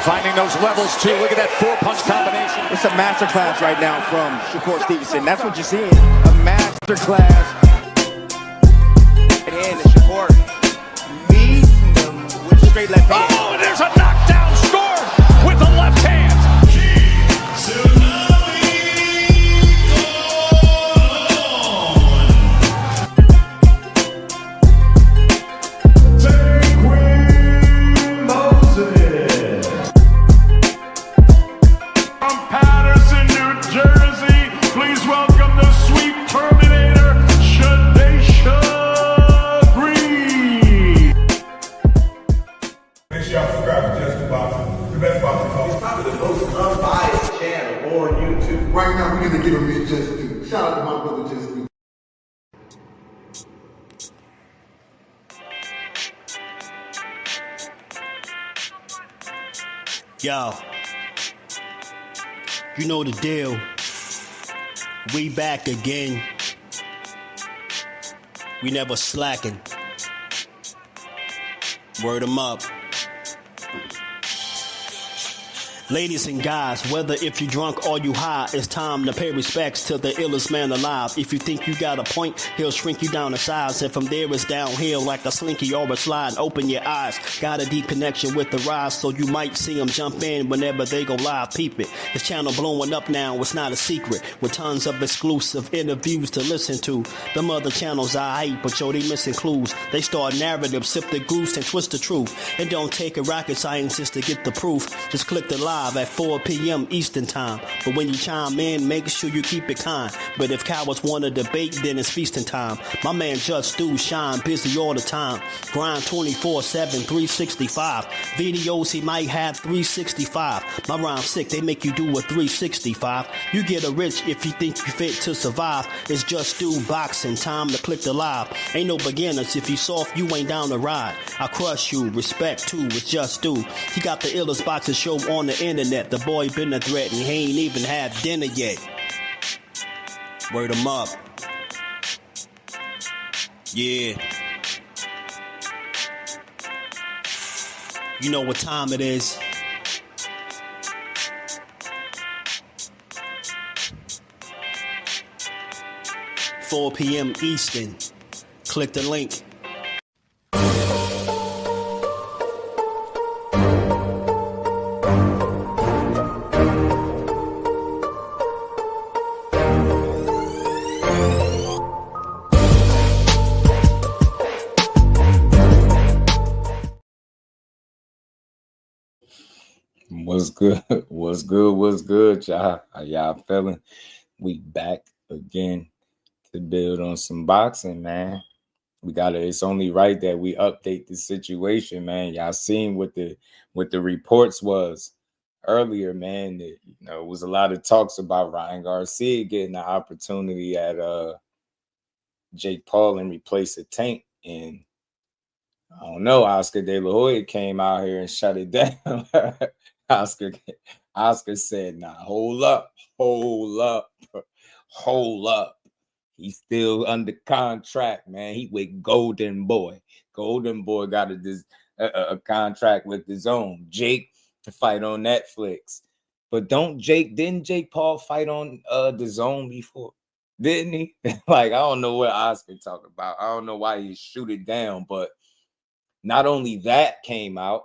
Finding those levels, too. Look at that four-punch combination. It's a masterclass right now from Shakur Stevenson. That's what you're seeing. A masterclass. And Shakur meeting them with straight left hand. Oh, and there's a knockdown score with the left hand. Right now, we're going to give him his just due. Shout out to my brother, JusDue. Yo, you know the deal. We back again. We never slacking. Word 'em up. Ladies and guys, whether if you drunk or you high, it's time to pay respects to the illest man alive. If you think you got a point, he'll shrink you down to size. And from there it's downhill like a slinky or a slide. Open your eyes. Got a deep connection with the rise, so you might see him jump in whenever they go live. Peep it. His channel blowing up now, it's not a secret. With tons of exclusive interviews to listen to. Them other channels I hate, but yo, they missing clues. They start narratives, sip the goose and twist the truth. It don't take a rocket scientist to get the proof. Just click the live at 4 p.m. Eastern time. But when you chime in, make sure you keep it kind. But if cowards want to debate, then it's feasting time. My man JusDue shine busy all the time. Grind 24/7, 365. Videos he might have 365. My rhyme sick, they make you do a 365. You get a rich if you think you fit to survive. It's JusDueboxing, time to click the live. Ain't no beginners, if you soft, you ain't down to ride. I crush you, respect too, it's JusDue. He got the illest boxing show on the internet. The boy been a threat and he ain't even had dinner yet. Word 'em up. Yeah. You know what time it is. $4 p.m. Eastern. Click the link. What's good? What's good? What's good, y'all? How y'all feeling? We back again to build on some boxing, man. We gotta. It's only right that we update the situation, man. Y'all seen what the reports was earlier, man. That, it was a lot of talks about Ryan Garcia getting the opportunity at Jake Paul and replace a Tank, and I don't know. Oscar Delahoya came out here and shut it down. Oscar said, nah, hold up. He's still under contract, man. He with Golden Boy. Golden Boy got a contract with his own. Jake to fight on Netflix. But didn't Jake Paul fight on the Zone before? Didn't he? Like, I don't know what Oscar talking about. I don't know why he shoot it down, but not only that came out,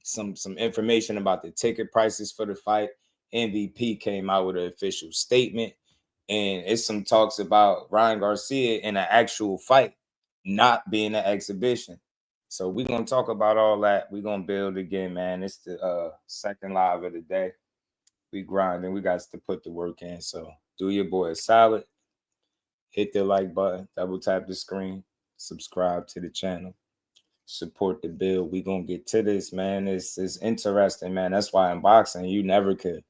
some information about the ticket prices for the fight. MVP came out with an official statement, and it's some talks about Ryan Garcia in an actual fight, not being an exhibition. So we're gonna talk about all that. We're gonna build again, man. It's the second live of the day. We grinding. We got to put the work in. So do your boy a solid. Hit the like button. Double tap the screen. Subscribe to the channel. Support the build. We gonna get to this, man. It's interesting, man. That's why in boxing you never could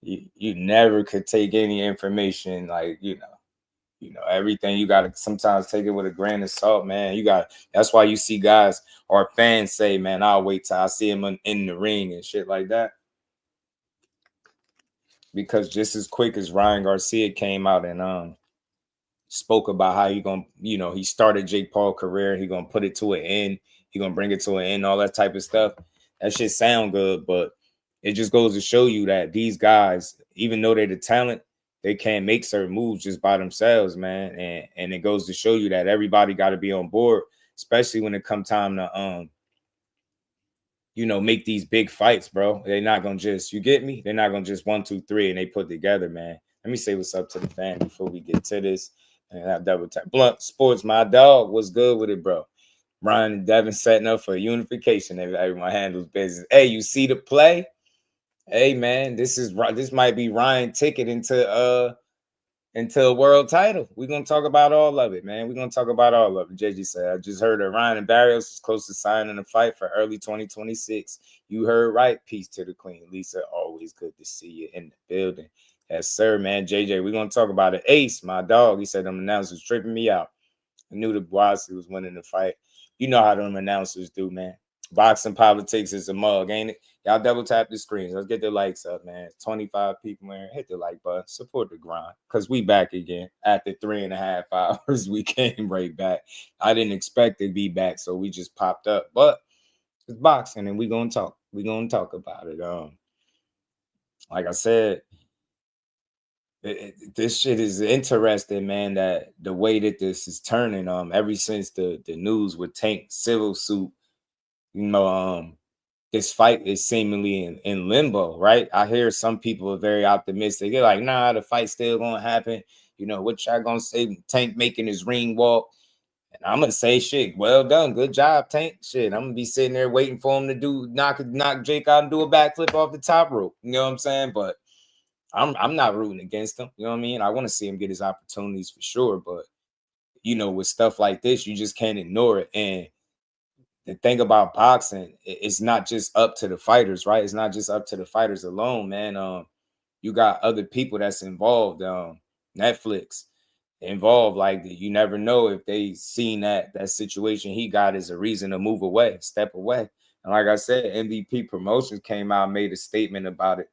take any information, like everything. You gotta sometimes take it with a grain of salt, man. That's why you see guys or fans say, man, I'll wait till I see him in the ring and shit like that. Because just as quick as Ryan Garcia came out and spoke about how he started Jake Paul career, he gonna put it to an end, he gonna bring it to an end, all that type of stuff. That shit sound good, but it just goes to show you that these guys, even though they're the talent, they can't make certain moves just by themselves, man. And it goes to show you that everybody got to be on board, especially when it come time to make these big fights, bro. They're not gonna just, you get me? They're not gonna just 1, 2, 3 and they put together, man. Let me say what's up to the fan before we get to this. And have double tap. Blunt Sports, my dog, what's good with it, bro? Ryan and Devin setting up for unification. Everyone handles business. Hey, you see the play? Hey, man, this might be Ryan ticket into a world title. We're gonna talk about all of it, man. We're gonna talk about all of it. JG said, I just heard that Ryan and Barrios is close to signing a fight for early 2026. You heard right. Peace to the queen. Lisa, always good to see you in the building. Yes, sir, man. JJ, we're gonna talk about it. Ace, my dog. He said them announcers tripping me out. I knew the Boise was winning the fight. You know how them announcers do, man. Boxing politics is a mug, ain't it? Y'all double tap the screens. Let's get the likes up, man. 25 people in. Hit the like button. Support the grind. Because we back again. After 3.5 hours, we came right back. I didn't expect to be back, so we just popped up. But it's boxing, and we're going to talk. We're going to talk about it. Like I said, this shit is interesting, man, that the way that this is turning, ever since the news with Tank civil suit, this fight is seemingly in limbo, right? I hear some people are very optimistic. They're like, nah, the fight's still gonna happen. What y'all gonna say? Tank making his ring walk. And I'm gonna say, shit, well done, good job, Tank. Shit, I'm gonna be sitting there waiting for him to knock Jake out and do a backflip off the top rope. You know what I'm saying? But I'm not rooting against him. You know what I mean? I want to see him get his opportunities for sure. But with stuff like this, you just can't ignore it. And the thing about boxing, it's not just up to the fighters, right? It's not just up to the fighters alone, man. You got other people that's involved. Netflix involved. Like, you never know if they seen that situation he got as a reason to move away, step away. And like I said, MVP Promotions came out, made a statement about it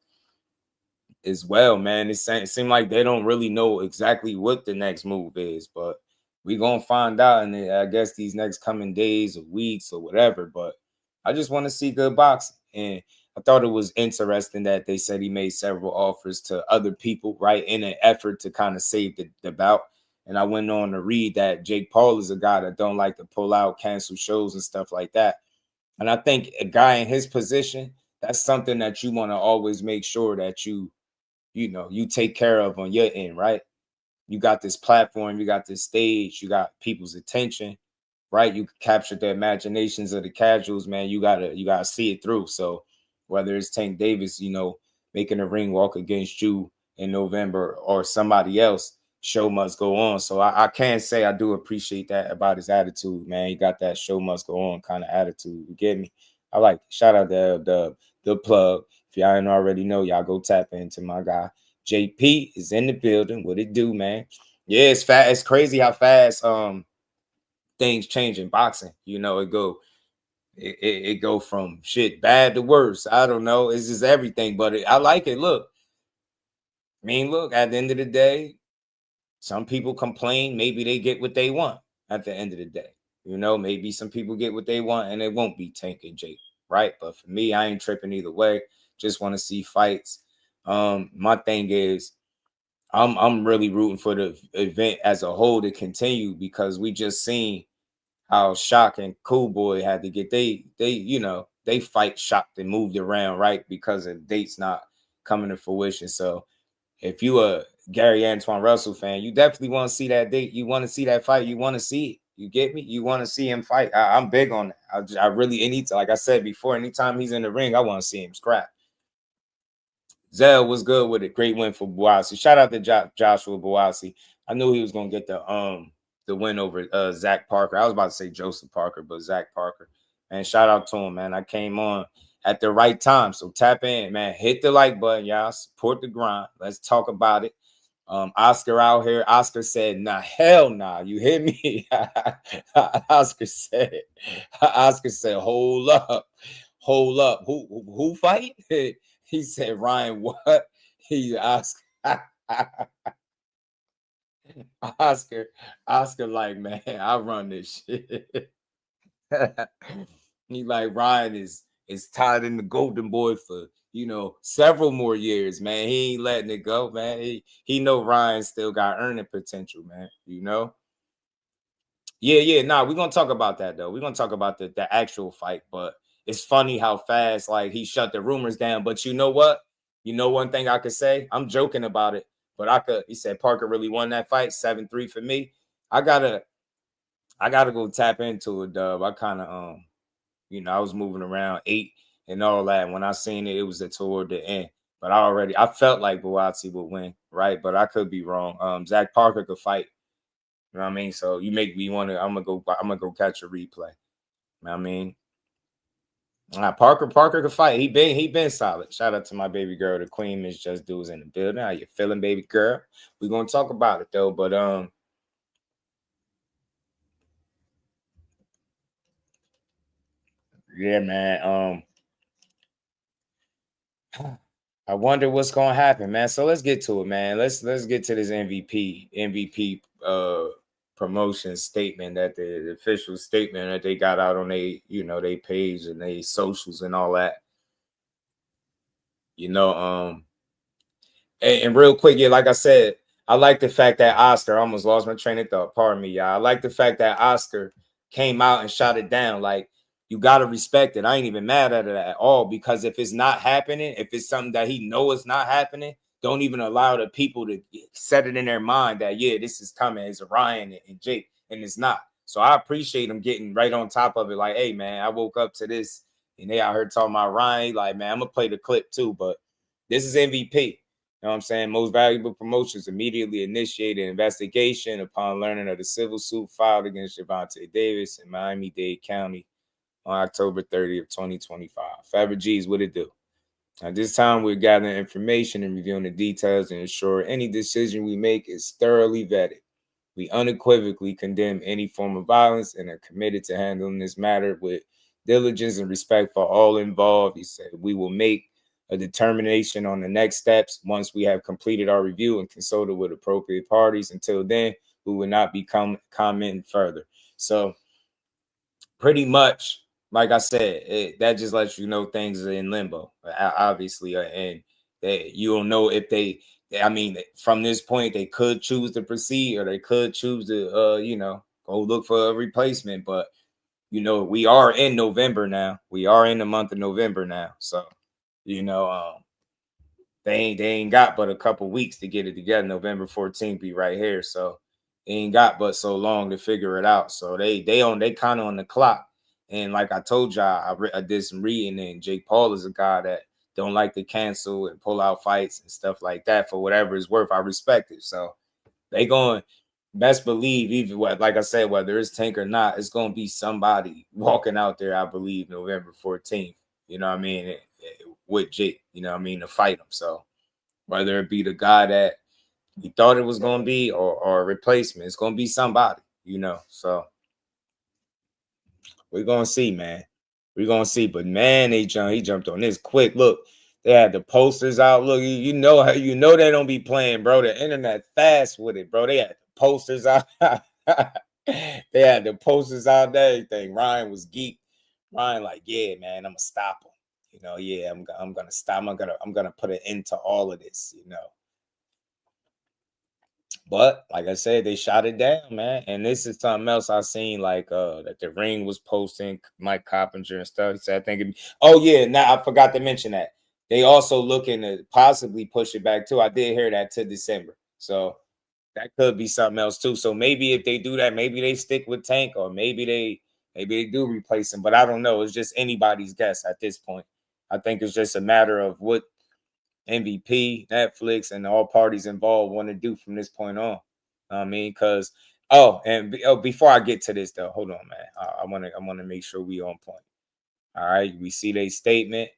as well, man. It seemed like they don't really know exactly what the next move is, but we're gonna find out in I guess these next coming days or weeks or whatever. But I just want to see good boxing. And I thought it was interesting that they said he made several offers to other people, right, in an effort to kind of save the bout. And I went on to read that Jake Paul is a guy that don't like to pull out, cancel shows and stuff like that. And I think a guy in his position, that's something that you want to always make sure that you take care of on your end, right? You got this platform, you got this stage, you got people's attention, right? You capture the imaginations of the casuals, man. You gotta see it through. So whether it's Tank Davis, making a ring walk against you in November or somebody else, show must go on. So I can't say I do appreciate that about his attitude, man. He got that show must go on kind of attitude. You get me? I like it. Shout out to the plug. If y'all didn't already know, y'all go tap into my guy. JP is in the building. What it do, man? Yeah, it's fast. It's crazy how fast things change in boxing. It go from shit bad to worse. I don't know. It's just everything, but I like it. Look, at the end of the day, some people complain. Maybe they get what they want at the end of the day. Maybe some people get what they want and it won't be Tank and Jake, right? But for me, I ain't tripping either way. Just want to see fights. My thing is, I'm really rooting for the event as a whole to continue because we just seen how Shock and Cool Boy had to get they fight shocked and moved around, right? Because of dates not coming to fruition. So if you a Gary Antoine Russell fan, you definitely want to see that date. You want to see that fight. You want to see it. You get me? You want to see him fight. I'm big on that. I really, like I said before, anytime he's in the ring, I want to see him scrap. Zell was good with it. Great win for Boise. Shout out to Joshua Boise. I knew he was gonna get the win over Zach Parker. I was about to say Joseph Parker, but Zach Parker. And shout out to him, man. I came on at the right time. So tap in, man. Hit the like button, y'all. Support the grind. Let's talk about it. Oscar out here. Oscar said, nah, hell nah. You hear me? Oscar said, hold up. Hold up. Who fight? He said, Ryan, what? He asked Oscar, like, man, I run this shit. He like, Ryan is is tied in the Golden Boy for, you know, several more years, man. He ain't letting it go, man. He know Ryan still got earning potential, man. You know? Yeah. Nah, we're gonna talk about that though. We're gonna talk about the actual fight, but it's funny how fast like he shut the rumors down. But you know what? You know one thing I could say? I'm joking about it, but he said Parker really won that fight, 7-3 for me. I gotta go tap into it, Dub. I kind of you know, I was moving around 8 and all that. When I seen it, it was toward the end. But I felt like Buatsi would win, right? But I could be wrong. Zach Parker could fight. You know what I mean? So you make me want to. I'm gonna go catch a replay. You know what I mean? Parker could fight. He been solid. Shout out to my baby girl, the queen, Miss JusDue is in the building. How you feeling, baby girl? We're gonna talk about it though. But yeah, man. I wonder what's gonna happen, man. So let's get to it, man. Let's get to this MVP promotion statement, that the official statement that they got out on they page and they socials and all that. You know, and real quick, yeah, like I said, I like the fact that Oscar, I almost lost my train of thought. Pardon me, y'all. I like the fact that Oscar came out and shot it down. Like, you gotta respect it. I ain't even mad at it at all, because if it's not happening, if it's something that he knows it's not happening, don't even allow the people to set it in their mind that, yeah, this is coming. It's Ryan and Jake, and it's not. So I appreciate him getting right on top of it. Like, hey, man, I woke up to this, and they out here talking about Ryan. Like, man, I'm gonna play the clip too, but this is MVP. You know what I'm saying? Most Valuable Promotions immediately initiated an investigation upon learning of the civil suit filed against Gervonta Davis in Miami-Dade County on October 30th, 2025. Faber G's, what it do? At this time, we're gathering information and reviewing the details to ensure any decision we make is thoroughly vetted. We unequivocally condemn any form of violence and are committed to handling this matter with diligence and respect for all involved. He said, we will make a determination on the next steps once we have completed our review and consulted with appropriate parties. Until then, we will not be commenting further. So pretty much, like I said, that just lets you know things are in limbo, obviously, and that you don't know if I mean, from this point, they could choose to proceed or they could choose to, go look for a replacement. But, you know, we are in November now. We are in the month of November now. So, you know, they ain't got but a couple weeks to get it together. November 14th be right here. So they ain't got but so long to figure it out. So they kind of on the clock. And like I told y'all, I did some reading, and Jake Paul is a guy that don't like to cancel and pull out fights and stuff like that for whatever it's worth. I respect it. So they going, best believe, even like I said, whether it's Tank or not, it's going to be somebody walking out there, I believe, November 14th. You know what I mean? With Jake, you know what I mean, to fight him. So whether it be the guy that he thought it was going to be or a replacement, it's going to be somebody, you know. So we're going to see, man. We're going to see. But, man, he jumped on this quick. Look, they had the posters out. Look, you know they don't be playing, bro. The internet fast with it, bro. They had the posters out. They had the posters out there, everything. Ryan was geek. Ryan like, yeah, man, I'm going to stop him. You know, yeah, I'm gonna stop. I'm gonna put an end to all of this, you know. But like I said, they shot it down, man. And this is something else I seen, like that the Ring was posting, Mike Coppinger and stuff. He said, I think now I forgot to mention that. They also looking to possibly push it back too. I did hear that to December. So that could be something else too. So maybe if they do that, maybe they stick with Tank, or maybe they do replace him. But I don't know. It's just anybody's guess at this point. I think it's just a matter of what MVP, Netflix, and all parties involved want to do from this point on. I mean, because before I get to this though, hold on, man. I want to make sure we on point. All right, we see their statement.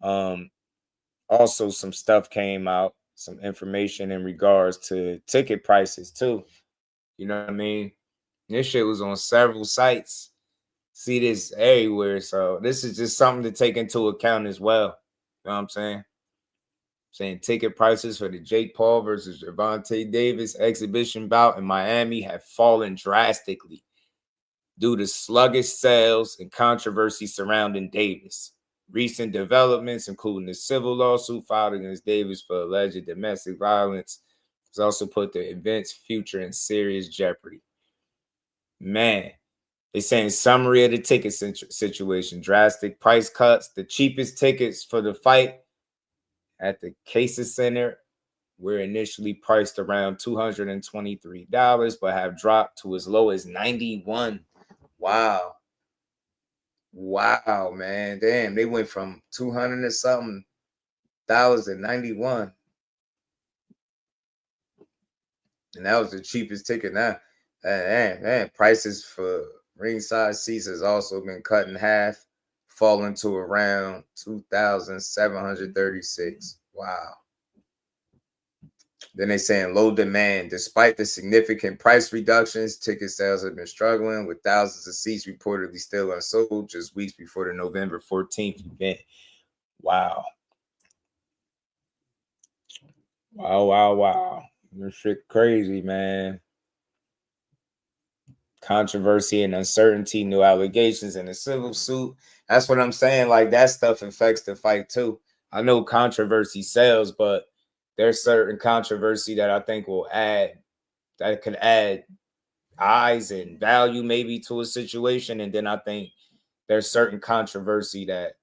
Also, some stuff came out, some information in regards to ticket prices too. You know what I mean? This shit was on several sites. See this everywhere. So this is just something to take into account as well. You know what I'm saying? Ticket prices for the Jake Paul versus Gervonta Davis exhibition bout in Miami have fallen drastically due to sluggish sales and controversy surrounding Davis. recent developments, including the civil lawsuit filed against Davis for alleged domestic violence, has also put the event's future in serious jeopardy. Man, they're saying summary of the ticket situation, drastic price cuts. The cheapest tickets for the fight at the Cases Center were initially priced around $223, but have dropped to as low as $91. Wow. Wow, man. Damn, they went from 200 and something dollars to 91. And that was the cheapest ticket now. Man, prices for ringside seats has also been cut in half, falling to around 2,736. Wow. Then they're saying low demand. Despite the significant price reductions, ticket sales have been struggling, with thousands of seats reportedly still unsold just weeks before the November 14th event. Wow. Wow. This shit crazy, man. Controversy and uncertainty, new allegations in a civil suit. That's what I'm saying. Like, that stuff affects the fight too. I know controversy sells, but there's certain controversy that I think could add eyes and value maybe to a situation. And then I think there's certain controversy that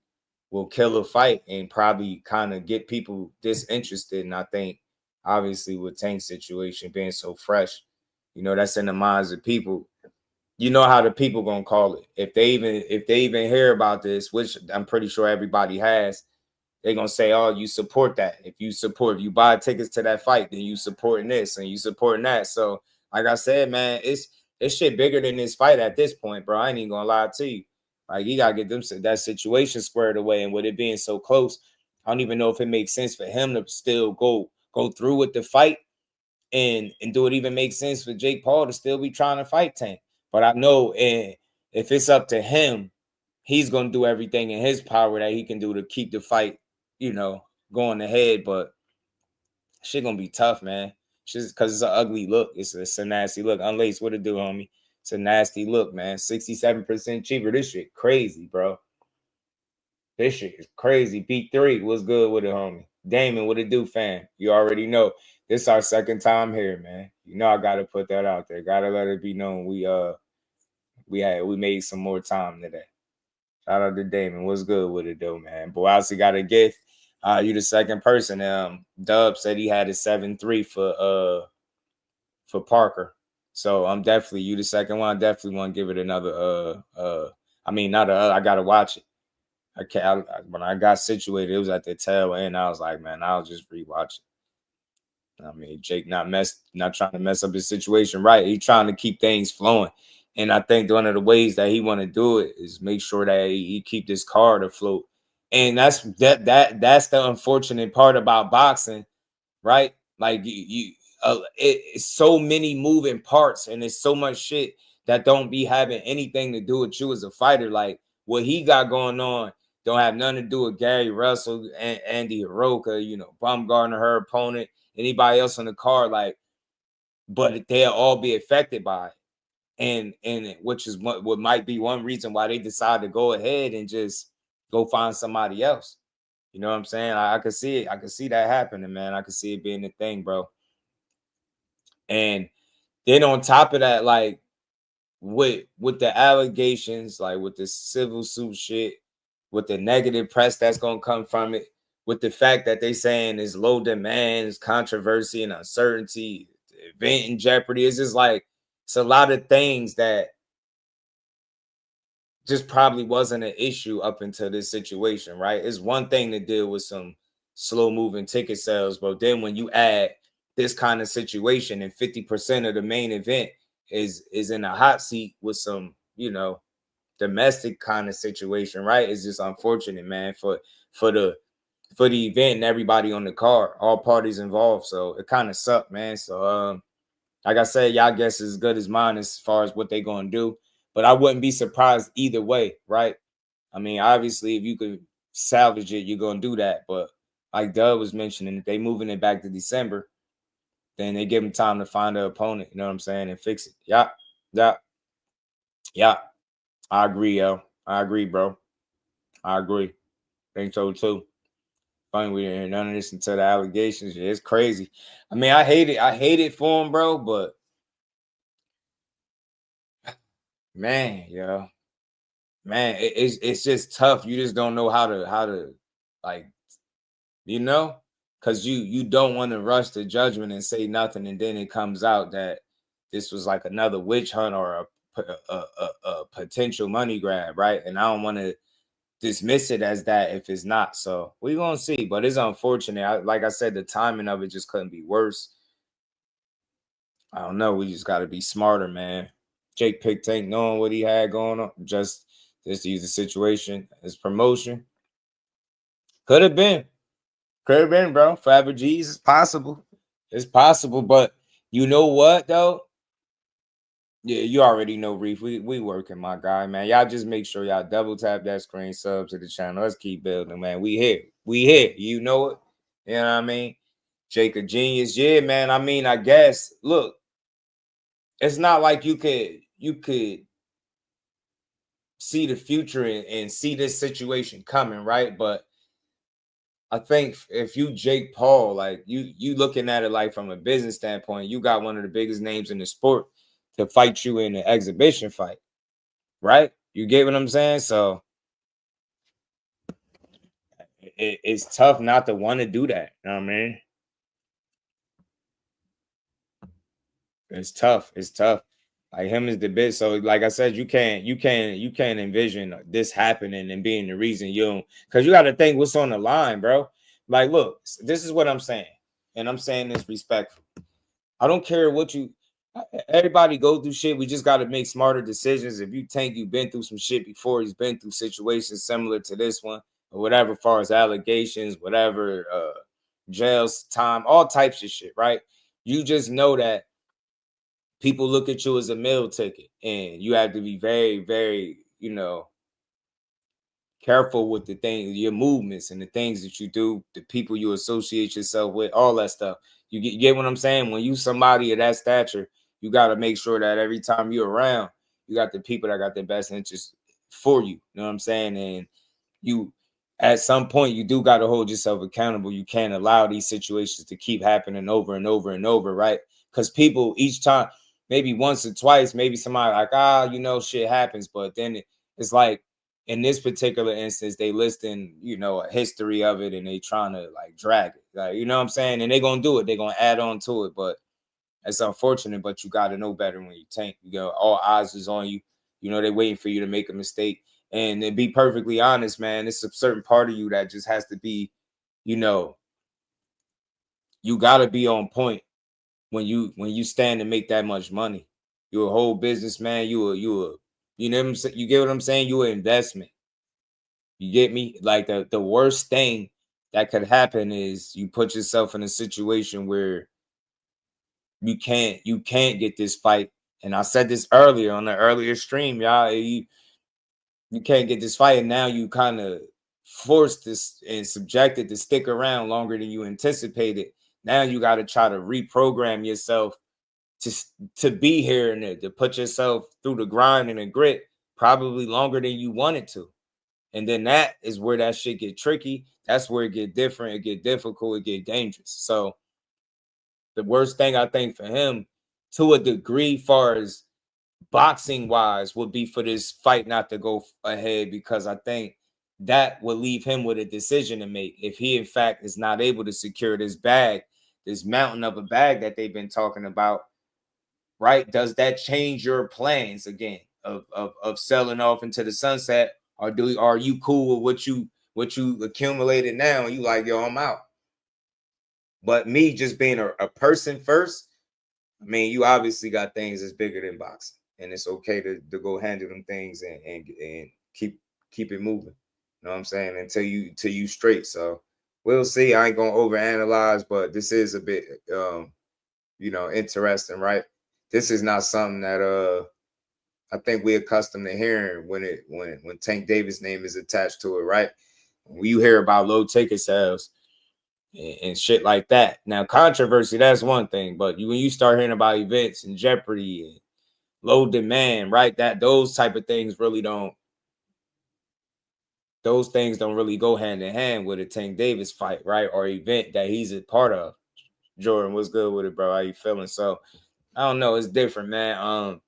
will kill a fight and probably kind of get people disinterested. And I think obviously with Tank's situation being so fresh, that's in the minds of people. You know how the people gonna call it. If they even hear about this, which I'm pretty sure everybody has, they're gonna say, oh, you support that. If you buy tickets to that fight, then you supporting this and you supporting that. So, like I said, man, it's shit bigger than this fight at this point, bro. I ain't even gonna lie to you. Like, you gotta get that situation squared away. And with it being so close, I don't even know if it makes sense for him to still go through with the fight, and do it even make sense for Jake Paul to still be trying to fight Tank. But I know, if it's up to him, he's gonna do everything in his power that he can do to keep the fight, going ahead. But shit gonna be tough, man. Just because it's an ugly look. It's a nasty look. Unlaced, what it do, homie? It's a nasty look, man. 67% cheaper. This shit crazy, bro. This shit is crazy. B3, what's good with it, homie? Damon, what it do, fam? You already know. This is our second time here, man. I gotta put that out there. Gotta let it be known. We made some more time today. Shout out to Damon. What's good with it though, man? Boy, I also got a gift. You the second person. Dub said he had a 7-3 for Parker. So I'm definitely you the second one. I definitely want to give it another I gotta watch it. When I got situated, it was at the tail end. I was like, man, I'll just rewatch it. I mean, Jake not trying to mess up his situation, right? He's trying to keep things flowing. And I think one of the ways that he want to do it is make sure that he keep this card afloat. And that's the unfortunate part about boxing, right? Like it's so many moving parts and there's so much shit that don't be having anything to do with you as a fighter. Like what he got going on don't have nothing to do with Gary Russell and Andy Hiroka, Baumgartner, her opponent, anybody else on the card, like, but they'll all be affected by it. And which is what might be one reason why they decide to go ahead and just go find somebody else. You know what I'm saying? I could see it. I could see that happening, man. I could see it being a thing, bro. And then on top of that, like with the allegations, like with the civil suit shit, with the negative press that's gonna come from it, with the fact that they saying there's low demands, controversy, and uncertainty, the event in jeopardy, it's just like it's a lot of things that just probably wasn't an issue up until this situation, right? It's one thing to deal with some slow moving ticket sales, but then when you add this kind of situation and 50% of the main event is in a hot seat with some, domestic kind of situation, right? It's just unfortunate, man, for the event and everybody on the card, all parties involved. So it kind of sucked, man. So like I said, y'all guess is as good as mine as far as what they gonna do. But I wouldn't be surprised either way, right? I mean, obviously, if you could salvage it, you're gonna do that. But like Doug was mentioning, if they moving it back to December, then they give them time to find an opponent, you know what I'm saying, and fix it. Yeah. I agree, yo. I agree, bro. I agree. Think so too. Funny we didn't hear none of this until the allegations. Yeah, it's crazy. I mean, I hate it. I hate it for him, bro. But man, yo, man, it's just tough. You just don't know how to like, because you don't want to rush to judgment and say nothing, and then it comes out that this was like another witch hunt or a potential money grab, right? And I don't want to dismiss it as that if it's not. So we're gonna see, but it's unfortunate. Like I said, the timing of it just couldn't be worse. I don't know. We just got to be smarter, man. Jake picked Tank knowing what he had going on, just to use the situation as promotion. Could have been, bro. Forever G's, it's possible. It's possible, but you know what though? Yeah, you already know, Reef. We working, my guy, man. Y'all just make sure y'all double tap that screen, sub to the channel. Let's keep building, man. We here. We here. You know it. You know what I mean? Jake a genius. Yeah, man. I mean, I guess, look, it's not like you could see the future and see this situation coming, right? But I think if you Jake Paul, like you looking at it like from a business standpoint, you got one of the biggest names in the sport to fight you in an exhibition fight, right? You get what I'm saying? So it's tough not to want to do that. You know what I mean? It's tough. It's tough. Like him is the bit. So like I said, you can't envision this happening and being the reason you don't, because you got to think what's on the line, bro. Like, look, this is what I'm saying, and I'm saying this respectfully. I don't care what everybody go through shit. We just got to make smarter decisions. If you think you've been through some shit before, he's been through situations similar to this one or whatever, as far as allegations, whatever, jails, time, all types of shit, right? You just know that people look at you as a meal ticket, and you have to be very, very, careful with the things, your movements and the things that you do, the people you associate yourself with, all that stuff. You get what I'm saying? When you somebody of that stature, you got to make sure that every time you're around, you got the people that got the best interest for you. You know what I'm saying? And you, at some point, you do got to hold yourself accountable. You can't allow these situations to keep happening over and over and over, right? Because people each time, maybe once or twice, maybe somebody like, shit happens. But then it's like, in this particular instance, they listing, a history of it, and they trying to like drag it. Like, you know what I'm saying? And they're going to do it. They're going to add on to it. But it's unfortunate, but you got to know better when you tank. All eyes is on you. They're waiting for you to make a mistake. And to be perfectly honest, man, it's a certain part of you that just has to be, you got to be on point when you stand to make that much money. You're a whole businessman. You know what I'm saying? You get what I'm saying? You're an investment. You get me? Like the worst thing that could happen is you put yourself in a situation where you can't get this fight. And I said this earlier on the earlier stream, y'all. You can't get this fight, and now you kind of forced this and subjected to stick around longer than you anticipated. Now you got to try to reprogram yourself to be here and to put yourself through the grind and the grit probably longer than you wanted to. And then that is where that shit get tricky. That's where it get different. It get difficult. It get dangerous. So the worst thing I think for him, to a degree, far as boxing wise, would be for this fight not to go ahead, because I think that would leave him with a decision to make. If he, in fact, is not able to secure this bag, this mountain of a bag that they've been talking about, right? Does that change your plans again of selling off into the sunset, or are you cool with what you accumulated now and you like, yo, I'm out? But me just being a person first, I mean, you obviously got things that's bigger than boxing, and it's okay to go handle them things and keep it moving. You know what I'm saying? Until you straight. So we'll see. I ain't gonna overanalyze, but this is a bit interesting, right? This is not something that I think we're accustomed to hearing when Tank Davis' name is attached to it, right? When you hear about low ticket sales and shit like that. Now, controversy, that's one thing, but when you start hearing about events and jeopardy and low demand, right? That those type of things really don't those things don't really go hand in hand with a Tank Davis fight, right? Or event that he's a part of. Jordan, what's good with it, bro? How you feeling? So I don't know. It's different, man.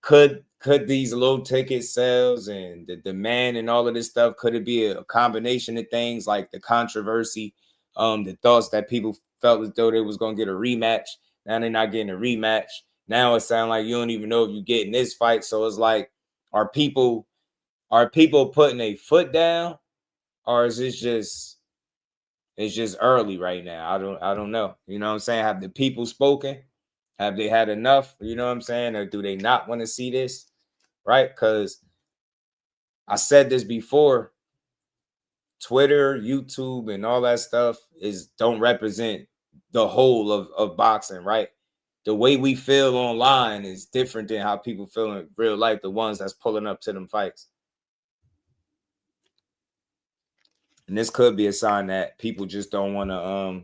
Could these low ticket sales and the demand and all of this stuff, could it be a combination of things like the controversy, the thoughts that people felt as though they was gonna get a rematch? Now they're not getting a rematch. Now it sounds like you don't even know if you're getting this fight. So it's like, are people putting a foot down, or is this just it's just early right now? I don't know. You know what I'm saying? Have the people spoken? Have they had enough? You know what I'm saying? Or do they not want to see this? Right? Because I said this before, Twitter, YouTube, and all that stuff don't represent the whole of boxing, right? The way we feel online is different than how people feel in real life, the ones that's pulling up to them fights. And this could be a sign that people just don't want to,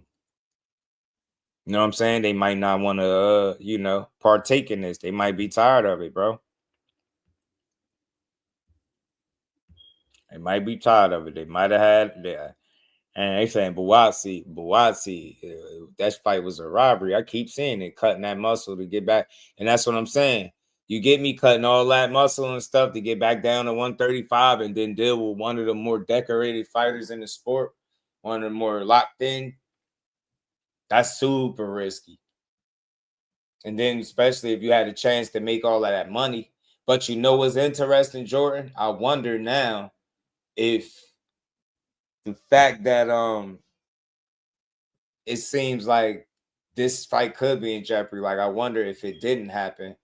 you know what I'm saying? They might not want to, partake in this. They might be tired of it, bro. They might be tired of it. They might have had, and they saying Buatsi, that fight was a robbery. I keep seeing it, cutting that muscle to get back. And that's what I'm saying. You get me cutting all that muscle and stuff to get back down to 135 and then deal with one of the more decorated fighters in the sport, one of the more locked in. That's super risky. And then especially if you had a chance to make all of that money. But you know what's interesting, Jordan? I wonder now if the fact that it seems like this fight could be in jeopardy. Like, I wonder if it didn't happen,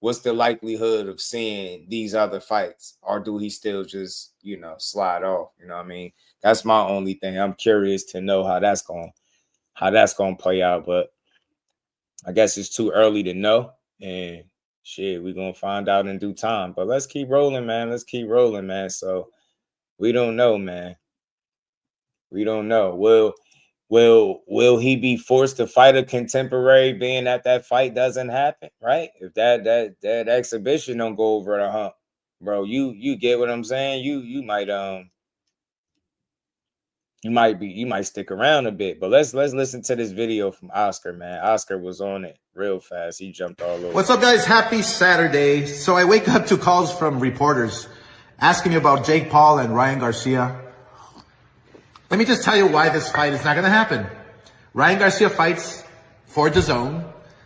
what's the likelihood of seeing these other fights? Or do he still just, slide off? You know what I mean? That's my only thing. I'm curious to know how that's going to play out. But I guess it's too early to know. And shit, we're going to find out in due time. But let's keep rolling, man. So we don't know, man. We don't know. Will he be forced to fight a contemporary, being that fight doesn't happen, right? If that exhibition don't go over the hump, bro, you get what I'm saying? You might stick around a bit. But let's listen to this video from Oscar, man. Oscar was on it real fast. He jumped all over. What's up, guys? Happy Saturday. So I wake up to calls from reporters asking me about Jake Paul and Ryan Garcia. Let me just tell you why this fight is not going to happen. Ryan Garcia fights for DAZN,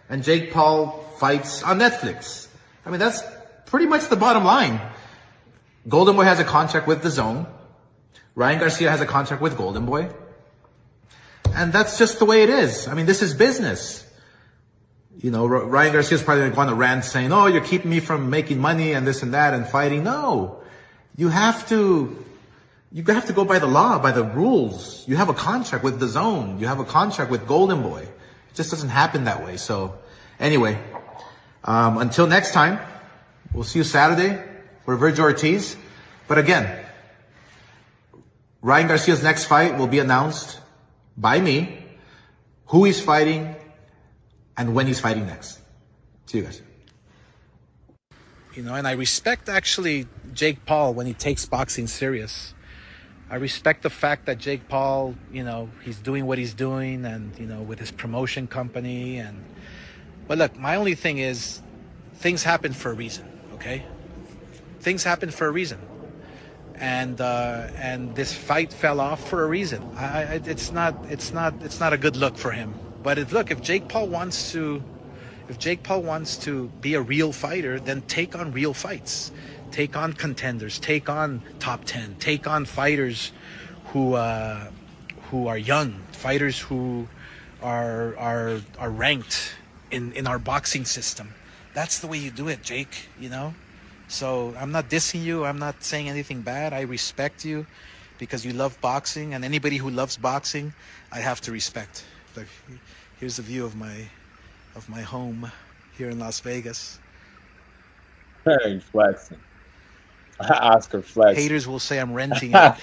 and Jake Paul fights on Netflix. I mean, that's pretty much the bottom line. Golden Boy has a contract with DAZN. Ryan Garcia has a contract with Golden Boy. And that's just the way it is. I mean, this is business. Ryan Garcia's probably going to go on a rant saying, oh, you're keeping me from making money and this and that and fighting. No, you have to go by the law, by the rules. You have a contract with DAZN. You have a contract with Golden Boy. It just doesn't happen that way. So anyway, until next time, we'll see you Saturday for Virgil Ortiz. But again, Ryan Garcia's next fight will be announced by me, who he's fighting, and when he's fighting next. See you guys. And I respect actually Jake Paul when he takes boxing serious. I respect the fact that Jake Paul, he's doing what he's doing and, with his promotion company. But look, my only thing is things happen for a reason, okay? Things happen for a reason. And this fight fell off for a reason. It's not a good look for him. But if Jake Paul wants to be a real fighter, then take on real fights. Take on contenders, take on top 10, take on fighters who are young, fighters who are ranked in our boxing system. That's the way you do it, Jake, So I'm not dissing you. I'm not saying anything bad. I respect you because you love boxing, and anybody who loves boxing, I have to respect. Look, here's the view of my home here in Las Vegas. Hey, flexing. Oscar flex. Haters will say I'm renting it.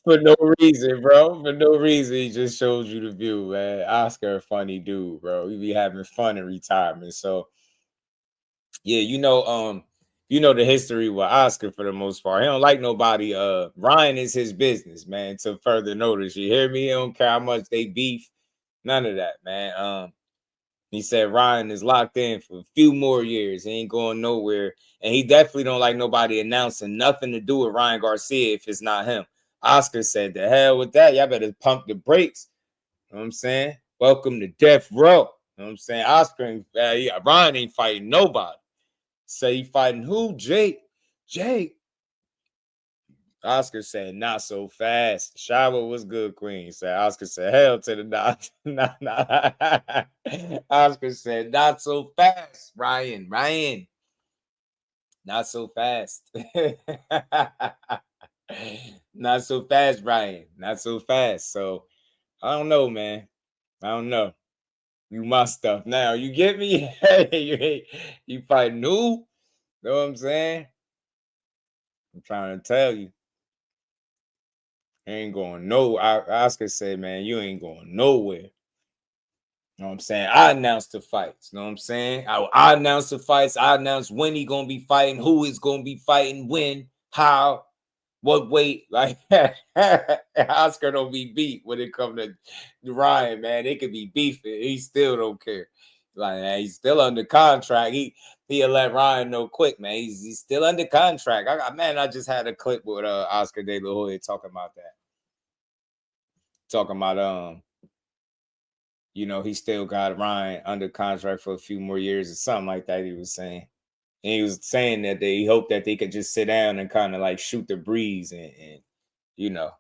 For no reason, bro. For no reason. He just shows you the view, man. Oscar, a funny dude, bro. He be having fun in retirement. So, yeah, you know the history with Oscar for the most part. He don't like nobody. Ryan is his business, man. To further notice, you hear me? He don't care how much they beef. None of that, man. He said Ryan is locked in for a few more years. He ain't going nowhere. And he definitely don't like nobody announcing nothing to do with Ryan Garcia if it's not him. Oscar said, the hell with that. Y'all better pump the brakes. You know what I'm saying? Welcome to death row. You know what I'm saying? Oscar, Ryan ain't fighting nobody. Say he fighting who? Jake. Oscar said, not so fast. Shava was good, Queen. Said Oscar said, hell to the not. Oscar said, not so fast, Ryan. Not so fast. Not so fast, Ryan. Not so fast. So I don't know, man. I don't know. You my stuff now. You get me? You fighting who? Know what I'm saying? I'm trying to tell you. Ain't going nowhere. Oscar said, man, you ain't going nowhere. You know what I'm saying? I announced the fights. You know what I'm saying? I announced the fights. I announced when he going to be fighting, who is going to be fighting, when, how, what weight. Like, Oscar don't be beat when it comes to Ryan, man. They could be beefing. He still don't care. Like, man, he's still under contract. He'll let Ryan know quick, man. He's still under contract. I just had a clip with Oscar Delahoya talking about that. Talking about you know, he still got Ryan under contract for a few more years or something like that. He was saying, and he was saying that he hoped that they could just sit down and kind of like shoot the breeze and you know,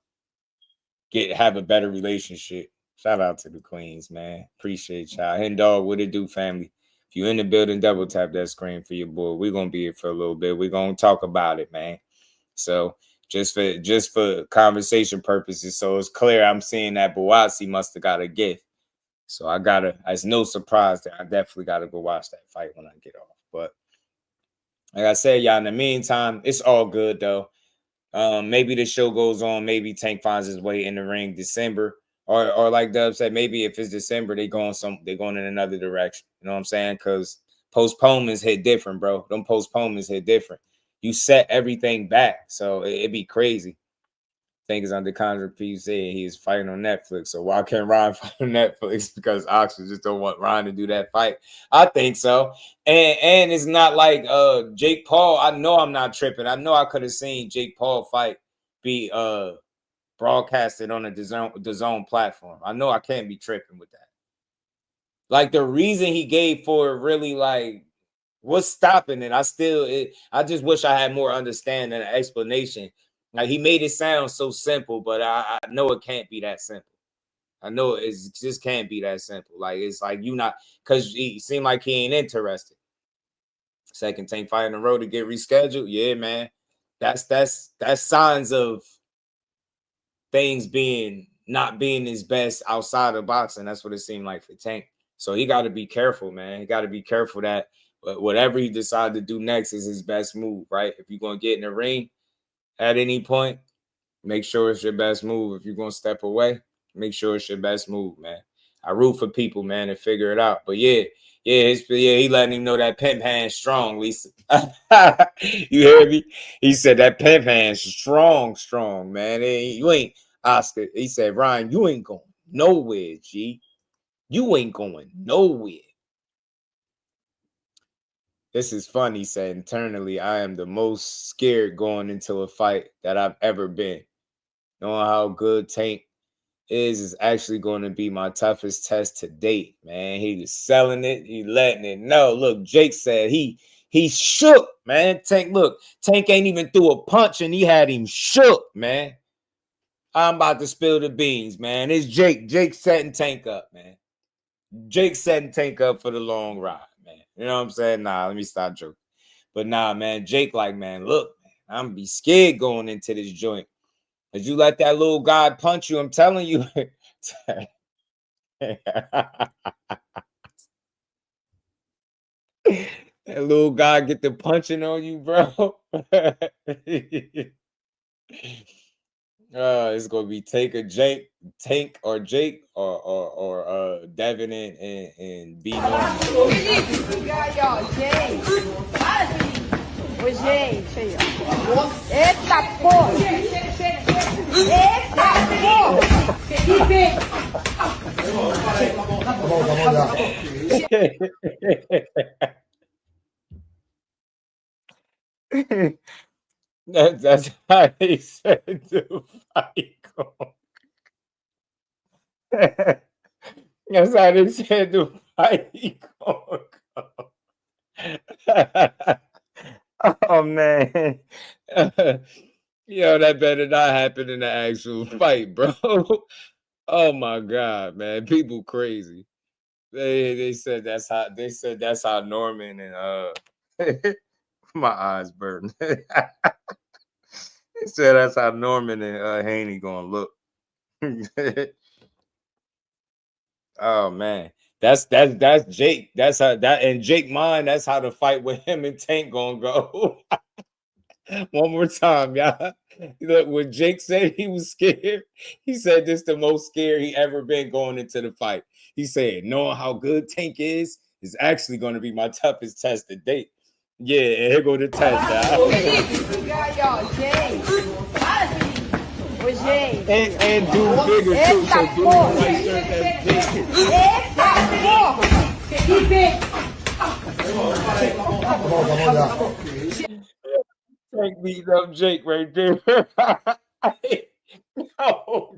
have a better relationship. Shout out to the Queens, man. Appreciate y'all. Hen dog, what it do, family? If you in the building, double tap that screen for your boy. We're gonna be here for a little bit. We're gonna talk about it, man. So just for conversation purposes, so it's clear I'm seeing that Boazzi must have got a gift. So it's no surprise that I definitely gotta go watch that fight when I get off. But like I said, y'all, in the meantime, it's all good though. Maybe the show goes on, maybe Tank finds his way in the ring December. Or like Dub said, maybe if it's December, they're going in another direction. You know what I'm saying? Because postponements hit different, bro. Them postponements hit different. You set everything back, so it'd be crazy. Think is under contract. P said he is fighting on Netflix. So why can't Ryan fight on Netflix? Because Oxford just don't want Ryan to do that fight. I think so. And it's not like Jake Paul. I know I'm not tripping. I know I could have seen Jake Paul fight be broadcasted on a DAZN platform. I know I can't be tripping with that. Like the reason he gave for it, really, like, what's stopping it? I just wish I had more understanding and explanation. Like, he made it sound so simple, but I know it can't be that simple. I know it just can't be that simple. Like, it's like you not, because he seemed like he ain't interested. Second Tank fight in a row to get rescheduled. Yeah, man. That's signs of things not being his best outside of boxing. That's what it seemed like for Tank. So he got to be careful, man. He got to be careful that whatever he decides to do next is his best move, right? If you're going to get in the ring at any point, make sure it's your best move. If you're going to step away, make sure it's your best move, man. I root for people, man, to figure it out. But he letting him know that pimp hand's strong, Lisa. You hear me? He said that pimp hand's strong, man. You ain't Oscar. He said, Ryan, you ain't going nowhere, G. You ain't going nowhere. This is funny. He said, internally, I am the most scared going into a fight that I've ever been. Knowing how good Tank is actually going to be my toughest test to date, man. He was selling it. He letting it know. Look, Jake said he shook, man. Tank ain't even threw a punch and he had him shook, man. I'm about to spill the beans, man. It's Jake. Jake setting Tank up, man. Jake setting Tank up for the long ride, man. You know what I'm saying? Nah, let me stop joking. But nah, man, Jake like, man, look, man, I'm going to be scared going into this joint. As you let that little guy punch you, I'm telling you. That little guy get the punching on you, bro. It's gonna be Tank or Jake or Devin and B. Norman. That's how they said the fight go. That's how they said the fight go. Oh man. Yo, that better not happen in the actual fight, bro. Oh my god, man. People crazy. They said that's how Norman and my eyes burn. They said that's how Norman and Haney gonna look. Oh man. That's Jake. That's how that and Jake mine. That's how the fight with him and Tank gonna go. One more time, y'all. Look, when Jake said he was scared, he said this the most scared he ever been going into the fight. He said, knowing how good Tank is actually going to be my toughest test to date. Yeah, and here go the test, y'all. And do bigger too, so do white shirt that's Jake. Tank beating up Jake right there. No.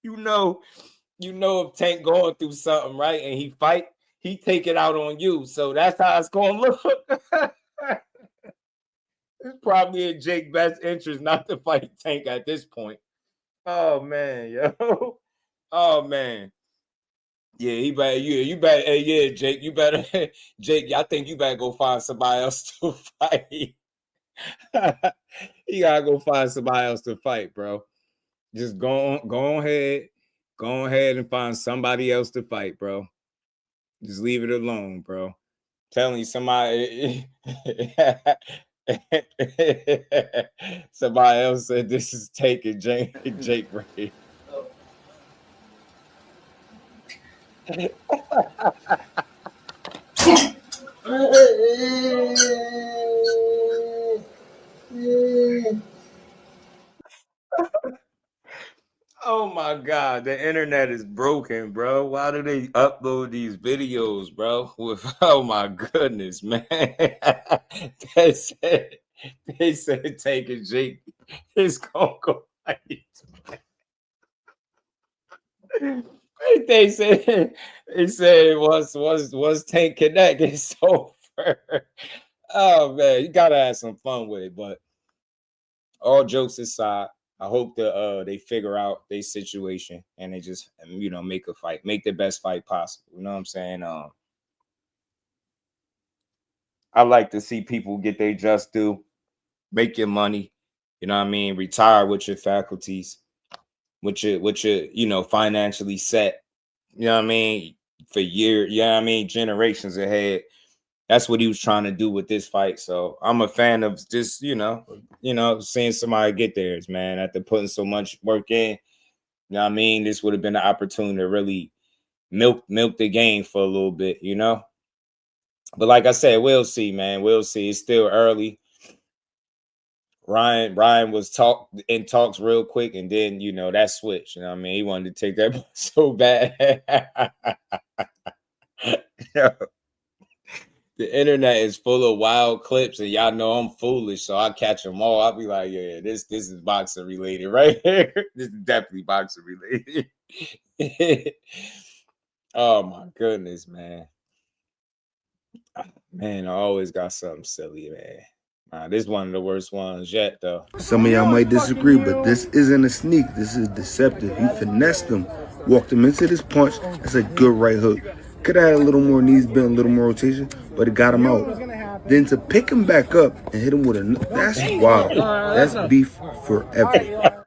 You know if Tank going through something, right, and he fight, he take it out on you. So that's how it's gonna look. It's probably in Jake's best interest not to fight Tank at this point. Oh man, yo. Oh man. Yeah, he better. You better. Hey, yeah, Jake. You better. Jake, I think you better go find somebody else to fight. You gotta go find somebody else to fight, bro. Just go ahead and find somebody else to fight, bro. Just leave it alone, bro. Telling you somebody. Somebody else said this is taking Jake Ray. Oh my god, the internet is broken, bro. Why do they upload these videos, bro? Oh my goodness, man. they said taking Jake is gonna go fight. They said once Tank Connect, it's over. Oh man, you gotta have some fun with it. But all jokes aside, I hope that they figure out their situation and they just make a fight, make the best fight possible. You know what I'm saying? I like to see people get their just due, make your money. You know what I mean? Retire with your faculties, with your financially set. You know what I mean? For years, you know what I mean? Generations ahead. That's what he was trying to do with this fight. So I'm a fan of just, seeing somebody get theirs, man, after putting so much work in. You know what I mean? This would have been an opportunity to really milk the game for a little bit, But like I said, we'll see, man. We'll see. It's still early. Ryan was talks real quick, and then that switch. You know what I mean? He wanted to take that so bad. The internet is full of wild clips, and y'all know I'm foolish, so I catch them all. I'll be like, yeah, this is boxing related right here. This is definitely boxing related. Oh my goodness, man. Man, I always got something silly, man. This is one of the worst ones yet, though. Some of y'all might disagree, but this isn't a sneak. This is deceptive. He finessed him, walked him into this punch. That's a good right hook. Could have had a little more knees bent, a little more rotation, but it got him out. Then to pick him back up and hit him with that's wild. That's beef forever.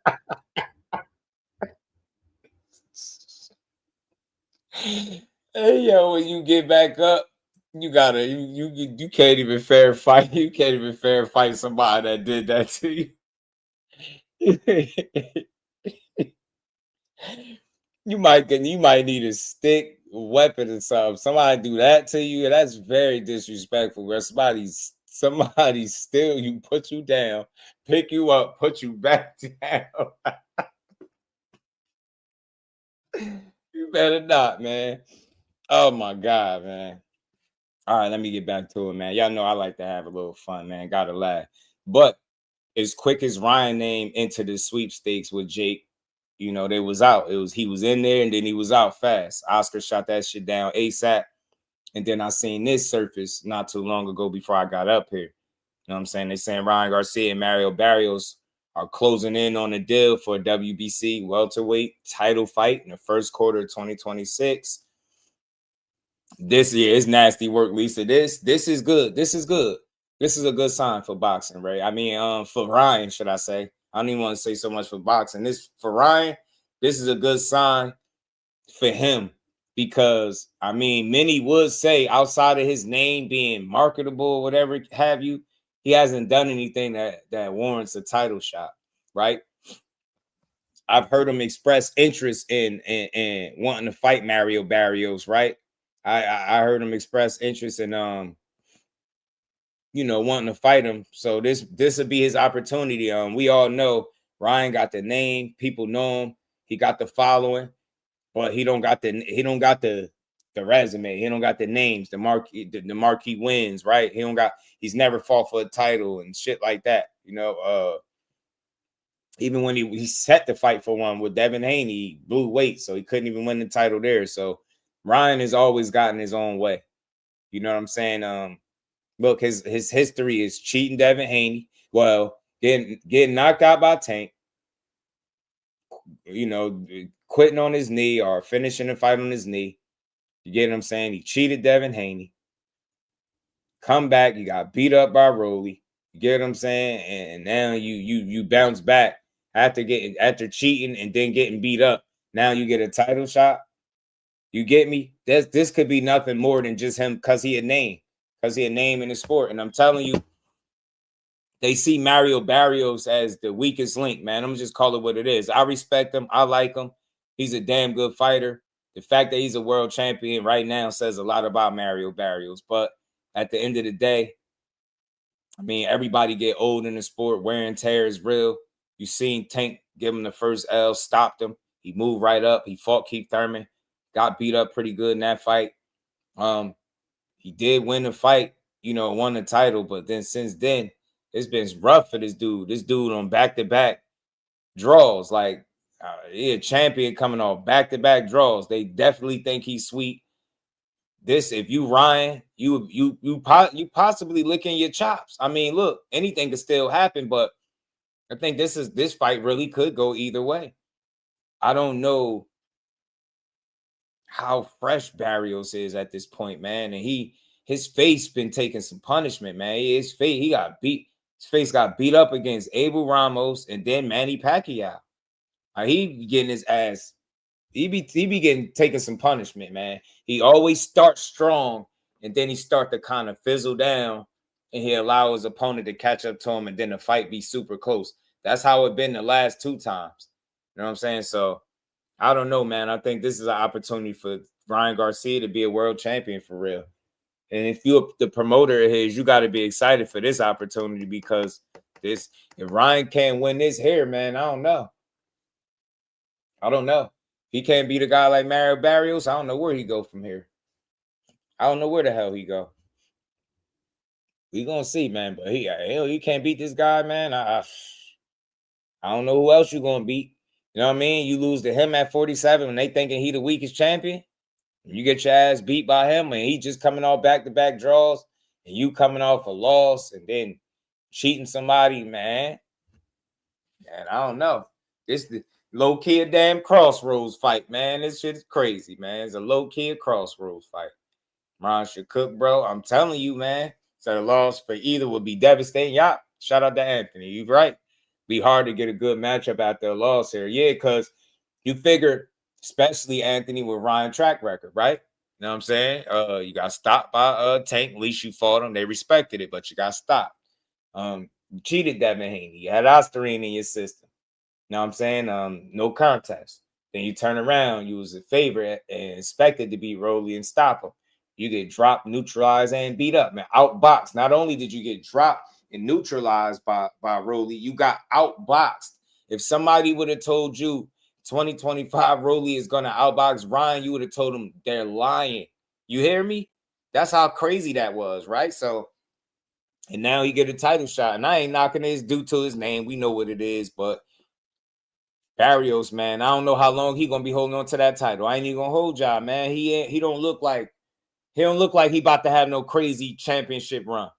Hey, yo, when you get back up, you can't even fair fight. You can't even fair fight somebody that did that to you. You might need a stick, weapon, or something. Somebody do that to you, that's very disrespectful. Where somebody steal you, put you down, pick you up, put you back down. You better not, man. Oh my God, man. All right, let me get back to it, man. Y'all know I like to have a little fun, man. Gotta laugh. But as quick as Ryan named into the sweepstakes with Jake, you know, they was out. He was in there and then he was out fast. Oscar shot that shit down ASAP. And then I seen this surface not too long ago before I got up here. You know what I'm saying? They're saying Ryan Garcia and Mario Barrios are closing in on a deal for a WBC welterweight title fight in the first quarter of 2026. This year is nasty work, Lisa. This is good. This is good. This is a good sign for boxing, right? I mean, for Ryan, should I say? I don't even want to say so much for boxing. This for Ryan, this is a good sign for him because I mean, many would say outside of his name being marketable, whatever have you, he hasn't done anything that warrants a title shot, right? I've heard him express interest in wanting to fight Mario Barrios, right? I heard him express interest in wanting to fight him. So this would be his opportunity. We all know Ryan got the name, people know him, he got the following, but he don't got the resume, he don't got the names, the marquee wins, right? He's never fought for a title and shit like that, even when he set the fight for one with Devin Haney, he blew weight, so he couldn't even win the title there. So Ryan has always gotten his own way. You know what I'm saying? Look, his history is cheating Devin Haney. Well, getting knocked out by Tank. Quitting on his knee or finishing the fight on his knee. You get what I'm saying? He cheated Devin Haney. Come back, you got beat up by Rolly. You get what I'm saying? And now you bounce back after cheating and then getting beat up. Now you get a title shot. You get me? This could be nothing more than just him because he a name in the sport. And I'm telling you, they see Mario Barrios as the weakest link, man. I'm just call it what it is. I respect him. I like him. He's a damn good fighter. The fact that he's a world champion right now says a lot about Mario Barrios. But at the end of the day, I mean, everybody get old in the sport. Wear and tear is real. You seen Tank give him the first L, stopped him. He moved right up. He fought Keith Thurman. Got beat up pretty good in that fight. He did win the fight, won the title, but then since then, it's been rough for this dude. This dude on back-to-back draws, like he a champion coming off back-to-back draws. They definitely think he's sweet. This, if you Ryan, you possibly licking your chops. I mean, look, anything could still happen, but I think this fight really could go either way. I don't know how fresh Barrios is at this point, man. And his face been taking some punishment, man. His face got beat up against Abel Ramos and then Manny Pacquiao. He getting his ass. He be taking some punishment, man. He always starts strong and then he start to kind of fizzle down and he allow his opponent to catch up to him and then the fight be super close. That's how it been the last 2 times. You know what I'm saying? So I don't know, man. I think this is an opportunity for Ryan Garcia to be a world champion for real. And if you're the promoter of his, you got to be excited for this opportunity because if Ryan can't win this here, man, I don't know. He can't beat a guy like Mario Barrios. I don't know where he go from here. I don't know where the hell he go. We gonna see, man. But he can't beat this guy, man. I don't know who else you gonna beat. You know what I mean? You lose to him at 47 when they thinking he the weakest champion. You get your ass beat by him and he just coming off back-to-back draws and you coming off a loss and then cheating somebody, man. And I don't know. This the low-key a damn crossroads fight, man. This shit is crazy, man. It's a low-key crossroads fight. Ron Shakur, bro. I'm telling you, man. So the loss for either would be devastating. Yup. Shout out to Anthony. You right. Be hard to get a good matchup after a loss here. Yeah, because you figure, especially Anthony with Ryan track record, right? You know what I'm saying? You got stopped by Tank. At least you fought him. They respected it, but you got stopped. You cheated Devin Haney. You had Osterine in your system. You know what I'm saying? No contest. Then you turn around. You was a favorite and expected to beat Rolly and stop him. You get dropped, neutralized, and beat up, man. Outboxed. Not only did you get dropped and neutralized by Rolly, you got outboxed. If somebody would have told you 2025 Rolly is gonna outbox Ryan, you would have told him they're lying. You hear me? That's how crazy that was, right? So, and now he get a title shot, and I ain't knocking this due to his name. We know what it is, but Barrios, man, I don't know how long he gonna be holding on to that title. I ain't even gonna hold y'all, man. He don't look like he about to have no crazy championship run.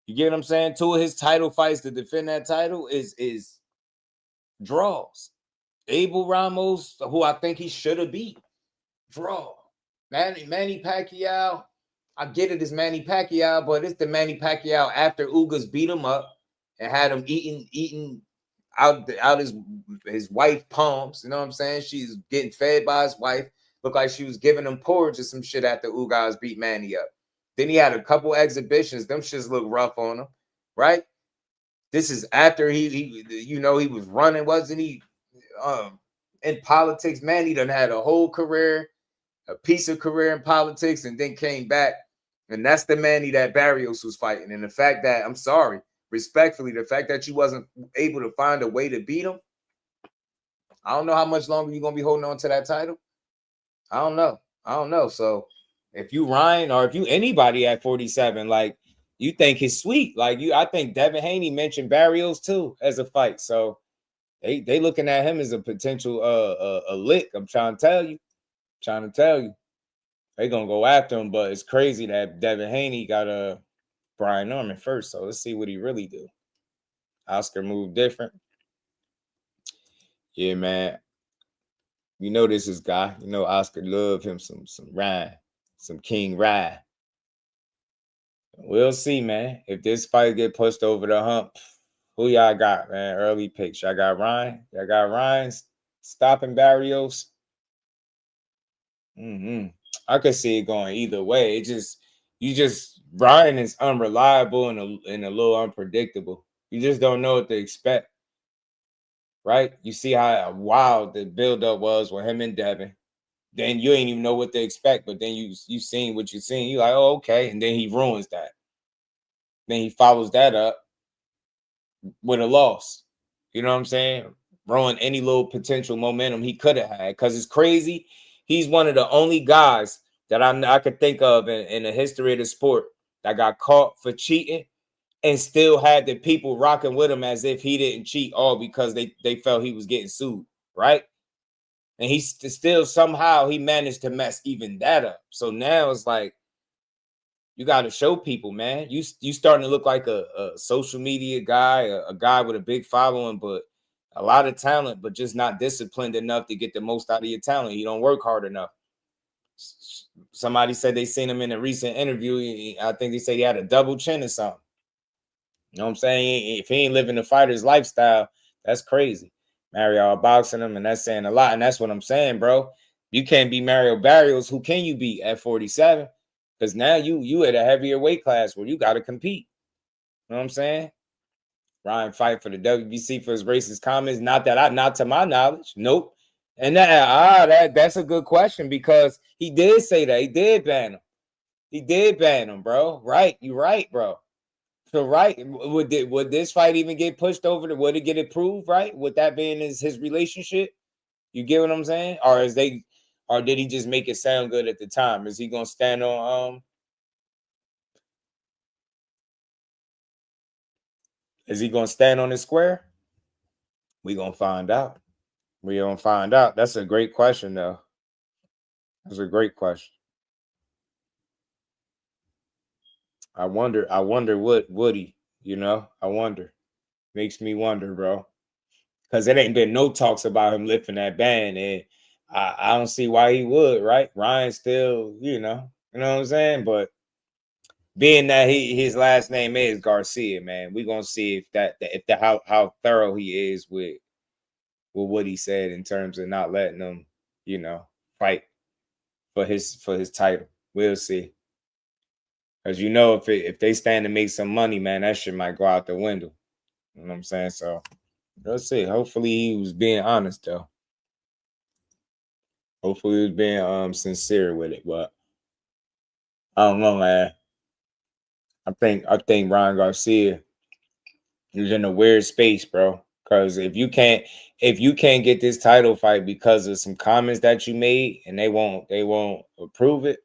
You get what I'm saying? 2 of his title fights to defend that title is draws. Abel Ramos, who I think he should have beat, draw. Manny Pacquiao, I get it, it's Manny Pacquiao, but it's the Manny Pacquiao after Ugas beat him up and had him eating out his wife palms. You know what I'm saying? She's getting fed by his wife. Looked like she was giving him porridge or some shit after Ugas beat Manny up. Then he had a couple exhibitions. Them shits look rough on him, right? This is after he was running, wasn't he? In politics, man, he done had a whole career, a piece of career in politics, and then came back. And that's the Manny that Barrios was fighting. And the fact that, I'm sorry, respectfully, the fact that you wasn't able to find a way to beat him, I don't know how much longer you're going to be holding on to that title. I don't know. So if you Ryan or if you anybody at 47, like, you think he's sweet. Like, I think Devin Haney mentioned Barrios too as a fight. So they looking at him as a potential a lick. I'm trying to tell you. They gonna go after him, but it's crazy that Devin Haney got Brian Norman first. So let's see what he really do. Oscar moved different. Yeah, man. You know this is guy. You know Oscar love him some Ryan, some King Ryan. We'll see, man. If this fight get pushed over the hump, who y'all got, man? Early picks. Y'all got Ryan. Y'all got Ryan's stopping Barrios. I could see it going either way. Ryan is unreliable and a little unpredictable. You just don't know what to expect, right? You see how wild the buildup was with him and Devin. Then you ain't even know what to expect, but then you seen what you seen. You like, oh, okay, and then he ruins that. Then he follows that up with a loss. You know what I'm saying? Ruin any little potential momentum he could have had. Because it's crazy. He's one of the only guys that I could think of in the history of the sport that got caught for cheating and still had the people rocking with him as if he didn't cheat, all because they felt he was getting sued, right? And he still somehow he managed to mess even that up. So now it's like, you got to show people, man. You starting to look like a social media guy, a guy with a big following, but a lot of talent, but just not disciplined enough to get the most out of your talent. You don't work hard enough. Somebody said they seen him in a recent interview. I think they said he had a double chin or something. You know what I'm saying? If he ain't living the fighter's lifestyle, that's crazy. Mario boxing him, and that's saying a lot. And that's what I'm saying, bro. You can't be Mario Barrios. Who can you beat at 47? Because now you at a heavier weight class where you got to compete. You know what I'm saying? Ryan fight for the WBC for his racist comments. Not to my knowledge. Nope. And that's a good question because he did say that. He did ban him. He did ban him, bro. Right. You're right, bro. So, right, would this fight even get pushed over? Would it get approved, right? With that being his relationship? You get what I'm saying? Or did he just make it sound good at the time? Is he gonna stand on Is he gonna stand on his square? We gonna find out. That's a great question, though. That's a great question. I wonder what would he, I wonder. Makes me wonder, bro. Because it ain't been no talks about him lifting that ban, and I don't see why he would, right? Ryan still, you know what I'm saying? But being that his last name is Garcia, man, we're gonna see how thorough he is with what he said in terms of not letting him, fight for his title. We'll see. Because if they stand to make some money, man, that shit might go out the window. You know what I'm saying? So let's see. Hopefully he was being honest, though. Hopefully he was being sincere with it. But I don't know, man. I think Ryan Garcia is in a weird space, bro. Because if you can't get this title fight because of some comments that you made and they won't approve it,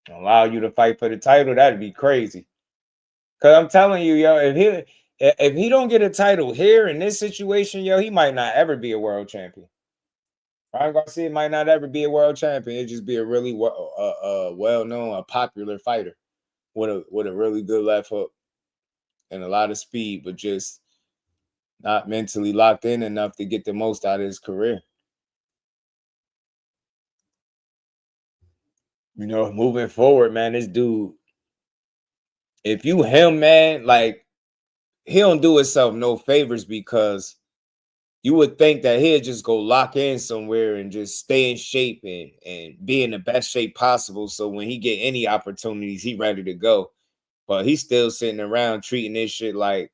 allow you to fight for the title, that'd be crazy. Because I'm telling you, yo, if he don't get a title here in this situation, yo, he might not ever be a world champion. Ryan Garcia might not ever be a world champion. It'd just be a really well-known, a popular fighter with a really good left hook and a lot of speed, but just not mentally locked in enough to get the most out of his career. You know, moving forward, man, this dude, if you him, man, like, he don't do himself no favors, because you would think that he'd just go lock in somewhere and just stay in shape and be in the best shape possible. So when he get any opportunities, he ready to go. But he's still sitting around treating this shit like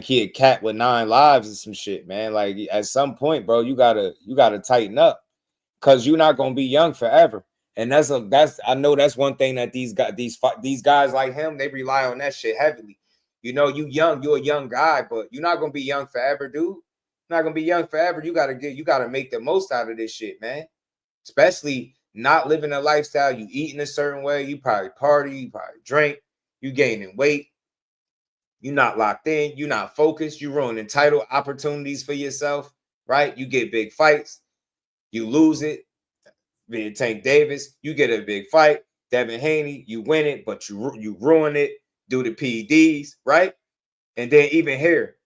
he a cat with 9 lives and some shit, man. Like, at some point, bro, you gotta tighten up, because you're not gonna be young forever. And I know that's one thing that these guys like him, they rely on that shit heavily. You know, you're a young guy, but you're not gonna be young forever, dude. You're not gonna be young forever. You gotta make the most out of this shit, man. Especially not living a lifestyle, you eating a certain way, you probably party, you probably drink, you gaining weight, you're not locked in, you're not focused, you ruining title opportunities for yourself, right? You get big fights, you lose it. Being Tank Davis, you get a big fight. Devin Haney, you win it, but you ruin it due to PEDs, right? And then even here,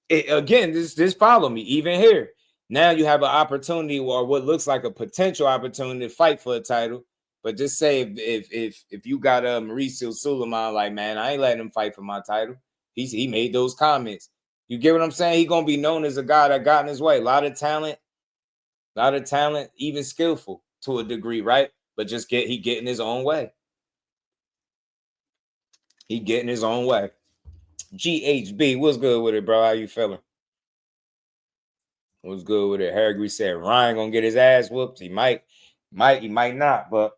again, this follow me. Even here, now you have an opportunity, or what looks like a potential opportunity, to fight for a title. But just say if you got a Mauricio Suleiman, like, man, I ain't letting him fight for my title. He made those comments. You get what I'm saying? He gonna be known as a guy that got in his way. A lot of talent, even skillful to a degree, right? But just he getting his own way. He getting his own way. GHB, what's good with it, bro? How you feeling? What's good with it? Harry said Ryan gonna get his ass whooped. He might not, but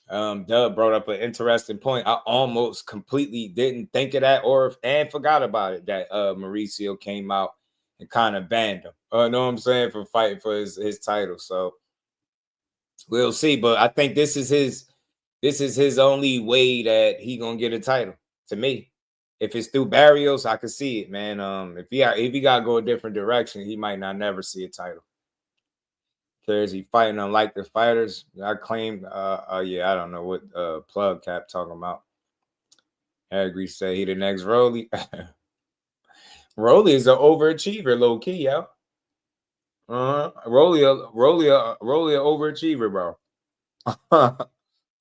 Doug brought up an interesting point. I almost completely didn't think of that and forgot about it, that Mauricio came out and kind of banned him. Know what I'm saying? For fighting for his title. So we'll see. But I think this is his only way that he gonna get a title, to me. If it's through Barrios, I could see it, man. If he gotta go a different direction, he might not never see a title. Because he fighting unlike the fighters. I claim, yeah, I don't know what plug cap talking about. Agri say he the next Rolly. Rolly is an overachiever, low key, yo. Rolly a overachiever, bro. Man,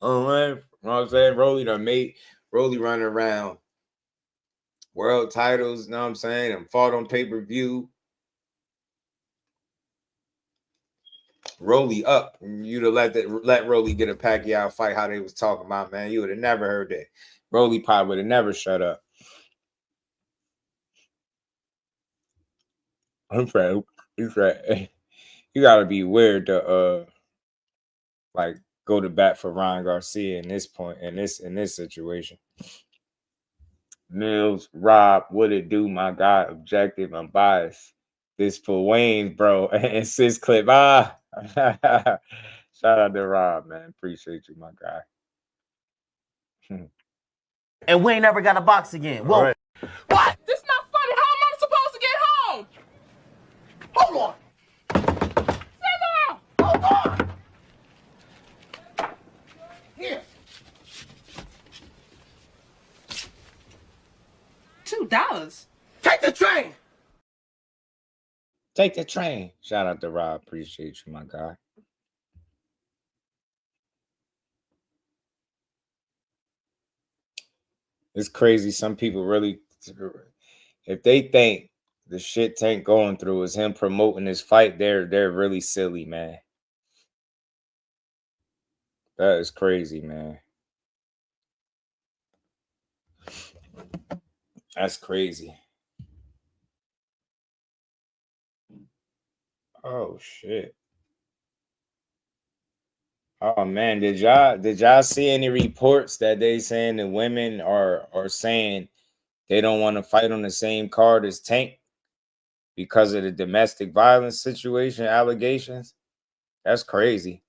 you know what I'm saying? Rolly running around world titles, you know what I'm saying? And fought on pay-per-view. Rolly up. You'd have let Rolly get a Pacquiao fight, how they was talking about, man. You would have never heard that. Rolly probably would have never shut up. I'm afraid. You gotta be weird to like go to bat for Ryan Garcia in this situation. Mills, Rob, what it do, my guy? Objective, unbiased. This for Wayne, bro. And sis clip. Shout out to Rob, man. Appreciate you, my guy. And we ain't never got a box again. Whoa. Right. What? This not funny. How am I supposed to get home? Hold on. Sit down. Hold on. Here. $2. Take the train. Take the train. Shout out to Rob. Appreciate you, my guy. It's crazy. Some people really, if they think the shit Tank going through is him promoting his fight, they're really silly, man. That is crazy, man. That's crazy. Oh shit. Oh man, did y'all see any reports that they saying the women are saying They don't want to fight on the same card as Tank because of the domestic violence situation allegations. That's crazy.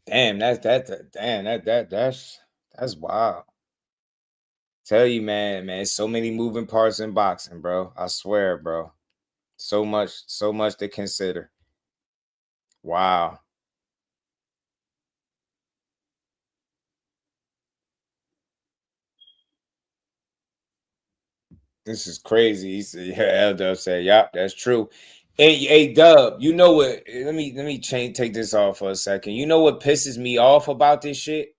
Damn, that's wild. Tell you, man, so many moving parts in boxing, bro. I swear, bro. So much to consider. Wow. This is crazy. He said, yeah, L-Dub said, yep, that's true. Hey, Dub, you know what? Let me take this off for a second. You know what pisses me off about this shit?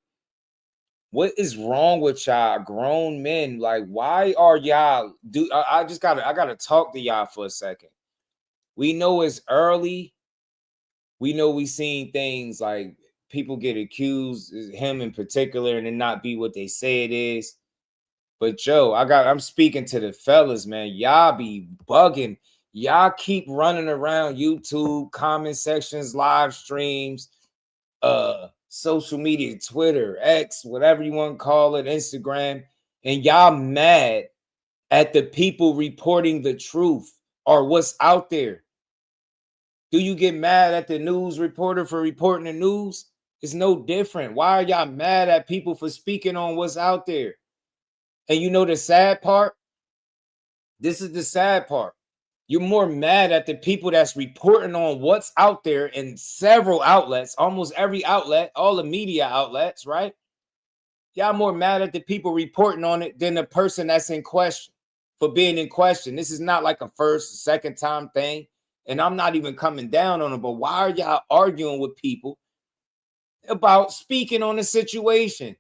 What is wrong with y'all grown men? Like, why are y'all I gotta talk to y'all for a second. We know it's early. We know we seen things like people get accused, him in particular, and it not be what they say it is. But Joe, I'm speaking to the fellas, man. Y'all be bugging. Y'all keep running around YouTube, comment sections, live streams, social media, Twitter, X, whatever you want to call it, Instagram, and y'all mad at the people reporting the truth or what's out there. Do you get mad at the news reporter for reporting the news? It's no different. Why are y'all mad at people for speaking on what's out there? And you know the sad part? This is the sad part. You're more mad at the people that's reporting on what's out there in several outlets, almost every outlet, all the media outlets, right? Y'all more mad at the people reporting on it than the person that's in question for being in question. This is not like a first, second time thing. And I'm not even coming down on them, but why are y'all arguing with people about speaking on the situation?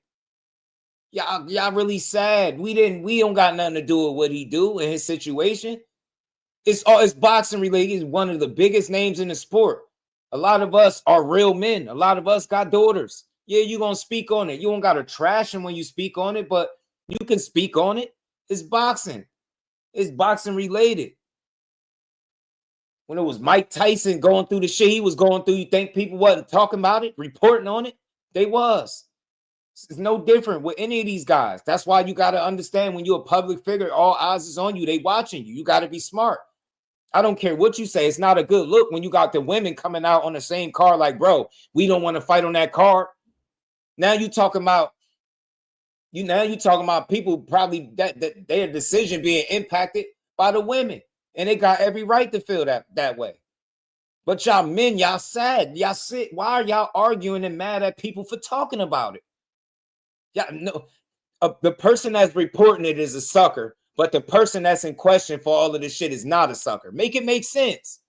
Y'all really sad. We don't got nothing to do with what he do in his situation. It's boxing related. He's one of the biggest names in the sport. A lot of us are real men. A lot of us got daughters. Yeah, you're gonna speak on it. You don't gotta trash him when you speak on it, but you can speak on it. It's boxing. It's boxing related. When it was Mike Tyson going through the shit he was going through, you think people wasn't talking about it, reporting on it? They was. It's no different with any of these guys. That's why you got to understand when you're a public figure, all eyes is on you. They watching you. You got to be smart. I don't care what you say. It's not a good look when you got the women coming out on the same card like, bro, we don't want to fight on that card. Now you talking about people probably that their decision being impacted by the women. And they got every right to feel that way. But y'all men, y'all sad. Y'all sick. Why are y'all arguing and mad at people for talking about it? Yeah, no. The person that's reporting it is a sucker, but the person that's in question for all of this shit is not a sucker. Make it make sense.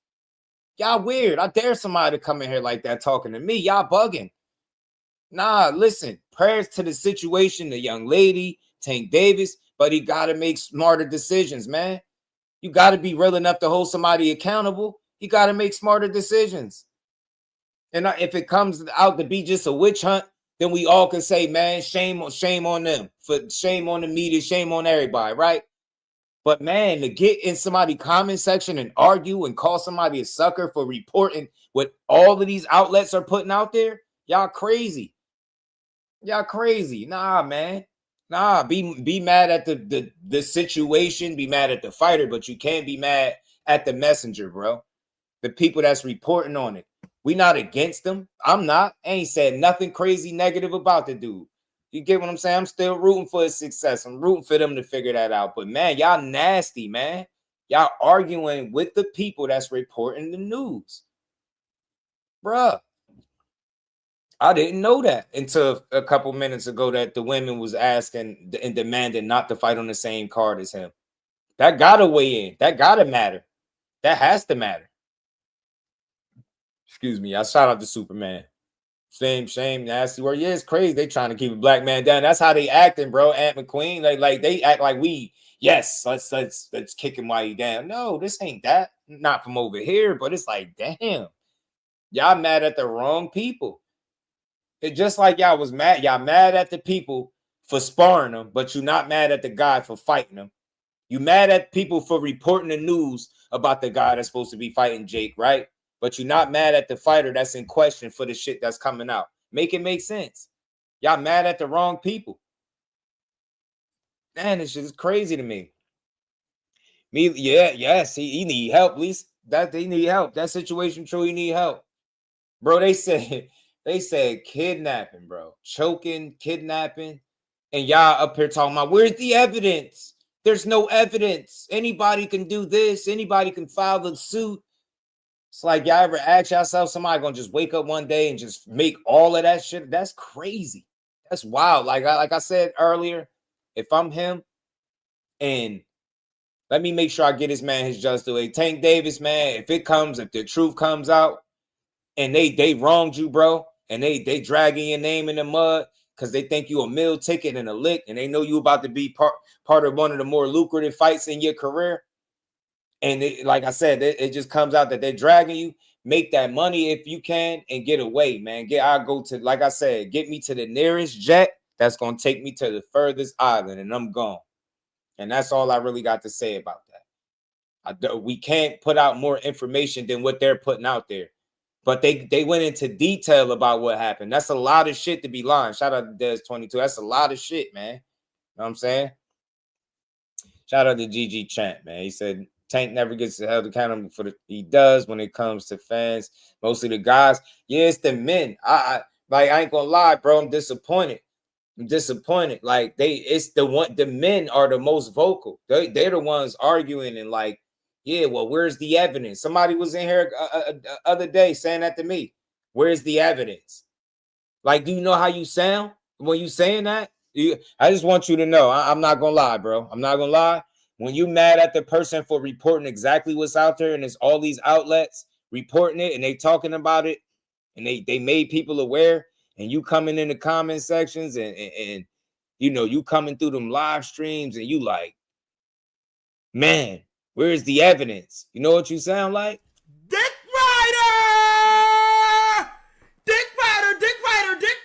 Y'all weird. I dare somebody to come in here like that talking to me. Y'all bugging. Nah, listen. Prayers to the situation, the young lady, Tank Davis, but he got to make smarter decisions, man. You got to be real enough to hold somebody accountable. You got to make smarter decisions. And if it comes out to be just a witch hunt, then we all can say, man, shame on them, shame on the media, shame on everybody, right? But man, to get in somebody's comment section and argue and call somebody a sucker for reporting what all of these outlets are putting out there, y'all crazy. Y'all crazy. Nah, man. Nah, be mad at the situation, be mad at the fighter, but you can't be mad at the messenger, bro. The people that's reporting on it. We not against them. I'm not. I ain't said nothing crazy negative about the dude. You get what I'm saying? I'm still rooting for his success. I'm rooting for them to figure that out. But man, y'all nasty, man. Y'all arguing with the people that's reporting the news. Bruh. I didn't know that until a couple minutes ago that the women was asking and demanding not to fight on the same card as him. That gotta weigh in. That gotta matter. That has to matter. Excuse me. I shout out to Superman. Shame, nasty word. Yeah, it's crazy. They trying to keep a black man down. That's how they acting, bro. Ant McQueen, like they act like we. Yes, let's kick him while he down. No, this ain't that. Not from over here, but it's like, damn, y'all mad at the wrong people. It just like y'all was mad. Y'all mad at the people for sparring them, but you're not mad at the guy for fighting them. You mad at people for reporting the news about the guy that's supposed to be fighting Jake, right? But you're not mad at the fighter that's in question for the shit that's coming out. Make it make sense. Y'all mad at the wrong people. Man, this shit is crazy to me. Yes, he need help. At least that they need help. That situation true, he need help. Bro, they said kidnapping, bro. Choking, kidnapping. And y'all up here talking about where's the evidence? There's no evidence. Anybody can do this, anybody can file the suit. It's like y'all ever ask yourself somebody gonna just wake up one day and just make all of that shit? That's crazy. That's wild. Like I said earlier, if I'm him, and let me make sure I get this man his just due. Tank Davis, man, if the truth comes out and they wronged you, bro, and they dragging your name in the mud because they think you a meal ticket and a lick, and they know you about to be part of one of the more lucrative fights in your career. And like I said, it just comes out that they're dragging you. Make that money if you can and get away, man. I'll go to, like I said, get me to the nearest jet that's going to take me to the furthest island, and I'm gone. And that's all I really got to say about that. We can't put out more information than what they're putting out there. But they went into detail about what happened. That's a lot of shit to be lying. Shout out to Des22. That's a lot of shit, man. You know what I'm saying? Shout out to GG Champ, man. He said Tank never gets held accountable for he does when it comes to fans. Mostly the guys. Yeah, it's the men. I ain't gonna lie, bro. I'm disappointed. Like the men are the most vocal. They're the ones arguing and like, yeah, well, where's the evidence? Somebody was in here other day saying that to me. Where's the evidence? Like, do you know how you sound when you saying that? I just want you to know. I'm not gonna lie, bro. I'm not gonna lie. When you mad at the person for reporting exactly what's out there, and it's all these outlets reporting it, and they talking about it, and they made people aware, and you coming in the comment sections, and you know you coming through them live streams, and you like, man, where's the evidence? You know what you sound like? Dick Rider! Dick Rider! Dick Rider! Dick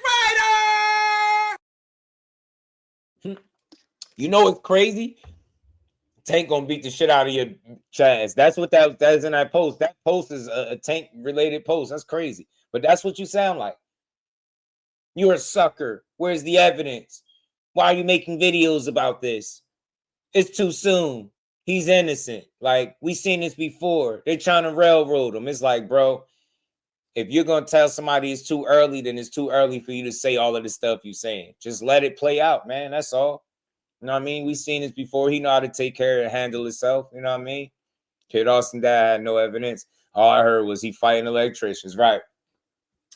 Rider! You know what's crazy? Tank gonna beat the shit out of your Chaz. That's what that is in that post. That post is a Tank related post. That's crazy. But that's what you sound like. You're a sucker. Where's the evidence? Why are you making videos about this? It's too soon. He's innocent. Like, we seen this before. They're trying to railroad him. It's like, bro, if you're gonna tell somebody it's too early, then it's too early for you to say all of the stuff you're saying. Just let it play out, man. That's all. You know what I mean? We seen this before. He know how to take care and handle himself. You know what I mean? Kid Austin dad had no evidence. All I heard was he fighting electricians. Right.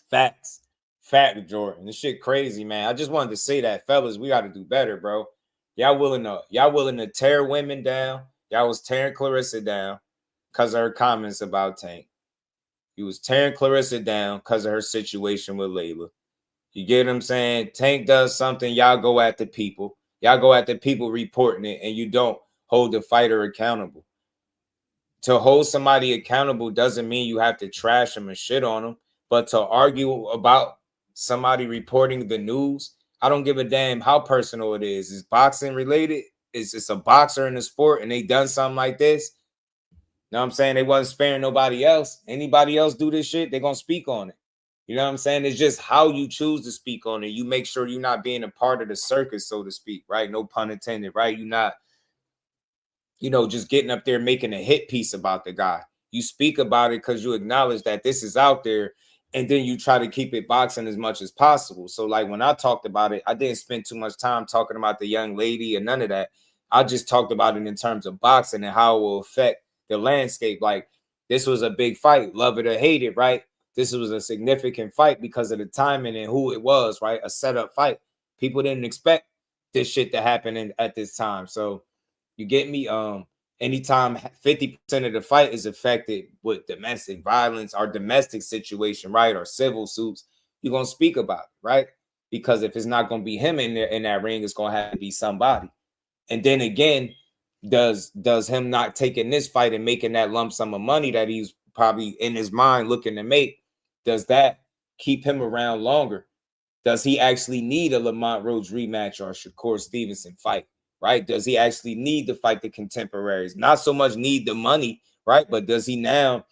Facts. Fact, Jordan. This shit crazy, man. I just wanted to say that, fellas, we got to do better, bro. Y'all willing to tear women down. Y'all was tearing Clarissa down because of her comments about Tank. You was tearing Clarissa down because of her situation with Layla. You get what I'm saying? Tank does something, y'all go at the people. Y'all go at the people reporting it, and you don't hold the fighter accountable. To hold somebody accountable doesn't mean you have to trash them and shit on them, but to argue about somebody reporting the news, I don't give a damn how personal it is. Is boxing related? It's a boxer in the sport, and they done something like this. You know what I'm saying? They wasn't sparing nobody else. Anybody else do this shit, they're going to speak on it. You know what I'm saying? It's just how you choose to speak on it. You make sure you're not being a part of the circus, so to speak, right? No pun intended, right? You're not, just getting up there making a hit piece about the guy. You speak about it because you acknowledge that this is out there, and then you try to keep it boxing as much as possible. So, like, when I talked about it, I didn't spend too much time talking about the young lady and none of that. I just talked about it in terms of boxing and how it will affect the landscape. Like, this was a big fight, love it or hate it, right? This was a significant fight because of the timing and who it was, right? A setup fight. People didn't expect this shit to happen at this time. So you get me? Anytime 50% of the fight is affected with domestic violence or domestic situation, right? Or civil suits, you're going to speak about it, right? Because if it's not going to be him in there in that ring, it's going to have to be somebody. And then again, does him not taking this fight and making that lump sum of money that he's probably in his mind looking to make, does that keep him around longer? Does he actually need a Lamont Roach rematch or a Shakur Stevenson fight, right? Does he actually need to fight the contemporaries? Not so much need the money, right? But does he now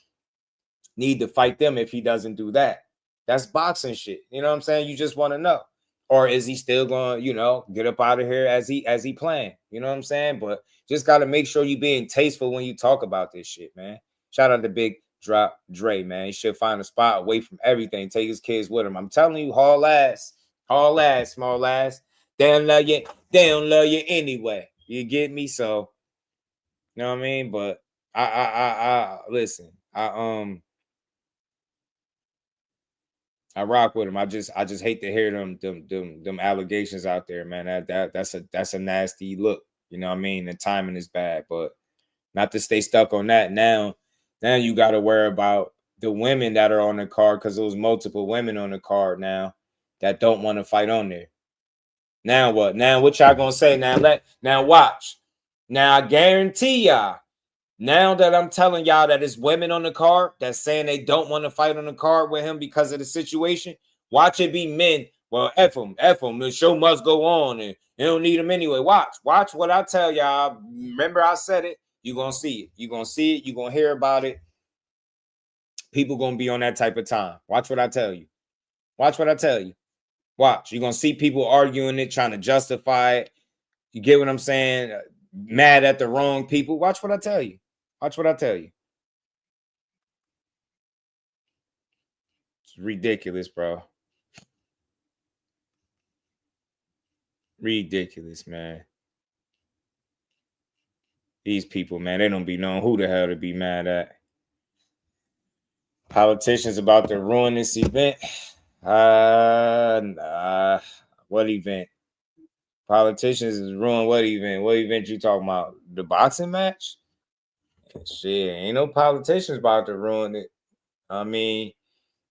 need to fight them if he doesn't do that? That's boxing shit. You know what I'm saying? You just want to know. Or is he still going to, you know, get up out of here as he planned? You know what I'm saying? But just got to make sure you being tasteful when you talk about this shit, man. Shout out to Big Drop Dre, man. He should find a spot away from everything. Take his kids with him. I'm telling you, haul ass, small ass. They don't love you. They don't love you anyway. You get me? So, you know what I mean? But I listen. I rock with him. I just hate to hear them allegations out there, man. That's a nasty look. You know what I mean? The timing is bad, but not to stay stuck on that. Now you got to worry about the women that are on the card, because there was multiple women on the card now that don't want to fight on there. Now what? Now what y'all gonna say? Now watch. Now I guarantee y'all. Now that I'm telling y'all that it's women on the card that's saying they don't want to fight on the card with him because of the situation, watch it be men. Well, F them. The show must go on, and they don't need them anyway. Watch what I tell y'all. Remember I said it. You're going to see it. You're going to see it. You're going to hear about it. People going to be on that type of time. Watch what I tell you. Watch. You're going to see people arguing it, trying to justify it. You get what I'm saying? Mad at the wrong people. Watch what I tell you. It's ridiculous, bro. Ridiculous, man. These people, man, they don't be knowing who the hell to be mad at. Politicians about to ruin this event. What event? Politicians is ruin what event? What event you talking about? The boxing match? Shit, ain't no politicians about to ruin it. I mean,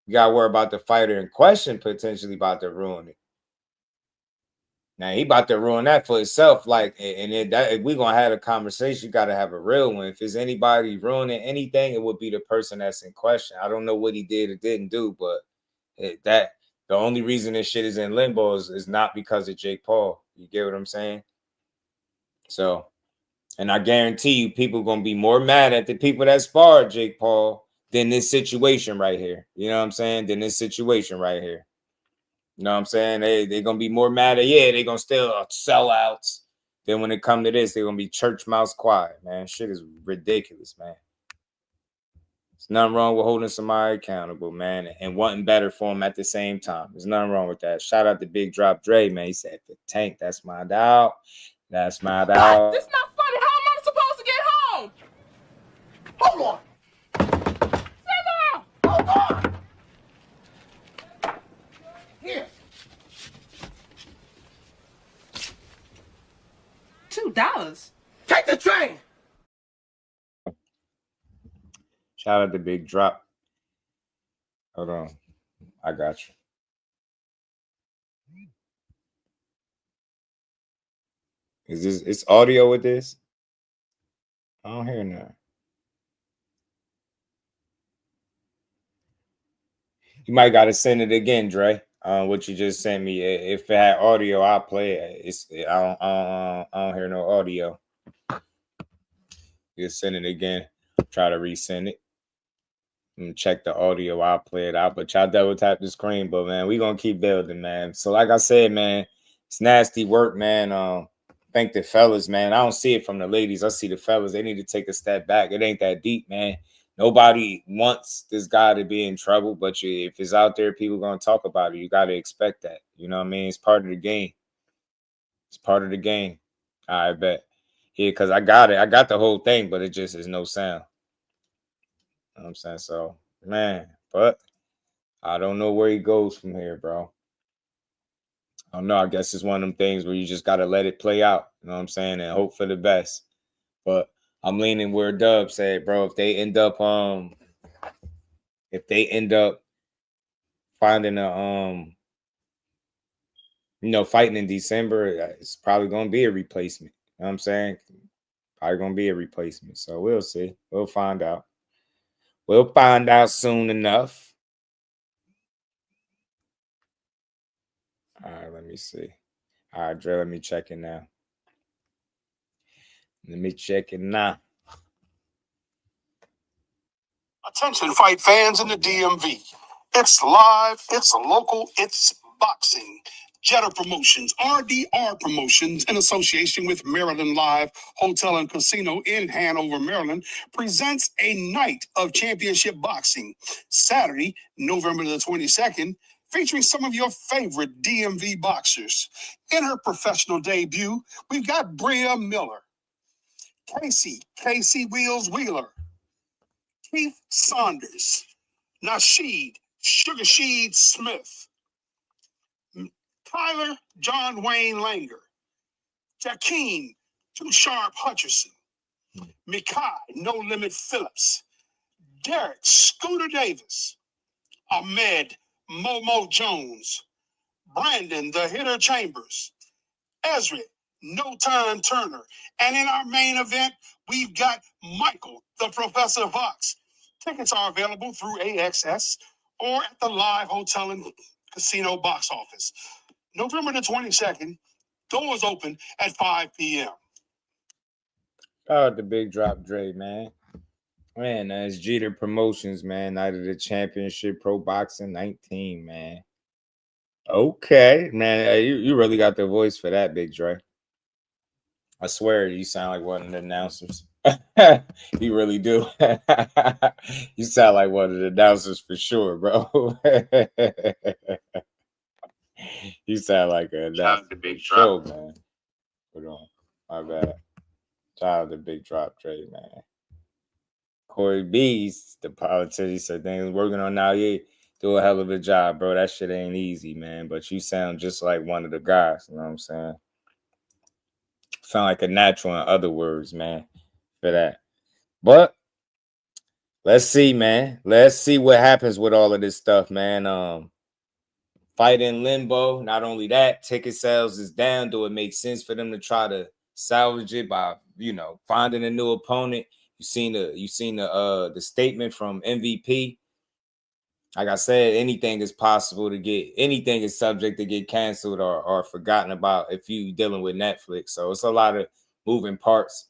you gotta worry about the fighter in question potentially about to ruin it. Now he about to ruin that for himself. Like, and if we're gonna have a conversation, you gotta have a real one. If it's anybody ruining anything, it would be the person that's in question. I don't know what he did or didn't do, but the only reason this shit is in limbo is not because of Jake Paul. You get what I'm saying? So, and I guarantee you, people gonna be more mad at the people that sparred Jake Paul than this situation right here. You know what I'm saying? Than this situation right here. You know what I'm saying? They're going to be more mad at, they're going to still sellouts. Then when it come to this, they're going to be church mouse quiet, man. Shit is ridiculous, man. There's nothing wrong with holding somebody accountable, man, and wanting better for them at the same time. There's nothing wrong with that. Shout out to Big Drop Dre, man. He said, the tank, that's my dog. That's my dog. This not funny. How am I supposed to get home? Hold on. Hold on. Here. $2. Take the train. Shout out to Big Drop. Hold on. I got you. Is this, it's audio with this? I don't hear nothing. You might got to send it again, Dre. What you just sent me. If it had audio, I'll play it. I don't hear no audio. You send it again. Try to resend it. And check the audio. I'll play it out. But y'all double tap the screen. But man, we gonna keep building, man. So like I said, man, it's nasty work, man. Thank the fellas, man. I don't see it from the ladies. I see the fellas. They need to take a step back. It ain't that deep, man. Nobody wants this guy to be in trouble, but if it's out there, people going to talk about it. You got to expect that. You know what I mean? It's part of the game. It's part of the game. I bet. Yeah, because I got it. I got the whole thing, but it just is no sound. You know what I'm saying? So, man, but I don't know where he goes from here, bro. I don't know. I guess it's one of them things where you just got to let it play out. You know what I'm saying? And hope for the best. But I'm leaning where Dub said, bro, if they end up finding a fighting in December, it's probably gonna be a replacement. You know what I'm saying? Probably gonna be a replacement. So we'll see. We'll find out. We'll find out soon enough. All right, let me see. All right, Dre, let me check it now. Attention fight fans in the DMV. It's live, it's local, it's boxing. Jetter Promotions, RDR Promotions, in association with Maryland Live Hotel and Casino in Hanover, Maryland, presents a night of championship boxing, Saturday, November the 22nd, featuring some of your favorite DMV boxers. In her professional debut, we've got Bria Miller, Casey Wheels Wheeler, Keith Saunders, Nasheed Sugar Sheed Smith, Tyler John Wayne Langer, Jakeem Too Sharp Hutcherson, Mikai No Limit Phillips, Derek Scooter Davis, Ahmed Momo Jones, Brandon the Hitter Chambers, Ezra No Time Turner, and in our main event, we've got Michael the Professor Vox. Tickets are available through AXS or at the Live Hotel and Casino box office. November the 22nd, doors open at 5 p.m. Shout out to Big Drop Dre, man. Man, that's Jeter Promotions, man. Night of the Championship Pro Boxing 19, man. Okay, man. You really got the voice for that, Big Dre. I swear you sound like one of the announcers. You really do. You sound like one of the announcers for sure, bro. You sound like a announcer. Big Drop, man. Hold on. My bad. Shout out to Big Drop Dre, man. Corey B's, the politician, he said things working on now. Yeah, do a hell of a job, bro. That shit ain't easy, man. But you sound just like one of the guys. You know what I'm saying? Sound like a natural, in other words, man, for that. But let's see, man. Let's see what happens with all of this stuff, man. Fight in limbo. Not only that, ticket sales is down. Do it make sense for them to try to salvage it by, finding a new opponent? You seen the statement from MVP. Like I said, anything is possible to get. Anything is subject to get canceled or forgotten about if you dealing with Netflix. So it's a lot of moving parts.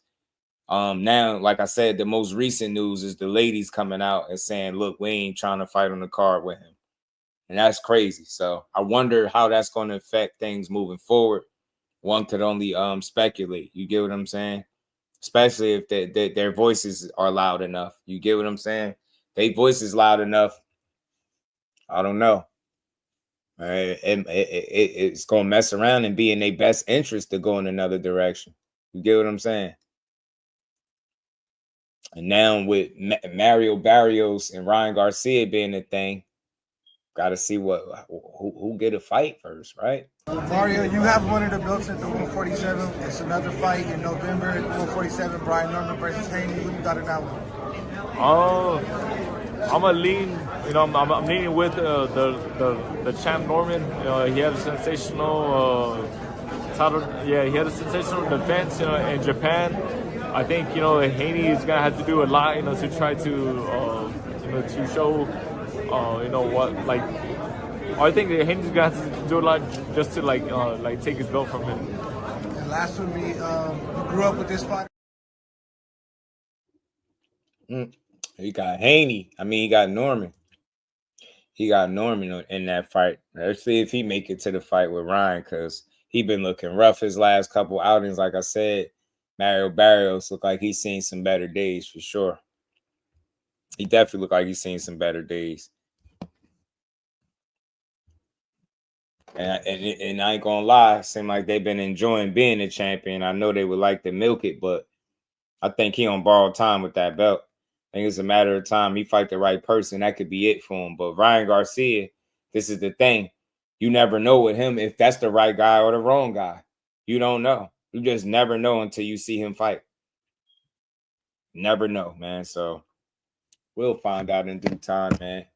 Now, like I said, the most recent news is the ladies coming out and saying, "Look, we ain't trying to fight on the card with him," and that's crazy. So I wonder how that's going to affect things moving forward. One could only speculate. You get what I'm saying? Especially if their voices are loud enough. You get what I'm saying? Their voice is loud enough. I don't know. It's going to mess around and be in their best interest to go in another direction. You get what I'm saying? And now with Mario Barrios and Ryan Garcia being a thing, got to see who get a fight first, right? Mario, you have one of the belts at the 147. It's another fight in November at 147. Brian Norman versus Haney. Who you got in that one? I'm a lean. I'm leaning with the champ Norman. He had a sensational title. Yeah, he had a sensational defense. In Japan. I think Haney is gonna have to do a lot. To try to show. I think that Haney's gonna have to do a lot just to take his belt from him. And last one, you grew up with this fighter. He got Haney. He got Norman. He got Norman in that fight. Let's see if he make it to the fight with Ryan, because he been looking rough his last couple outings. Like I said, Mario Barrios look like he's seen some better days for sure. He definitely look like he's seen some better days. And I ain't gonna lie, it seem like they've been enjoying being a champion. I know they would like to milk it, but I think he on borrowed time with that belt. I think it's a matter of time. He fight the right person. That could be it for him. But Ryan Garcia, this is the thing. You never know with him if that's the right guy or the wrong guy. You don't know. You just never know until you see him fight. Never know, man. So we'll find out in due time, man.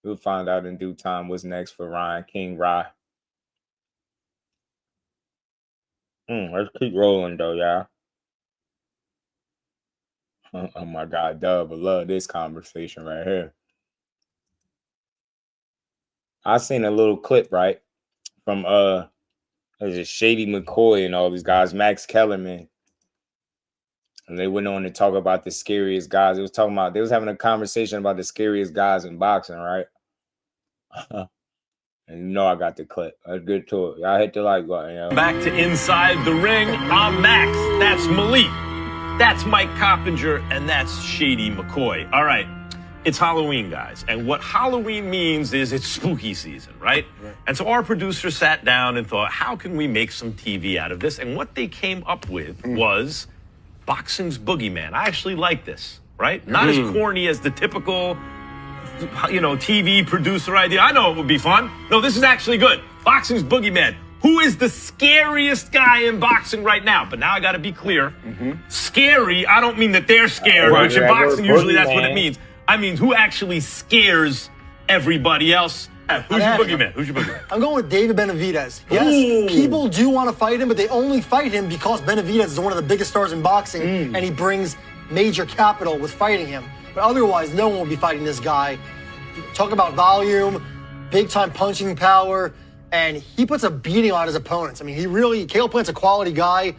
We'll find out in due time what's next for Ryan King Rye. Let's keep rolling, though, y'all. Oh my God, Dub, I love this conversation right here. I seen a little clip, right, from Shady McCoy and all these guys, Max Kellerman. And they went on to talk about the scariest guys. They was having a conversation about the scariest guys in boxing, right? And you know I got the clip. Let's get to it. Y'all hit the like button, yo. Back to Inside the Ring. I'm Max. That's Malik. That's Mike Coppinger. And that's Shady McCoy. All right. It's Halloween, guys. And what Halloween means is it's spooky season, right? And so our producer sat down and thought, how can we make some TV out of this? And what they came up with was boxing's boogeyman. I actually like this, right? Not as corny as the typical, TV producer idea. I know it would be fun. No, this is actually good. Boxing's boogeyman. Who is the scariest guy in boxing right now? But now I got to be clear. Scary, I don't mean that they're scared, which in boxing usually that's what it means. I mean, who actually scares everybody else? Who's your boogeyman? Who's your boogeyman? I'm going with David Benavidez. Yes, people do want to fight him, but they only fight him because Benavidez is one of the biggest stars in boxing, and he brings major capital with fighting him. But otherwise, no one will be fighting this guy. Talk about volume, big-time punching power, and he puts a beating on his opponents. I mean, Caleb Plant's a quality guy.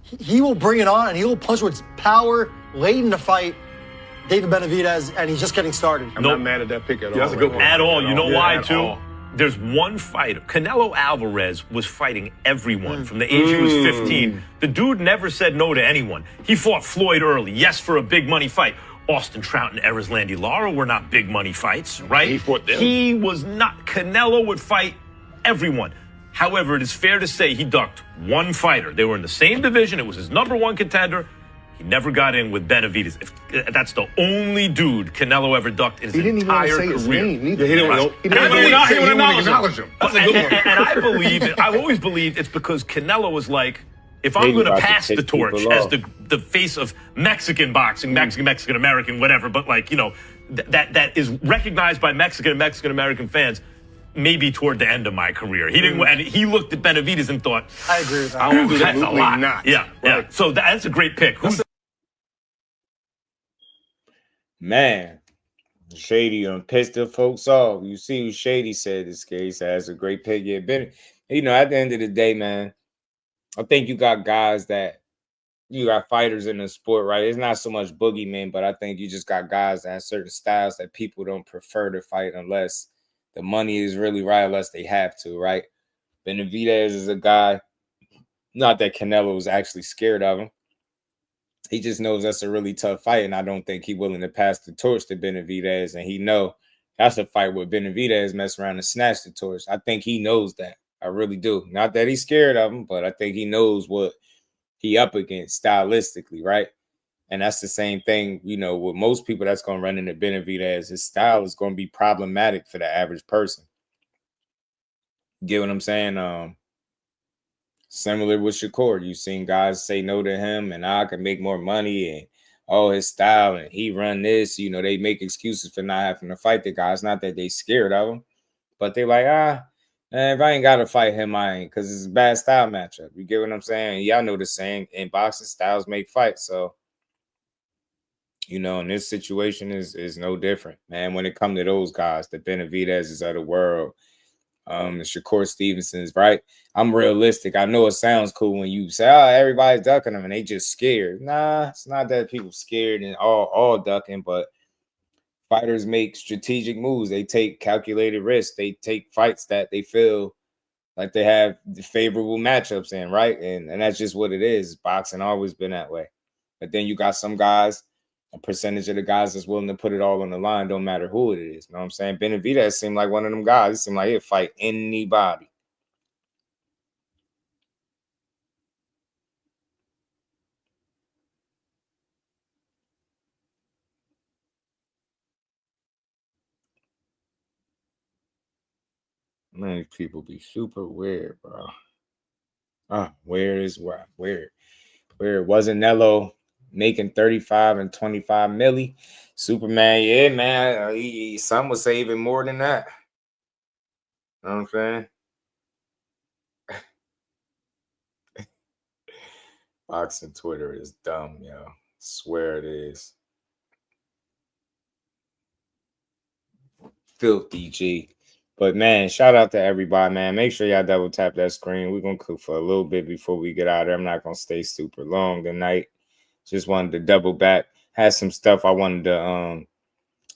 He will bring it on, and he will punch with power late in the fight. David Benavidez, and he's just getting started. I'm not mad at that pick at all. That's a good one. At all. You know why, too? There's one fighter. Canelo Alvarez was fighting everyone from the age he was 15. The dude never said no to anyone. He fought Floyd early, yes, for a big money fight. Austin Trout and Erislandy Lara were not big money fights, right? He fought them. He was not. Canelo would fight everyone. However, it is fair to say he ducked one fighter. They were in the same division. It was his #1 contender. He never got in with Benavidez. That's the only dude Canelo ever ducked in his entire career. He didn't acknowledge him. That's a good one. And I believe it. I've always believed it's because Canelo was like, if I'm going to pass the torch as the face of Mexican boxing, Mexican American, whatever, but that is recognized by Mexican and Mexican American fans, maybe toward the end of my career. He didn't, and he looked at Benavidez and thought, I agree with that. That's a lot. Not. Yeah. So that's a great pick. Man, Shady pissed the folks off. You see who Shady said this case has a great pick. Yeah, at the end of the day, man, I think you got guys that you got fighters in the sport, right? It's not so much boogeyman, but I think you just got guys that have certain styles that people don't prefer to fight unless the money is really right, unless they have to, right? Benavidez is a guy, not that Canelo was actually scared of him. He just knows that's a really tough fight, and I don't think he's willing to pass the torch to Benavidez, and he know that's a fight where Benavidez mess around and snatch the torch. I think he knows that. I really do. Not that he's scared of him, but I think he knows what he up against stylistically, right? And that's the same thing, with most people that's going to run into Benavidez. His style is going to be problematic for the average person. Get what I'm saying? Similar with Shakur. You've seen guys say no to him and I can make more money and his style and he run this. They make excuses for not having to fight the guy. It's not that they scared of him, but they like, if I ain't got to fight him, I ain't, because it's a bad style matchup. You get what I'm saying? Y'all know the saying, in boxing, styles make fights. So, and this situation is no different, man. When it comes to those guys, the Benavidez's of the world, the Shakur Stevensons, right? I'm realistic. I know it sounds cool when you say, everybody's ducking them and they just scared. Nah, it's not that people scared and all ducking, but fighters make strategic moves. They take calculated risks. They take fights that they feel like they have the favorable matchups in, right? And that's just what it is. Boxing always been that way. But then you got some guys, a percentage of the guys that's willing to put it all on the line, don't matter who it is. You know what I'm saying? Benavidez seemed like one of them guys. It seemed like he'd fight anybody. Man, these people be super weird, bro. Where is what? Where wasn't Nello making 35 and 25 milli? Superman, yeah, man. Some would say even more than that. You know what I'm saying? Boxing Twitter is dumb, yo. Swear it is. Filthy G. But, man, shout out to everybody, man. Make sure y'all double tap that screen. We're going to cook for a little bit before we get out of there. I'm not going to stay super long tonight. Just wanted to double back. Had some stuff I wanted to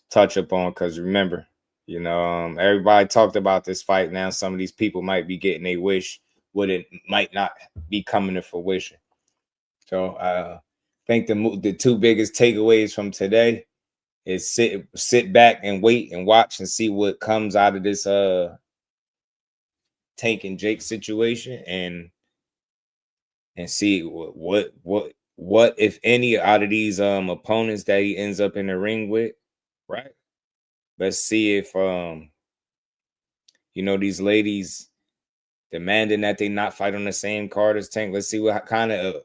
touch up on because, remember, You know, everybody talked about this fight. Now some of these people might be getting a wish, what it might not be coming to fruition. So I think the two biggest takeaways from today is sit back and wait and watch and see what comes out of this Tank and Jake situation, and see what if any out of these opponents that he ends up in the ring with, right? Let's see if you know, these ladies demanding that they not fight on the same card as Tank. Let's see what kind of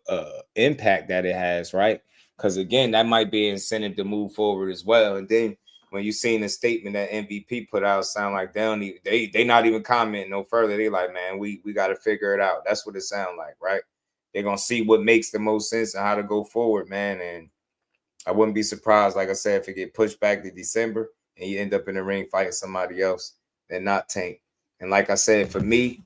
impact that it has, right? Because again, that might be an incentive to move forward as well. And then when you seen the statement that MVP put out, sound like they not even commenting no further. They like, man, we got to figure it out. That's what it sound like, right? They're gonna see what makes the most sense and how to go forward, man. And I wouldn't be surprised, like I said, if it get pushed back to December and you end up in the ring fighting somebody else and not Tank. And like I said, for me,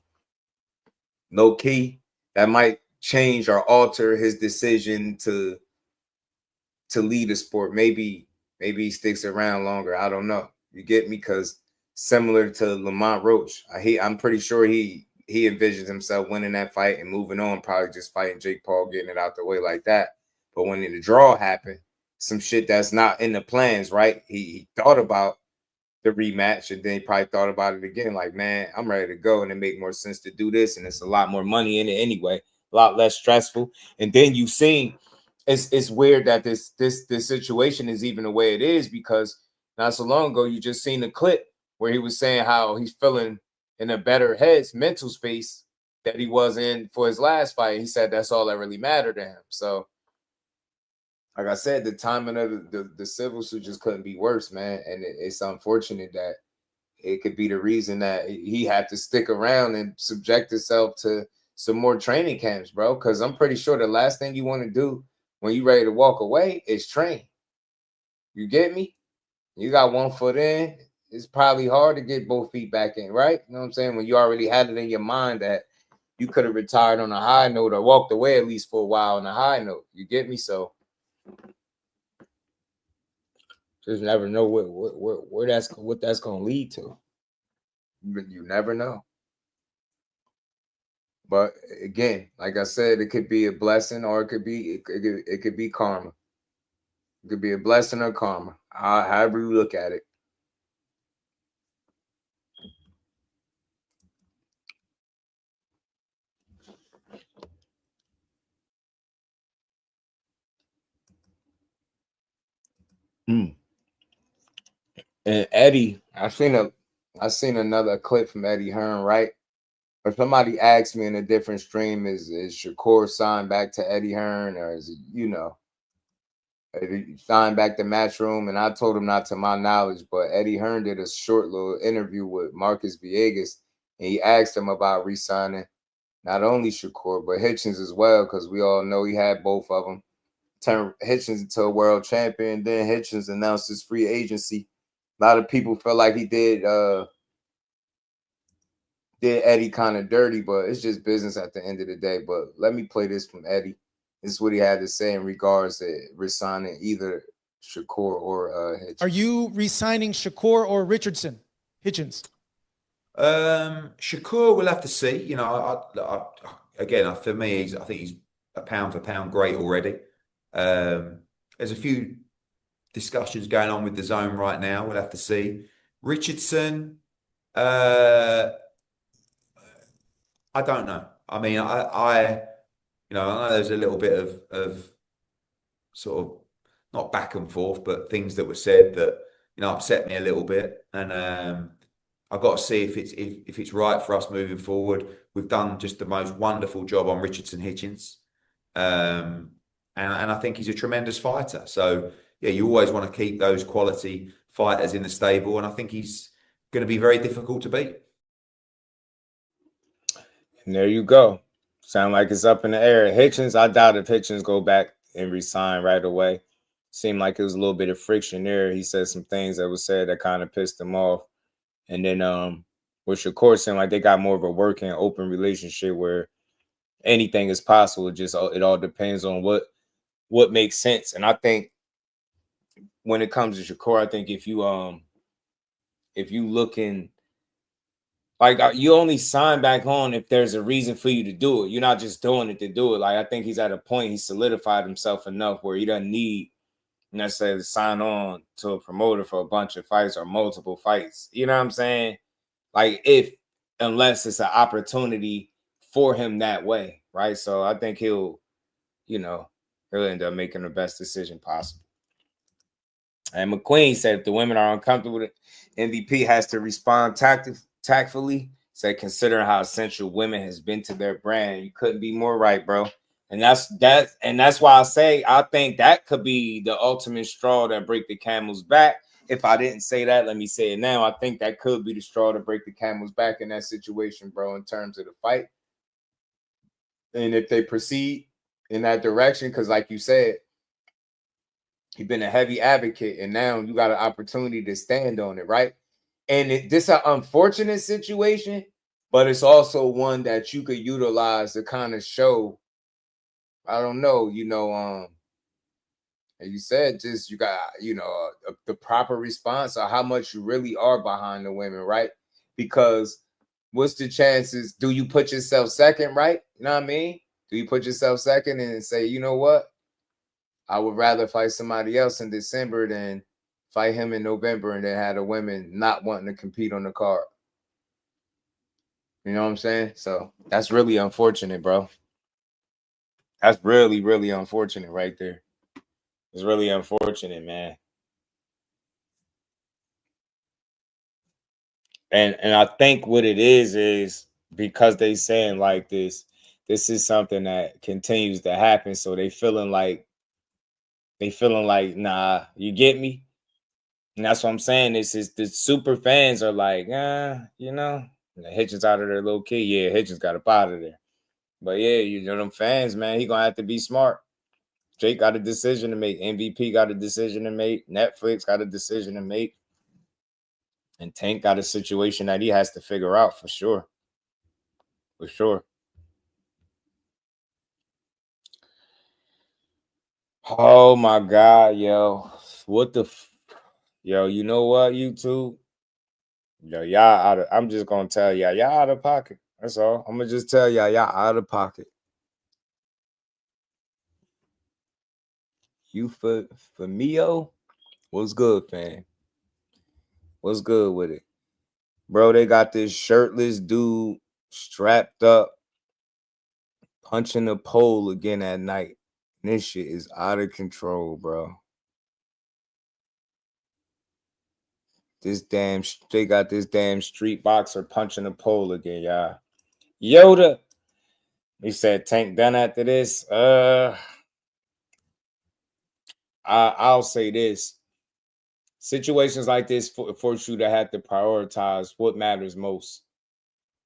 low key, that might change or alter his decision to lead the sport. Maybe he sticks around longer. I don't know. You get me? Because similar to Lamont Roach, I'm pretty sure he envisions himself winning that fight and moving on, probably just fighting Jake Paul, getting it out the way like that. But when the draw happened, some shit that's not in the plans, right? He thought about the rematch, and then he probably thought about it again, like, man, I'm ready to go, and it make more sense to do this, and it's a lot more money in it anyway, a lot less stressful. And then you seen it's weird that this situation is even the way it is, because not so long ago you just seen a clip where he was saying how he's feeling in a better mental space that he was in for his last fight. He said that's all that really mattered to him. So like I said, the timing of the civil suit just couldn't be worse, man. And it's unfortunate that it could be the reason that he had to stick around and subject himself to some more training camps, bro. Because I'm pretty sure the last thing you want to do when you're ready to walk away is train. You get me? You got one foot in. It's probably hard to get both feet back in, right? You know what I'm saying? When you already had it in your mind that you could have retired on a high note or walked away at least for a while on a high note. You get me? So just never know what that's gonna lead to. You never know. But again, like I said, it could be a blessing or it could be karma. It could be a blessing or karma, however you look at it. And Eddie, I seen another clip from Eddie Hearn, right? Or somebody asked me in a different stream, is Shakur signed back to Eddie Hearn, or is it, you know, signed back to Matchroom? And I told him not to my knowledge, but Eddie Hearn did a short little interview with Marcus Villegas, and he asked him about re-signing not only Shakur, but Hitchins as well, because we all know he had both of them. Turned Hitchins into a world champion, then Hitchins announced his free agency. A lot of people felt like he did Eddie kind of dirty, but it's just business at the end of the day. But let me play this from Eddie. This is what he had to say in regards to resigning either Shakur or Hitchins. Are you resigning Shakur or Richardson? Hitchins. Shakur, we'll have to see. You know, again, for me, I think he's a pound for pound great already. There's a few discussions going on with the zone right now. We'll have to see. Richardson, I don't know. I mean, I know there's a little bit of sort of not back and forth, but things that were said that, you know, upset me a little bit. And I've got to see if it's right for us moving forward. We've done just the most wonderful job on Richardson Hitchins. And I think he's a tremendous fighter. So, yeah, you always want to keep those quality fighters in the stable. And I think he's going to be very difficult to beat. And there you go. Sound like it's up in the air. Hitchins, I doubt if Hitchins go back and resign right away. Seemed like it was a little bit of friction there. He said some things that was said that kind of pissed him off. And then with Shakur, seemed like they got more of a working, open relationship where anything is possible. It all depends on what makes sense. And I think when it comes to Shakur, I think if if you looking like you only sign back on if there's a reason for you to do it. You're not just doing it to do it. Like I think he's at a point he solidified himself enough where he doesn't need necessarily sign on to a promoter for a bunch of fights or multiple fights. You know what I'm saying? Like unless it's an opportunity for him that way, right? So I think he'll end up making the best decision possible. And McQueen said if the women are uncomfortable with it, MVP has to respond tactfully. Said considering how essential women has been to their brand, you couldn't be more right, bro. And that's why I say I think that could be the ultimate straw that break the camel's back. If I didn't say that, let me say it now. I think that could be the straw to break the camel's back in that situation, bro, in terms of the fight. And if they proceed in that direction, because like you said, he's been a heavy advocate, and now you got an opportunity to stand on it, right? And this is an unfortunate situation, but it's also one that you could utilize to kind of show, I don't know, and you said just you got, the proper response or how much you really are behind the women, right? Because what's the chances? Do you put yourself second, right? You know what I mean? Do you put yourself second and say, you know what? I would rather fight somebody else in December than fight him in November and then have the women not wanting to compete on the card. You know what I'm saying? So that's really unfortunate, bro. That's really, really unfortunate right there. It's really unfortunate, man. And I think what it is because they saying like this is something that continues to happen. So they feeling like, nah, you get me? And that's what I'm saying. This is the super fans are like, Hitchins out of there low key. Yeah, Hitchins got up out of there. But yeah, them fans, man, he gonna have to be smart. Jake got a decision to make. MVP got a decision to make. Netflix got a decision to make. And Tank got a situation that he has to figure out for sure. For sure. Oh my God, yo. What the yo, you know what, YouTube? Yo, y'all I'm just gonna tell y'all out of pocket. That's all. I'm gonna just tell y'all out of pocket. You for Mio? What's good, fam? What's good with it? Bro, they got this shirtless dude strapped up, punching a pole again at night. This shit is out of control, bro. They got this damn street boxer punching a pole again, y'all. Yoda. He said Tank done after this. I'll say this. Situations like this force you to have to prioritize what matters most.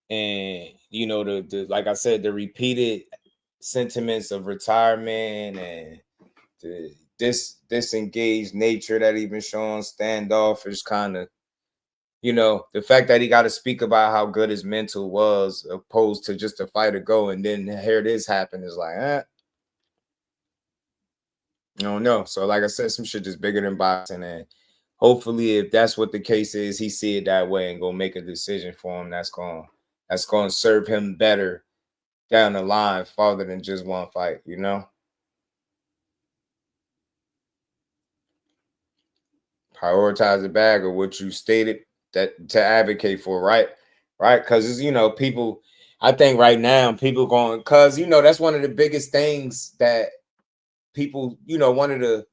And the like I said, the repeated sentiments of retirement and the disengaged nature that he been showing, standoffish kind of, the fact that he got to speak about how good his mental was opposed to just a fight ago and then hear this happen is like, I don't know. So like I said, some shit just bigger than boxing, and hopefully if that's what the case is, he see it that way and go make a decision for him that's going to serve him better down the line farther than just one fight, Prioritize the bag or what you stated that to advocate for, right? Because it's, people, I think right now people going, because that's one of the biggest things that people, one of the,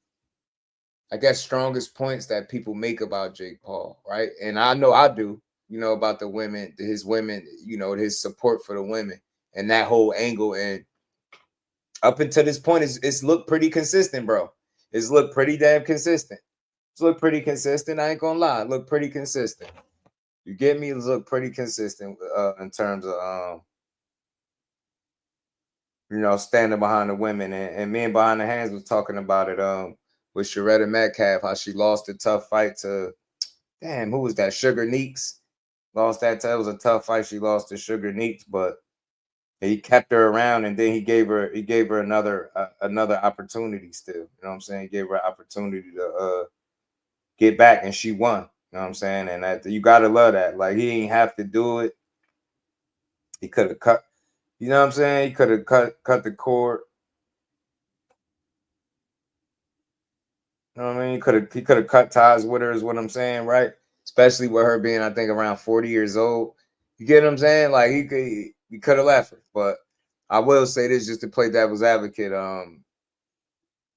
I guess, strongest points that people make about Jake Paul, right? And I know I do, about the women, his women, his support for the women and that whole angle. And up until this point, it's looked pretty consistent, bro. It's looked pretty damn consistent. It's looked pretty consistent. I ain't gonna lie. It looked pretty consistent. You get me? It's looked pretty consistent in terms of standing behind the women. And me and Behind the Hands was talking about it with Sharetta Metcalf, how she lost a tough fight to who was that? Sugar Neeks. Lost that. It was a tough fight. She lost to Sugar Neeks, but he kept her around, and then he gave her another opportunity still. You know what I'm saying? He gave her an opportunity to get back, and she won. You know what I'm saying? And that you gotta love that. Like he ain't have to do it. He could have cut. You know what I'm saying? He could have cut the cord. You know what I mean? He could have cut ties with her. Is what I'm saying, right? Especially with her being, I think, around 40 years old. You get what I'm saying? Like he could have left her. But I will say this just to play devil's advocate.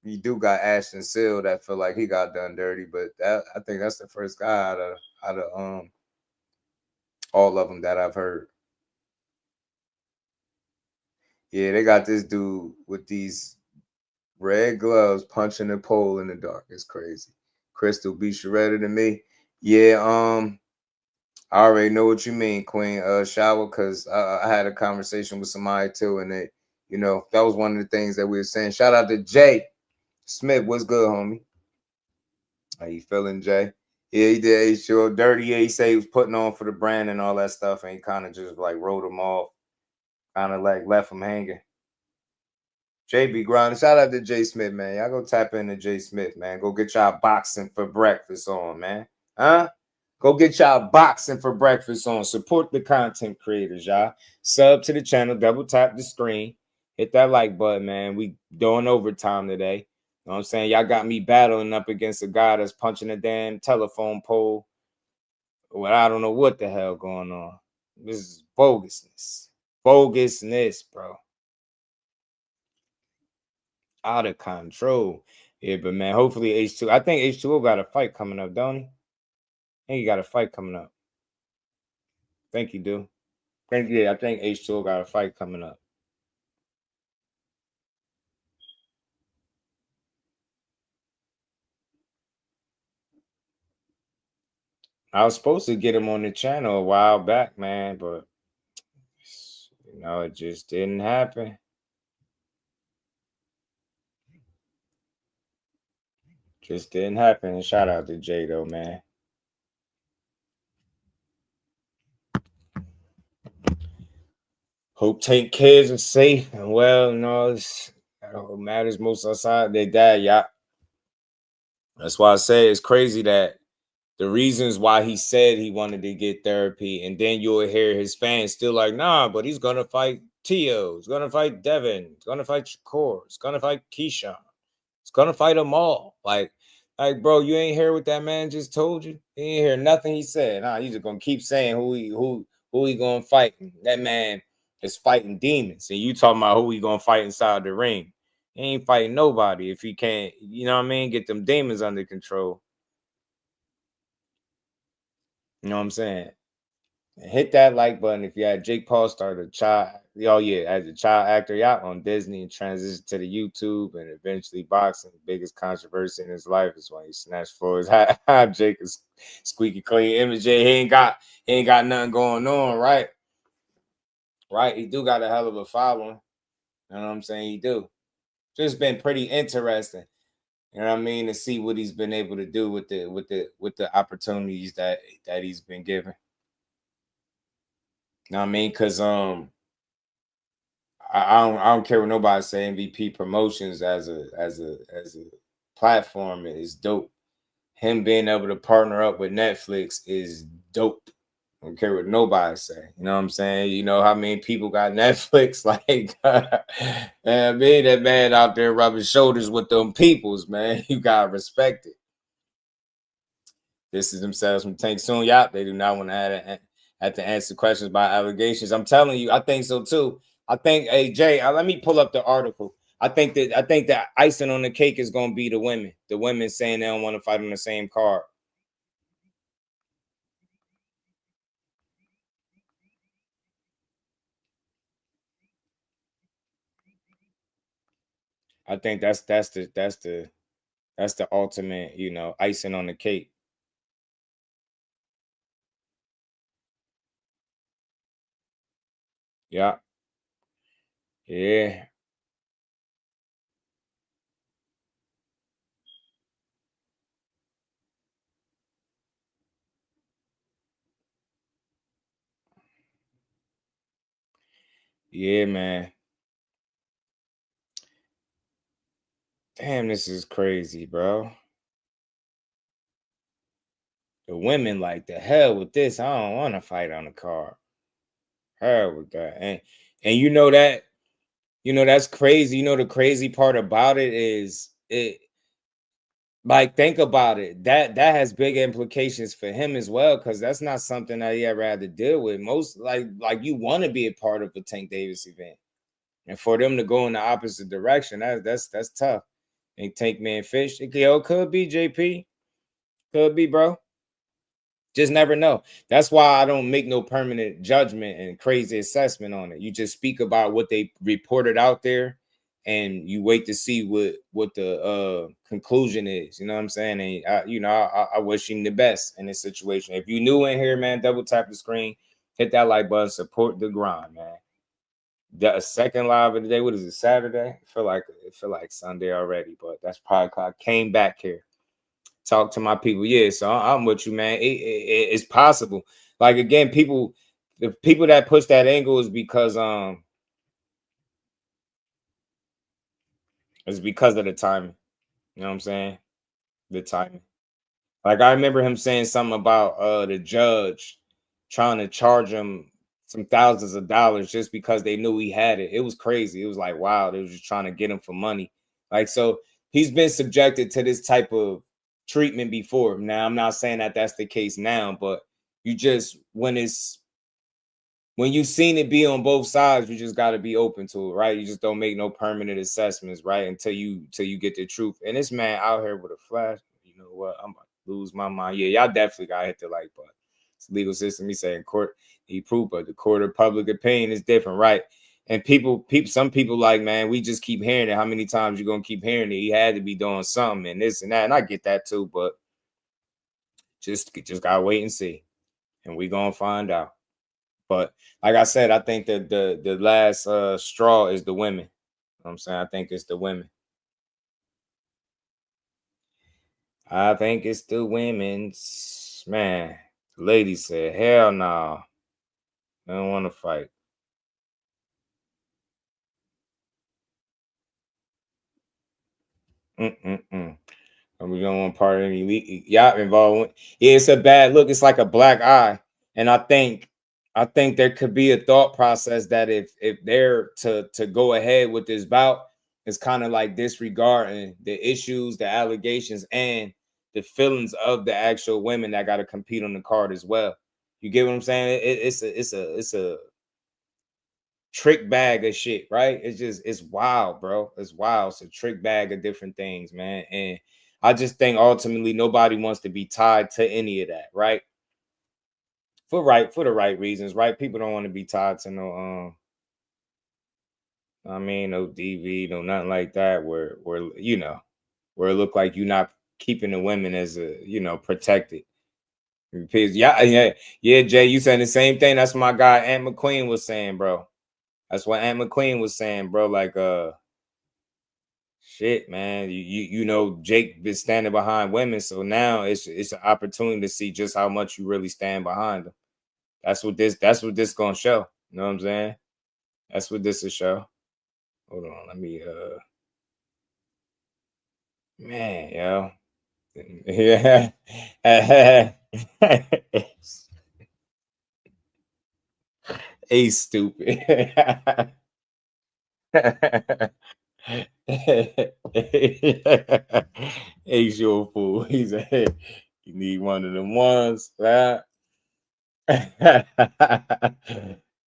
You do got Ashton Seal that feel like he got done dirty, but I think that's the first guy out of all of them that I've heard. Yeah, they got this dude with these red gloves punching the pole in the dark. It's crazy. Crystal be shredder than me. Yeah, I already know what you mean, Queen Shower, because I had a conversation with somebody too, and they, you know, that was one of the things that we were saying. Shout out to Jay Smith. What's good, homie? How you feeling, Jay? Yeah, he did. He sure dirty. Yeah, he said he was putting on for the brand and all that stuff, and he kind of just like wrote him off, kind of like left him hanging. JB Grind. Shout out to Jay Smith, man. Y'all go tap into Jay Smith, man. Go get y'all boxing for breakfast on, man. Huh? Go get y'all boxing for breakfast on. Support the content creators, y'all. Sub to the channel. Double tap the screen. Hit that like button, man. We doing overtime today. You know what I'm saying? Y'all got me battling up against a guy that's punching a damn telephone pole. Well, I don't know what the hell going on. This is bogusness. Bogusness, bro. Out of control. Yeah, but man, hopefully H2. I think H2O got a fight coming up, don't he? I think he got a fight coming up. I think he do. I think H2O got a fight coming up. I was supposed to get him on the channel a while back, man, but you know, it just didn't happen. Just didn't happen. And shout out to Jay though, man. Hope Tank kids are safe and well and all this. What matters most outside their dad, y'all. That's why I say it's crazy that the reasons why he said he wanted to get therapy, and then you'll hear his fans still like, nah, but he's gonna fight Tio, he's gonna fight Devin, he's gonna fight Shakur, he's gonna fight Keyshawn, he's gonna fight them all. Like, bro, you ain't hear what that man just told you? You ain't hear nothing he said. Nah, he's just gonna keep saying who he gonna fight. That man is fighting demons, and you talking about who he gonna fight inside the ring. He ain't fighting nobody if he can't, you know what I mean, get them demons under control. You know what I'm saying? Hit that like button if you had Jake Paul start a child. Oh yeah, as a child actor, y'all on Disney and transition to the YouTube and eventually boxing. The biggest controversy in his life is when he snatched Floyd's hat. Jake is squeaky clean. MJ, he ain't got nothing going on, right? Right, he do got a hell of a following. You know what I'm saying? He do. Just been pretty interesting. You know what I mean? To see what he's been able to do with the opportunities that he's been given. You know what I mean? Because I don't care what nobody say. MVP Promotions as a platform is dope. Him being able to partner up with Netflix is dope. I don't care what nobody say. You know what I'm saying? You know how many people got Netflix? Like, man, that man out there rubbing shoulders with them peoples, man. You gotta respect it. This is themselves from Tank Soon Yap. They do not want to have to answer questions by allegations. I'm telling you, I think so too. I think, hey Jay, let me pull up the article. I think that icing on the cake is going to be the women. The women saying they don't want to fight on the same card. I think that's the ultimate, you know, icing on the cake. Yeah. Yeah. Yeah, man. Damn, this is crazy, bro. the women like, the hell with this. I don't want to fight on the card. Hell with that. And you know that, that's crazy. The crazy part about it is like, think about it. That has big implications for him as well, because that's not something that he ever had to deal with. Most like you want to be a part of a Tank Davis event, and for them to go in the opposite direction, that's tough. And Tank Man Fish, could be JP, could be, bro. Just never know. That's why I don't make no permanent judgment and crazy assessment on it. You just speak about what they reported out there, and you wait to see what the conclusion is. You know what I'm saying? And I wish him the best in this situation. If you new in here, man, double tap the screen, hit that like button, support the grind, man. The second live of the day. What is it? Saturday? I feel like Sunday already, but that's probably I came back here. Talk to my people. Yeah, so I'm with you, man. It's possible. Like, again, the people that push that angle is because it's because of the timing. You know what I'm saying? The timing. Like, I remember him saying something about the judge trying to charge him some thousands of dollars just because they knew he had it. It was crazy. It was like, wow, they was just trying to get him for money. Like, so he's been subjected to this type of treatment before. Now, I'm not saying that that's the case now, but you just, when you've seen it be on both sides, you just got to be open to it, right? You just don't make no permanent assessments, right? Until you get the truth. And this man out here with a flash, you know what? I'm about to lose my mind. Yeah, y'all definitely got to hit the like button. It's the legal system. He saying court, he proved, but the court of public opinion is different, right? And some people like, man, we just keep hearing it. How many times you gonna keep hearing it? He had to be doing something and this and that. And I get that too, but just gotta wait and see. And we gonna find out. But like I said, I think that the last straw is the women. You know what I'm saying? I think it's the women. I think it's the women's, man. The lady said, hell no. I don't want to fight. And we don't want part of any y'all involved. Yeah, it's a bad look. It's like a black eye. And I think there could be a thought process that if they're to go ahead with this bout, it's kind of like disregarding the issues, the allegations, and the feelings of the actual women that got to compete on the card as well. You get what I'm saying? It's a trick bag of shit, right? It's wild, bro. It's wild. It's a trick bag of different things, man. And I just think ultimately nobody wants to be tied to any of that, right? For the right reasons, right? People don't want to be tied to no no DV, no nothing like that, where it look like you're not keeping the women as protected. Yeah, Jay, you saying the same thing. That's what my guy Aunt McQueen was saying, bro. That's what Aunt McQueen was saying, bro. Like, shit, man. Jake been standing behind women, so now it's an opportunity to see just how much you really stand behind them. That's what this gonna show. You know what I'm saying? That's what this is show. Hold on, let me man, yo. Yeah. He's stupid. He's your fool. He's a you need one of them ones, right?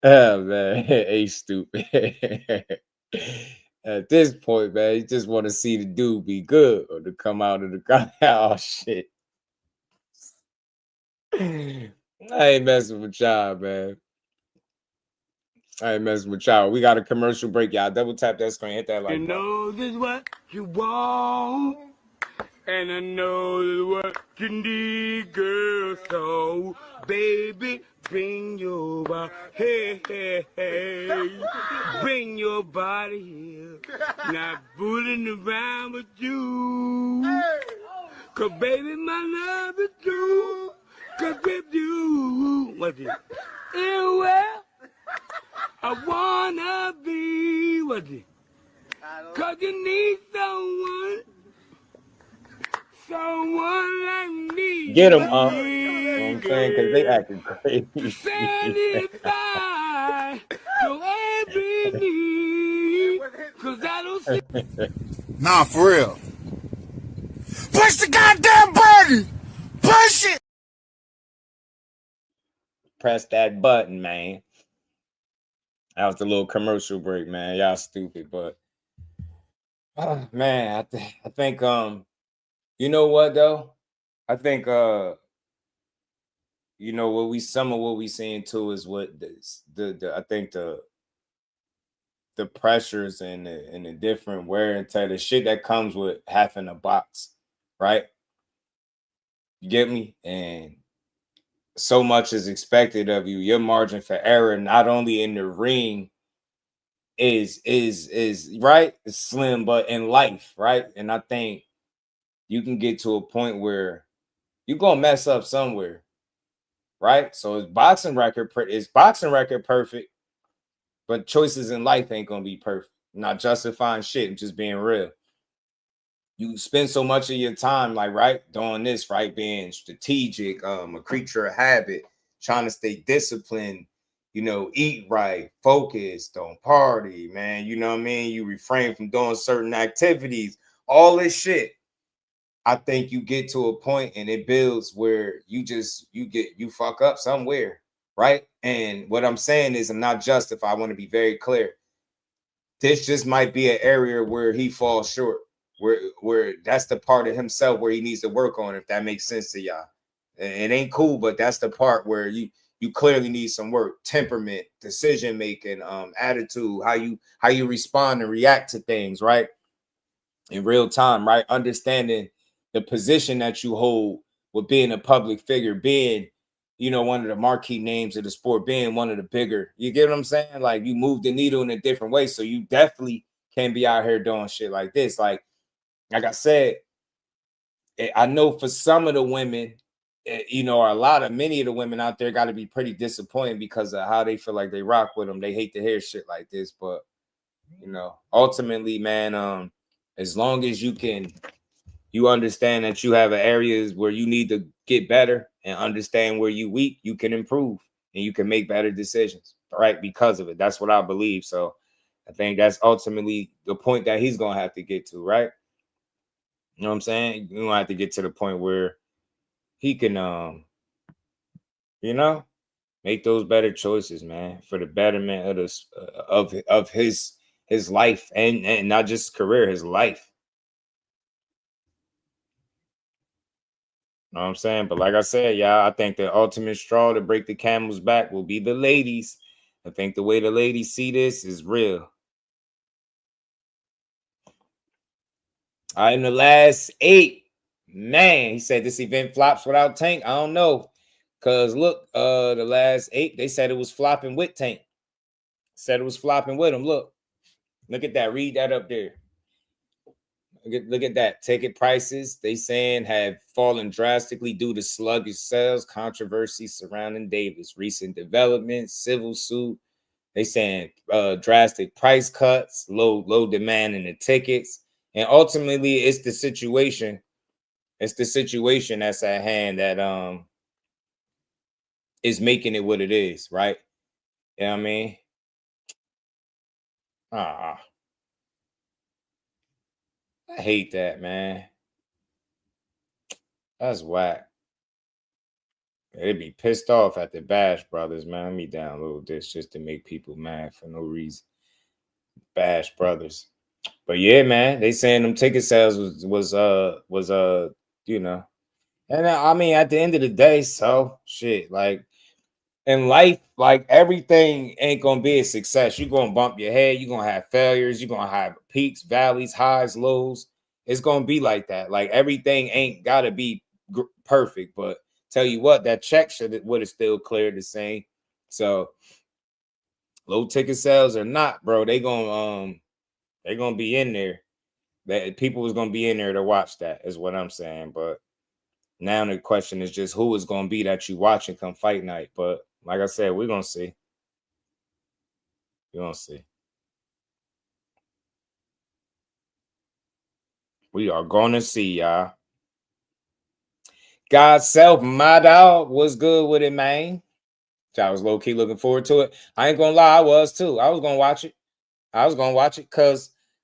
Oh man, he's stupid. At this point, man, you just want to see the dude be good or to come out of the car. Oh shit. I ain't messing with y'all, man. I ain't messing with y'all. We got a commercial break, y'all. Double tap that screen, hit that like button. You know this is what you want, and I know this is what you need, girl. So, baby, bring your body, hey, bring your body here. Not fooling around with you, cause baby, my love is true. Cause with you, what's it? Well, I wanna be with you. Cause you need someone like me. Get him, saying? Because they acting crazy. Satisfy your every need, 'cause I don't see. Nah, for real. Push the goddamn button! Push it! Press that button, man. That was the little commercial break, man. Y'all stupid, but man, I think you know what though? I think you know what some of what we seeing too is what the I think the pressures and the different wear and tear, the shit that comes with having a box, right? You get me? And so much is expected of you. Your margin for error, not only in the ring, is right, it's slim, but in life, right? And I think you can get to a point where you're gonna mess up somewhere, right? So his boxing record perfect, but choices in life ain't gonna be perfect. I'm not justifying shit, I'm just being real. You spend so much of your time, like, right, doing this, right, being strategic, a creature of habit, trying to stay disciplined, you know, eat right, focus, don't party, man. You know what I mean? You refrain from doing certain activities, all this shit. I think you get to a point and it builds where you fuck up somewhere, right? And what I'm saying is, I'm not justified. I want to be very clear. This just might be an area where he falls short, where that's the part of himself where he needs to work on, if that makes sense to y'all. It ain't cool, but that's the part where you clearly need some work. Temperament, decision making, attitude, how you respond and react to things, right? In real time, right? Understanding the position that you hold with being a public figure, being, you know, one of the marquee names of the sport, being one of the bigger, you get what I'm saying? Like, you move the needle in a different way. So you definitely can't be out here doing shit like this. Like I said, I know for some of the women, you know, or many of the women out there got to be pretty disappointed because of how they feel like they rock with them. They hate to hear shit like this, but you know, ultimately, man, as long as you understand that you have areas where you need to get better and understand where you weak, you can improve and you can make better decisions, right? Because of it. That's what I believe. So I think that's ultimately the point that he's going to have to get to, right? You know what I'm saying? You're going to have to get to the point where he can, you know, make those better choices, man, for the betterment of this, of his life and not just career, his life. Know what I'm saying? But like I said, y'all, I think the ultimate straw to break the camel's back will be the ladies. I think the way the ladies see this is real. All right, in the last 8, man, he said this event flops without Tank. I don't know. Because look, the last 8, they said it was flopping with Tank. Said it was flopping with him. Look at that. Read that up there. Look at that. Ticket prices, they saying, have fallen drastically due to sluggish sales, controversy surrounding Davis, recent developments, civil suit. They saying drastic price cuts, low demand in the tickets. And ultimately, it's the situation. It's the situation that's at hand that is making it what it is, right? You know what I mean? I hate that, man. That's whack. They'd be pissed off at the Bash Brothers, man. Let me download this just to make people mad for no reason. Bash Brothers. But yeah, man, they saying them ticket sales was you know. And I mean, at the end of the day, so shit, like in life, like everything ain't gonna be a success. You're gonna bump your head, you're gonna have failures, you're gonna have peaks, valleys, highs, lows. It's gonna be like that. Like everything ain't gotta be perfect, but tell you what, that check would have still cleared the same. So low ticket sales or not, bro, they're gonna be in there. That people was gonna be in there to watch that, is what I'm saying. But now the question is just who is gonna be that you watching come fight night. But like I said, we're gonna see. We're gonna see. We are gonna see, y'all. God's self, my dog, was good with it, man. I was low-key looking forward to it. I ain't gonna lie, I was too. I was gonna watch it.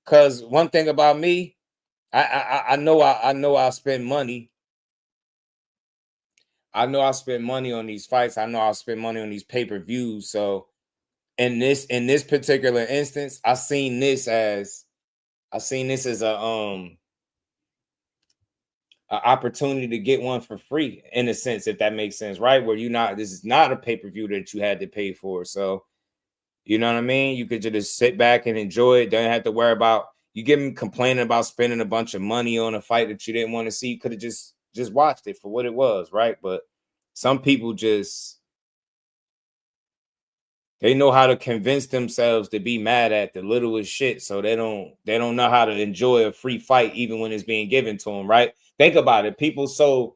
Cause one thing about me, I know I spend money. I know I spend money on these fights. I know I spend money on these pay-per-views. So in this particular instance, I seen this as a opportunity to get one for free, in a sense, if that makes sense, right? Where this is not a pay-per-view that you had to pay for. So you know what I mean? You could just sit back and enjoy it. Don't have to worry about you getting complaining about spending a bunch of money on a fight that you didn't want to see. You could have just watched it for what it was, right? But some people they know how to convince themselves to be mad at the littlest shit, so they don't know how to enjoy a free fight even when it's being given to them, right? Think about it. People so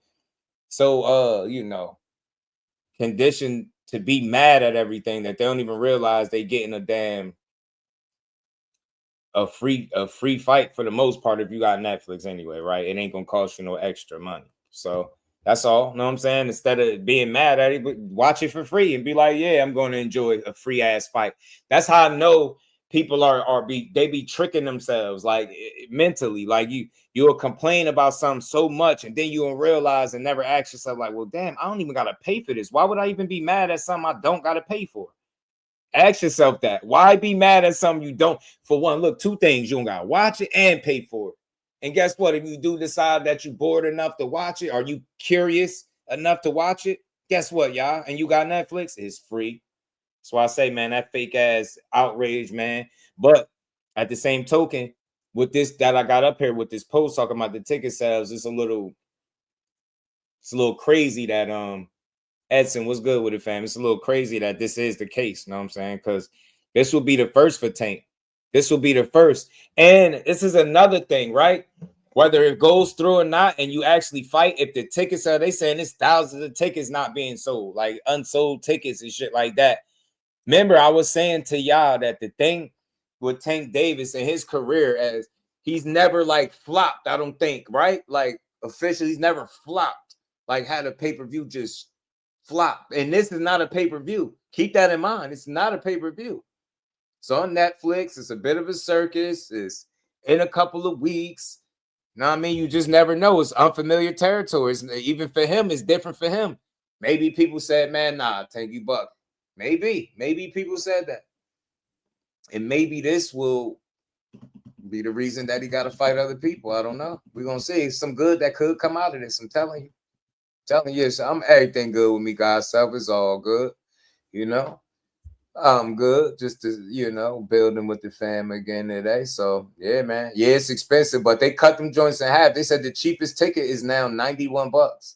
conditioned to be mad at everything that they don't even realize they getting a free fight for the most part if you got Netflix anyway, right? It ain't gonna cost you no extra money. So that's all. Know what I'm saying? Instead of being mad at it, watch it for free and be like, yeah, I'm going to enjoy a free ass fight. That's how I know people they be tricking themselves, like mentally. Like you'll complain about something so much, and then you'll realize and never ask yourself, like, well, damn, I don't even gotta pay for this. Why would I even be mad at something I don't gotta pay for? Ask yourself that. Why be mad at something you don't? For one, look, two things: you don't gotta watch it and pay for it. And guess what? If you do decide that you're bored enough to watch it, are you curious enough to watch it? Guess what, y'all? And you got Netflix, it's free. That's why I say, man, that fake ass outrage, man. But at the same token, with this that I got up here with this post talking about the ticket sales, it's a little crazy that Edson, what's good with it, fam? It's a little crazy that this is the case, you know what I'm saying? Because this will be the first for Tank. This will be the first. And this is another thing, right? Whether it goes through or not, and you actually fight, if the tickets are, they saying it's thousands of tickets not being sold, like unsold tickets and shit like that. Remember, I was saying to y'all that the thing with Tank Davis and his career, as he's never like flopped, I don't think, right? Like officially, he's never flopped, like had a pay-per-view just flop. And this is not a pay-per-view. Keep that in mind. It's not a pay-per-view. It's on Netflix. It's a bit of a circus. It's in a couple of weeks. You know what I mean? You just never know. It's unfamiliar territory. Even for him, it's different for him. Maybe people said, man, nah, Tank, you buck. Maybe people said that. And maybe this will be the reason that he got to fight other people. I don't know. We're going to see. Some good that could come out of this. I'm telling you. So I'm everything good with me, God's self. It's all good. You know, I'm good. Just to, building with the fam again today. So yeah, man. Yeah, it's expensive, but they cut them joints in half. They said the cheapest ticket is now $91.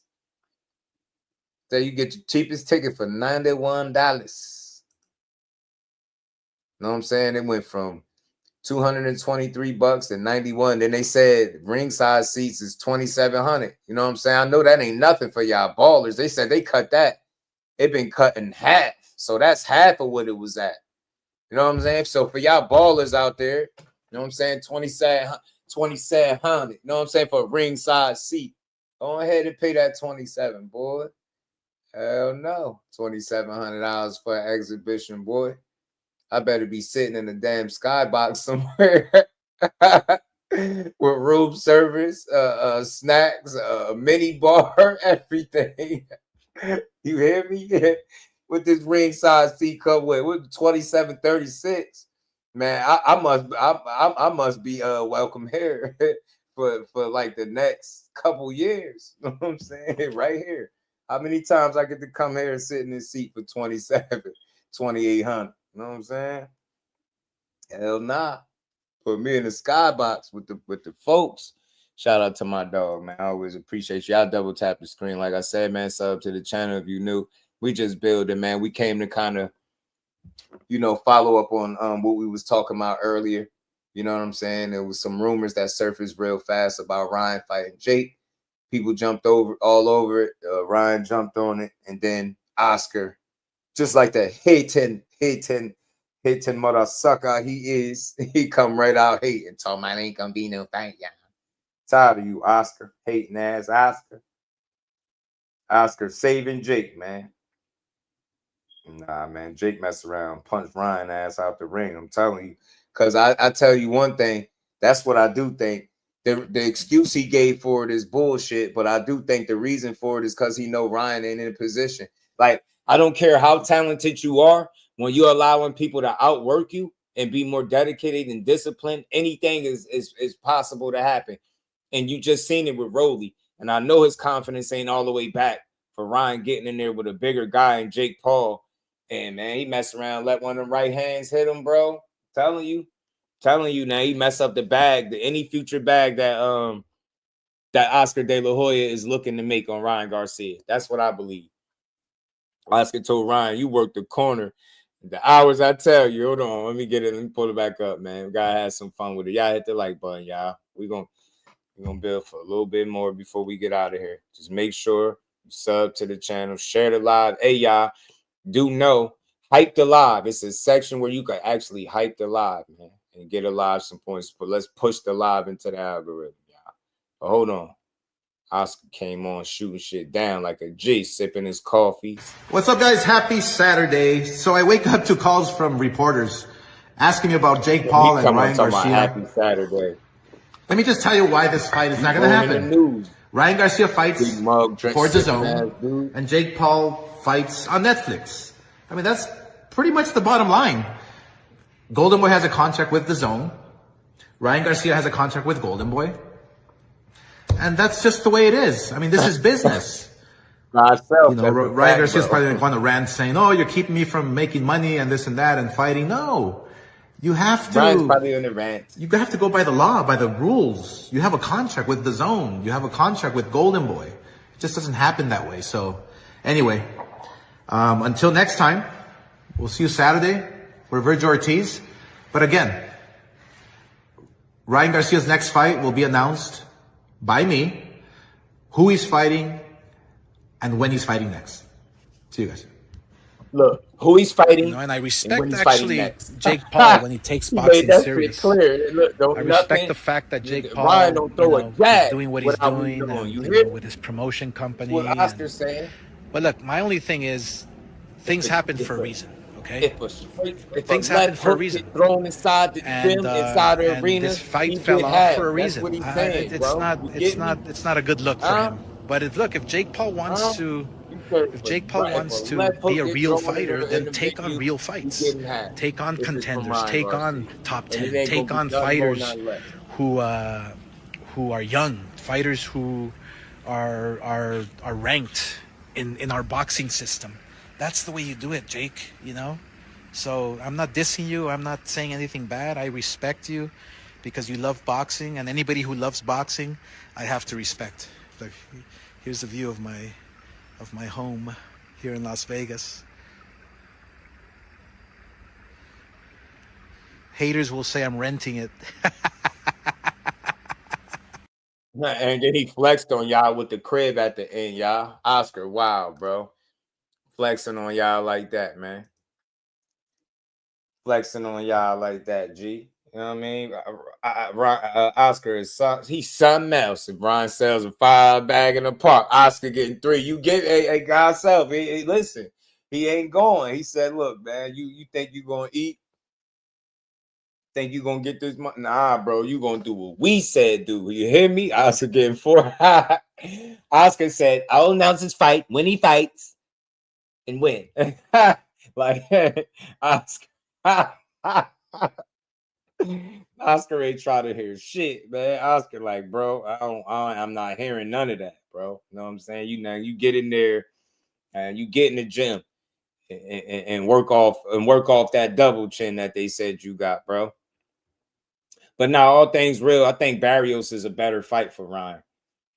So you get your cheapest ticket for $91. Know what I'm saying? It went from $223 to 91. Then they said ringside seats is $2,700. You know what I'm saying? I know that ain't nothing for y'all ballers. They said they cut that. It been cut in half. So that's half of what it was at. You know what I'm saying? So for y'all ballers out there, you know what I'm saying? $2,700. You know what I'm saying? For a ringside seat. Go ahead and pay that $27, boy. Hell no. $2,700 for an exhibition, boy. I better be sitting in a damn skybox somewhere with room service, snacks, mini bar, everything. You hear me? With this ringside seat cover with 2736. Man, I must be welcome here for like the next couple years. You know what I'm saying? Right here. How many times I get to come here and sit in this seat for 2,800? You know what I'm saying? Hell nah. Put me in the skybox with the folks. Shout out to my dog, man. I always appreciate you. I'll double tap the screen. Like I said, man, sub to the channel if you new. We just building, man. We came to kind of, follow up on what we was talking about earlier. You know what I'm saying? There was some rumors that surfaced real fast about Ryan fighting Jake. People jumped all over it. Ryan jumped on it, and then Oscar, just like that, hating mother sucker he is, he come right out hating. Told me ain't gonna be no fight, y'all. Tired of you, Oscar, hating ass Oscar. Oscar saving Jake, man. Nah, man, Jake messed around, punched Ryan ass out the ring. I'm telling you, because I tell you one thing. That's what I do think. The excuse he gave for it is bullshit, but I do think the reason for it is because he know Ryan ain't in a position. Like, I don't care how talented you are, when you're allowing people to outwork you and be more dedicated and disciplined, anything is possible to happen. And you just seen it with Rolly. And I know his confidence ain't all the way back for Ryan getting in there with a bigger guy and Jake Paul. And man, he messed around, let one of them right hands hit him, bro. Telling you now, he messed up the bag, any future bag that Oscar Delahoya is looking to make on Ryan Garcia. That's what I believe. Oscar told Ryan, you work the corner. The hours I tell you, hold on, let me get it, let me pull it back up, man. We gotta have some fun with it. Y'all hit the like button, y'all. We're gonna build for a little bit more before we get out of here. Just make sure you sub to the channel, share the live. Hey, y'all, do know, hype the live. It's a section where you can actually hype the live, man, and get a live some points. But let's push the live into the algorithm, y'all. But hold on. Oscar came on shooting shit down like a G, sipping his coffee. What's up, guys? Happy Saturday. So I wake up to calls from reporters asking me about Jake Paul and Ryan Garcia. Happy Saturday. Let me just tell you why this fight is not going to happen. Ryan Garcia fights for DAZN, and Jake Paul fights on Netflix. I mean, that's pretty much the bottom line. Golden Boy has a contract with DAZN. Ryan Garcia has a contract with Golden Boy. And that's just the way it is. I mean, this is business. Ryan Garcia's probably going to go on a rant saying, oh, you're keeping me from making money and this and that and fighting. No. You have to. Ryan's probably on the rant. You have to go by the law, by the rules. You have a contract with DAZN. You have a contract with Golden Boy. It just doesn't happen that way. So, anyway, until next time, we'll see you Saturday for Virgil Ortiz. But again, Ryan Garcia's next fight will be announced by me, who he's fighting, and when he's fighting next. See you guys. Look, who he's fighting, and I respect actually Jake Paul when he takes boxing serious. Clear. Look, I respect the fact that Jake Paul Ryan don't throw a jab is doing what he's doing with his promotion company. What Oscar's saying. But look, my only thing is, things happen for a reason. Okay, things happen for a reason. Thrown inside the gym, inside the arena. This fight fell off for a reason. It's not a good look for him. But if Jake Paul wants to. If Jake Paul wants to be a real fighter, then take on real fights. Take on contenders. Take on top 10. Take on fighters who are young. Fighters who are ranked in our boxing system. That's the way you do it, Jake. You know. So I'm not dissing you. I'm not saying anything bad. I respect you because you love boxing, and anybody who loves boxing, I have to respect. Like, here's the view of my home here in Las Vegas. Haters will say I'm renting it. And then he flexed on y'all with the crib at the end, y'all. Oscar, wow, bro. Flexing on y'all like that, man. Flexing on y'all like that, G. You know what I mean? Oscar is he's something else. If Brian sells a 5 bag in the park, Oscar getting 3. You get a guy self. Listen, he ain't going. He said, "Look, man, you think you gonna eat? Think you gonna get this money? Nah, bro, you gonna do what we said do. You hear me?" Oscar getting 4. Oscar said, "I'll announce his fight when he fights and win." Like Oscar. Oscar ain't trying to hear shit, man. Oscar, like, bro, I'm not hearing none of that, bro. You know what I'm saying? You get in there and you get in the gym and work off that double chin that they said you got, bro. But now, all things real, I think Barrios is a better fight for Ryan.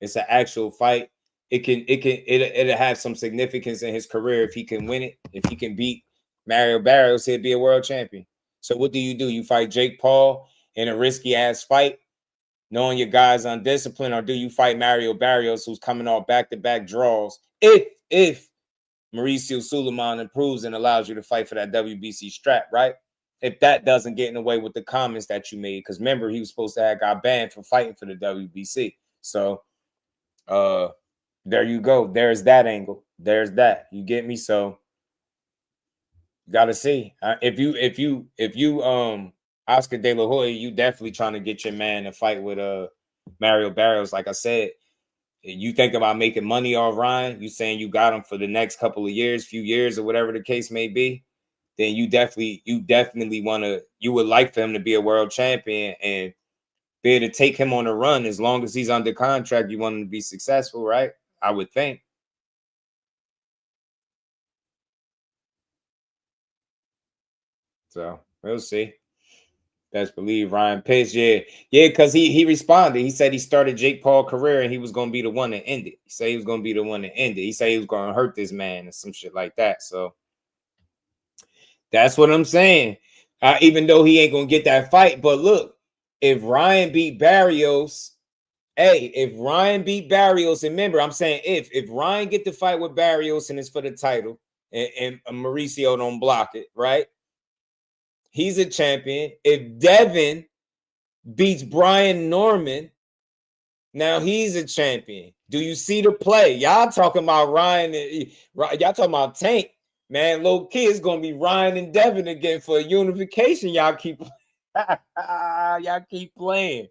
It's an actual fight. It'll have some significance in his career if he can win it. If he can beat Mario Barrios, he'll be a world champion. So what do? You fight Jake Paul in a risky-ass fight, knowing your guys undisciplined, or do you fight Mario Barrios, who's coming off back-to-back draws, if Mauricio Suleiman improves and allows you to fight for that WBC strap, right? If that doesn't get in the way with the comments that you made, because remember, he was supposed to have got banned for fighting for the WBC. So, there you go. There's that angle. There's that. You get me? So gotta see. If you Oscar De La Hoya, you definitely trying to get your man to fight with Mario Barrios. Like I said, you think about making money off Ryan, you saying you got him for the next couple of years, few years, or whatever the case may be, then you definitely you would like for him to be a world champion and be able to take him on a run. As long as he's under contract, you want him to be successful, right? I would think. So we'll see. Best believe Ryan Pace. Yeah, because he responded. He said he started Jake Paul's career and he was going to be the one that ended. He said he was going to be the one that ended. He said he was going to hurt this man and some shit like that. So that's what I'm saying. Even though he ain't going to get that fight. But look, if Ryan beat Barrios, if Ryan beat Barrios, and remember, I'm saying if Ryan get the fight with Barrios and it's for the title and Mauricio don't block it, right? He's a champion. If Devin beats Brian Norman, now he's a champion. Do you see the play? Y'all talking about Ryan? Y'all talking about Tank, man? Low key, it's gonna be Ryan and Devin again for a unification. Y'all keep, y'all keep playing.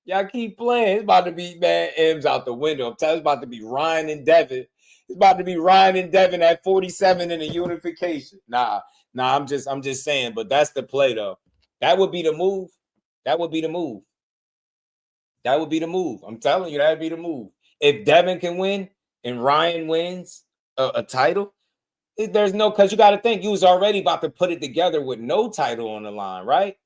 Y'all keep playing. It's about to be, man, M's out the window. I'm telling you, it's about to be Ryan and Devin. It's about to be Ryan and Devin at 47 in a unification. Nah, I'm just saying, but that's the play though. That would be the move. That would be the move. That would be the move. I'm telling you, that'd be the move. If Devin can win and Ryan wins a title, there's no, because you got to think you was already about to put it together with no title on the line, right?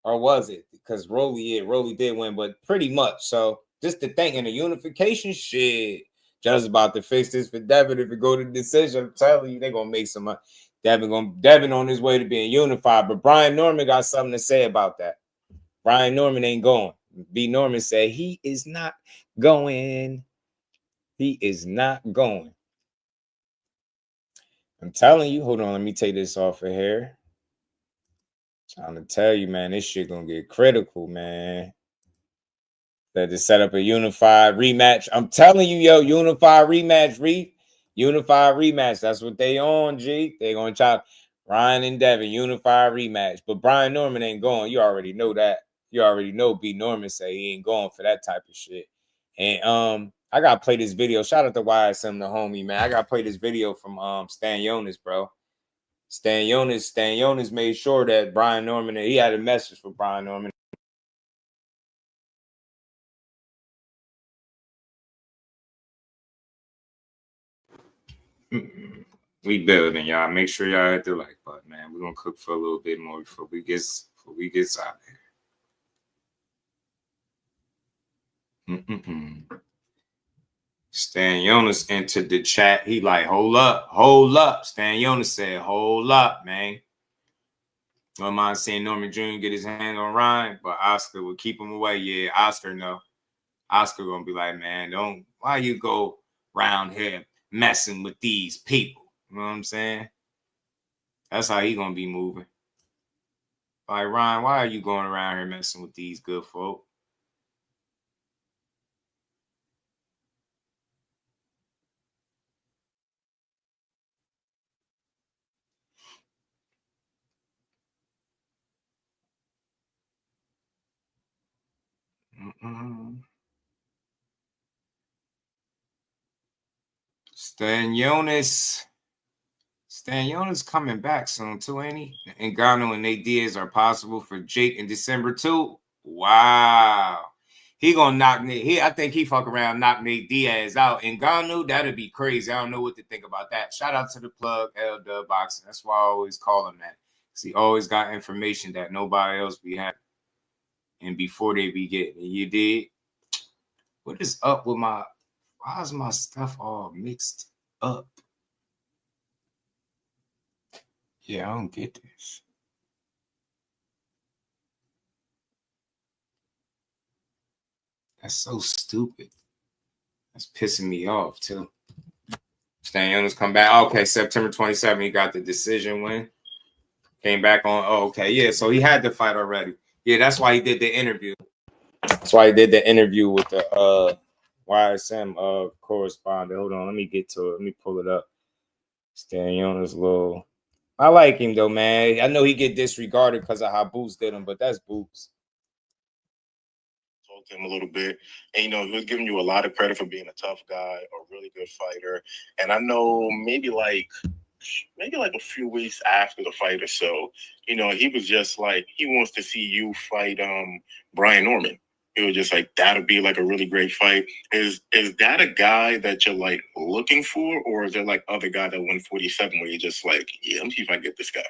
Or was it? Because Rolly did win, but pretty much. So just to think in the unification shit, just about to fix this for Devin. If it go to decision, I'm telling you, they're gonna make some money. Devin on his way to being unified. But Brian Norman got something to say about that. Brian Norman ain't going. B. Norman said he is not going. He is not going. I'm telling you. Hold on, let me take this off of here. Trying to tell you, man, this shit gonna get critical, man. That to set up a unified rematch. I'm telling you, yo, unified rematch, unified rematch. That's what they on, G. They gonna try Ryan and Devin, unified rematch. But Brian Norman ain't going. You already know that. You already know B. Norman say he ain't going for that type of shit. And I gotta play this video. Shout out to YSM, the homie, man. I gotta play this video from Stan Jonas, bro. Stan Jonas made sure that Brian Norman, he had a message for Brian Norman. We building, y'all. Make sure y'all hit the like button, man. We're gonna cook for a little bit more before we get out here. Stan Jonas entered the chat. He like, hold up. Stan Jonas said, hold up, man. Don't mind seeing Norman Jr. get his hand on Ryan, but Oscar will keep him away. Yeah, Oscar no. Oscar gonna be like, man, why you go around here messing with these people? You know what I'm saying? That's how he gonna be moving. Like, Ryan, why are you going around here messing with these good folk? Stan Jonas coming back soon too, ain't he? And Ngannou and Nate Diaz are possible for Jake in December too. Wow. He gonna knock Nate. I think he fuck around, knock Nate Diaz out. And Ngannou, that'd be crazy. I don't know what to think about that. Shout out to the plug, LWBoxing. That's why I always call him that. Because he always got information that nobody else be having. And before they be getting it. You did? What is up with why is my stuff all mixed up? Yeah, I don't get this. That's so stupid. That's pissing me off, too. Stan Jonas come back. Okay, September 27th, he got the decision win. Came back on. Oh, okay, yeah, so he had the fight already. Yeah, that's why he did the interview. That's why he did the interview with the YSM correspondent. Hold on, let me get to it. Let me pull it up. Staying on his little. I like him though, man. I know he get disregarded because of how Boots did him, but that's Boots. Talked to him a little bit, and you know, he was giving you a lot of credit for being a tough guy, a really good fighter. And I know maybe like a few weeks after the fight or so, you know, he was just like, he wants to see you fight Brian Norman. He was just like, that'll be like a really great fight. Is that a guy that you're like looking for, or is there like other guy that won 47 where you're just like, yeah, let me see if I get this guy?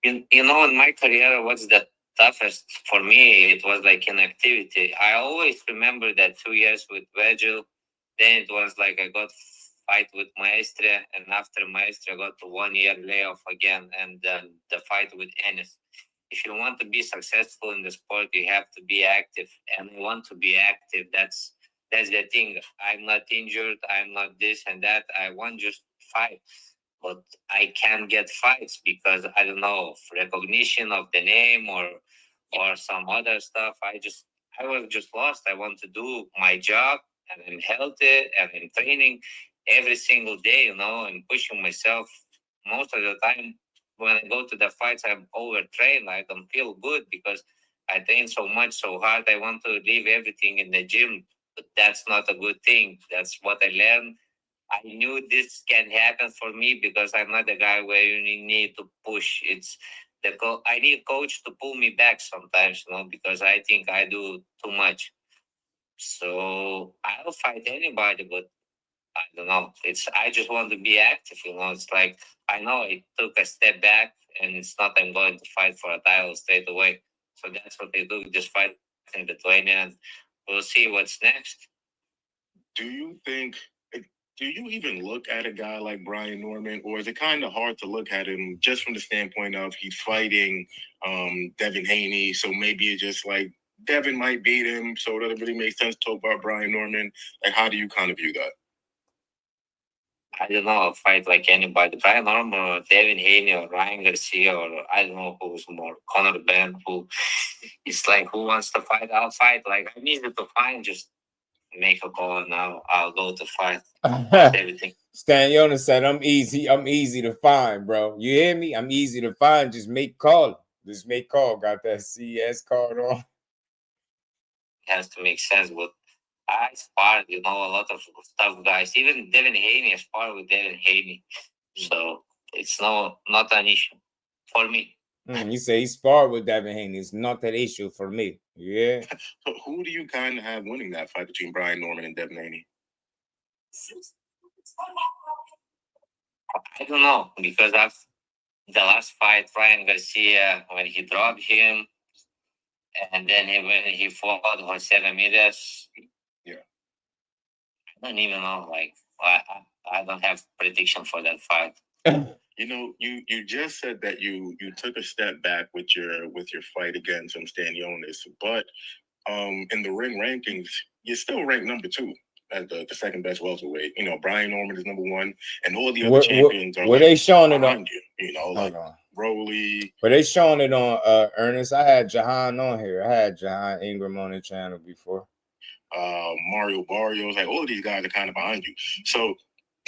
You know, in my career, what's the toughest for me? It was like inactivity. I always remember that 2 years with Virgil. Then it was like I got fight with Maestre, and after Maestre, I got 1 year layoff again, and then the fight with Ennis. If you want to be successful in the sport, you have to be active, and I want to be active. That's the thing. I'm not injured. I'm not this and that. I want just fight, but I can't get fights because I don't know, recognition of the name or some other stuff. I was just lost. I want to do my job, and I'm healthy, and I'm training every single day, you know, and pushing myself. Most of the time, when I go to the fights, I'm overtrained. I don't feel good because I train so much, so hard. I want to leave everything in the gym, but that's not a good thing. That's what I learned. I knew this can happen for me because I'm not the guy where you need to push. I need coach to pull me back sometimes, you know, because I think I do too much. So I'll fight anybody, but I don't know. I just want to be active, you know. It's like I know I took a step back, and it's not I'm going to fight for a title straight away. So that's what they do, just fight in between, and we'll see what's next. Do you even look at a guy like Brian Norman, or is it kind of hard to look at him just from the standpoint of he's fighting Devin Haney, so maybe it's just like Devin might beat him, so it doesn't really make sense to talk about Brian Norman? Like, how do you kind of view that? I don't know, fight like anybody. Brian Norman or Devin Haney or Ryan Garcia, or I don't know who's more, Conor Ben, who it's like, who wants to fight? I'll fight. Like, I need to find, just make a call now. I'll go to fight. Everything. Stan Jonas said, I'm easy to find, bro. You hear me? I'm easy to find. Just make call. Got that CES card on. It has to make sense, but I sparred, you know, a lot of tough guys. Even Devin Haney, I sparred with Devin Haney. So it's not an issue for me. You say he sparred with Devin Haney. It's not that issue for me. Yeah. So who do you kind of have winning that fight between Brian Norman and Devin Haney? I don't know, because after the last fight, Ryan Garcia, when he dropped him, and then when he fought Jose Ramirez, yeah, I don't even know. Like, I don't have prediction for that fight. You know, you just said that you took a step back with your fight against Stan Jonas, but in the ring rankings, you're still ranked number 2 as the second best welterweight. You know, Brian Norman is number 1, and all the other champions are they showing it on you. You know, like Broly. But they showing it on Ernest. I had Jahan on here. I had Jahan Ingram on the channel before. Mario Barrios, like all of these guys are kind of behind you. So,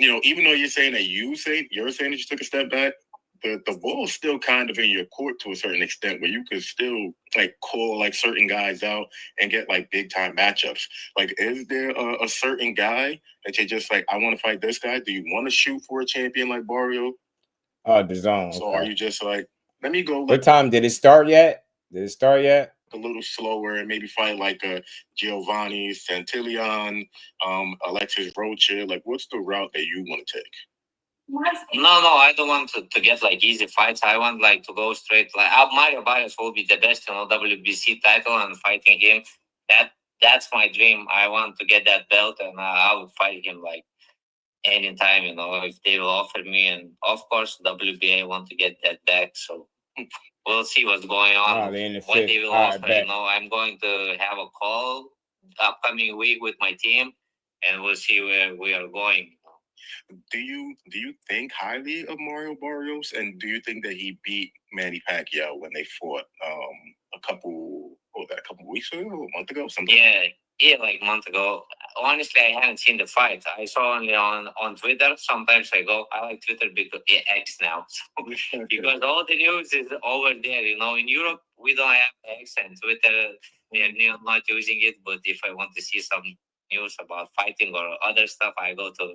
you know, even though you're saying that you're saying that you took a step back, the ball's still kind of in your court to a certain extent, where you could still like call like certain guys out and get like big time matchups. Like, is there a certain guy that you're just like, I want to fight this guy? Do you want to shoot for a champion like Barrio? The zone. So are you just like, let me go? What time did it start yet? A little slower and maybe fight like a Giovanni Santillan, Alexis Roach. Like, what's the route that you want to take? No, I don't want to get like easy fights. I want like to go straight. Like, Mario Barrios will be the best, you know, WBC title, and fighting him. That's my dream. I want to get that belt, and I will fight him like anytime, you know, if they will offer me. And of course, WBA want to get that back. So we'll see what's going on. When they will offer, you know, I'm going to have a call upcoming week with my team, and we'll see where we are going. Do you think highly of Mario Barrios, and do you think that he beat Manny Pacquiao when they fought a couple weeks ago, a month ago, something? Yeah, Yeah, like a month ago. Honestly, I haven't seen the fight. I saw only on Twitter. Sometimes I go. I like Twitter because X now, because all the news is over there. You know, in Europe we don't have X and Twitter. They're not using it. But if I want to see some news about fighting or other stuff, I go to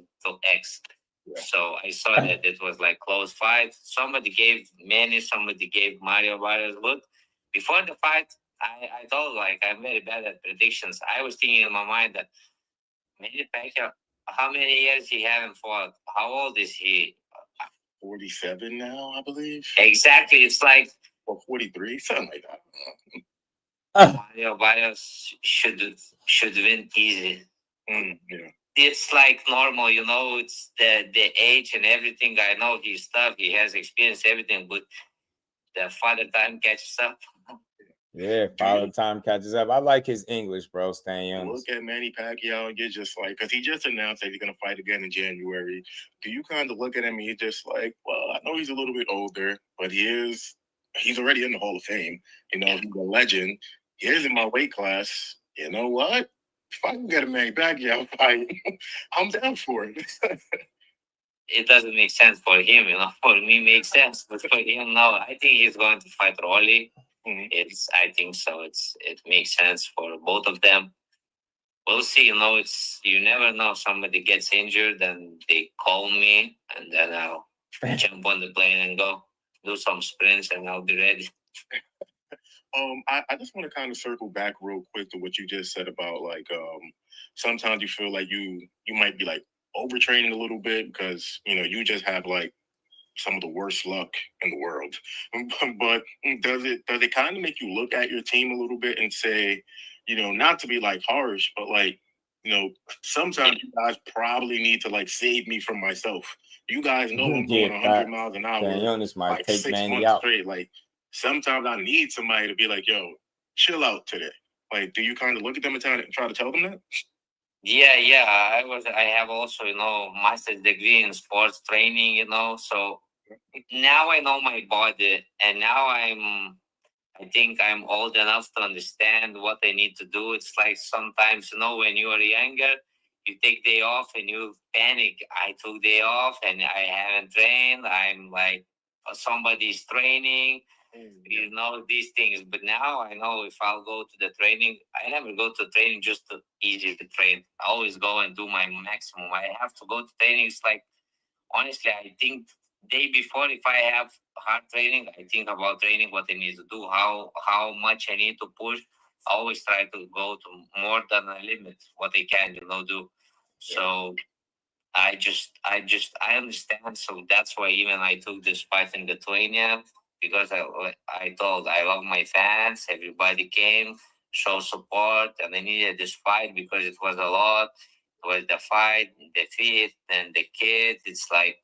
X. Yeah. So I saw that it was like close fight. Somebody gave Manny, somebody gave Mario Barrios. But before the fight, I told like I'm very bad at predictions. I was thinking in my mind that Manny Pacquiao, how many years he haven't fought? How old is he? 47 now, I believe. Exactly. It's like or 43, something like that. Mario Barrios should win easy. Yeah. It's like normal, you know. It's the age and everything. I know he's tough. He has experience, everything, but the father time catches up. Yeah, father time catches up. I like his English, bro. Stan Young. Look at Manny Pacquiao and you're just like, because he just announced that he's going to fight again in January. Do you kind of look at him and you're just like, well, I know he's a little bit older, but he's already in the Hall of Fame. You know, he's a legend. He is in my weight class. You know what? If I can get a Manny Pacquiao fight, I'm down for it. It doesn't make sense for him, you know. For me, it makes sense, but for him, no. I think he's going to fight Rolly. I think so. It makes sense for both of them. We'll see. You know, you never know. Somebody gets injured, and they call me, and then I'll jump on the plane and go do some sprints, and I'll be ready. I just want to kind of circle back real quick to what you just said about like sometimes you feel like you might be like overtraining a little bit because you know you just have like some of the worst luck in the world. But does it kind of make you look at your team a little bit and say, you know, not to be like harsh, but like, you know, sometimes you guys probably need to like save me from myself. You guys know I'm going 100 miles an hour. Jonas might like take 6 Manny months out. straight. Like sometimes I need somebody to be like, yo, chill out today. Like, do you kind of look at them and try to tell them that? Yeah. I have also, you know, master's degree in sports training, you know, so now I know my body, and now I think I'm old enough to understand what I need to do. It's like sometimes, you know, when you are younger, you take day off and you panic. I took day off and I haven't trained. I'm like, somebody's training. You know, these things. But now I know if I'll go to the training, I never go to training just to easy to train. I always go and do my maximum. I have to go to training. It's like, honestly, I think day before, if I have hard training, I think about training, what I need to do, how much I need to push. I always try to go to more than a limit, what I can, you know, do. So I understand. So that's why even I took this fight in Lithuania, because I told I love my fans. Everybody came, show support, and I needed this fight because it was a lot. It was the fight, the fit, and the kid. It's like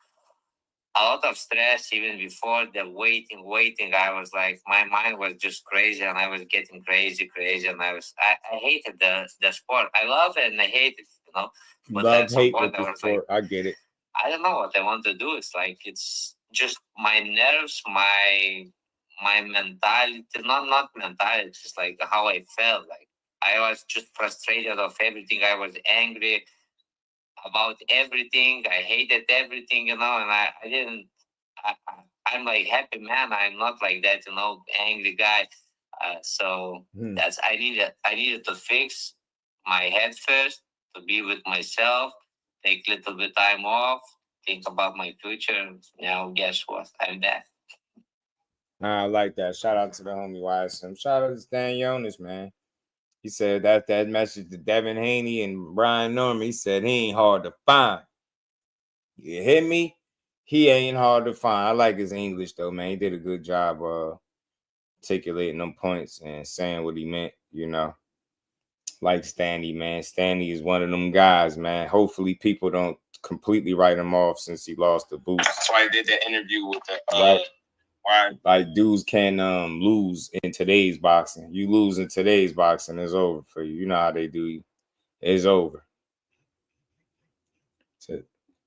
a lot of stress even before the waiting. I was like, my mind was just crazy, and I was getting crazy, and I hated the sport. I love it and I hate it, you know. But at some point I was like, I get it. I don't know what I want to do. It's like it's just my nerves, my mentality, not mentality, it's just like how I felt. Like I was just frustrated of everything. I was angry about everything. I hated everything, you know, and I'm like happy man. I'm not like that, you know, angry guy. So that's I needed to fix my head first, to be with myself, take a little bit time off, think about my future. Now guess what? I'm back. Nah, I like that. Shout out to the homie YSM. Shout out to Stan Jonas, man. He said that message to Devin Haney and Brian Norman. He said he ain't hard to find. You hear me? He ain't hard to find. I like his English though, man. He did a good job articulating them points and saying what he meant, you know. Like Stanley, man. Stanley is one of them guys, man. Hopefully people don't completely write him off since he lost the boots. That's why I did that interview with the right. Like dudes can lose in today's boxing. You lose in today's boxing, it's over for you. You know how they do you. It's over.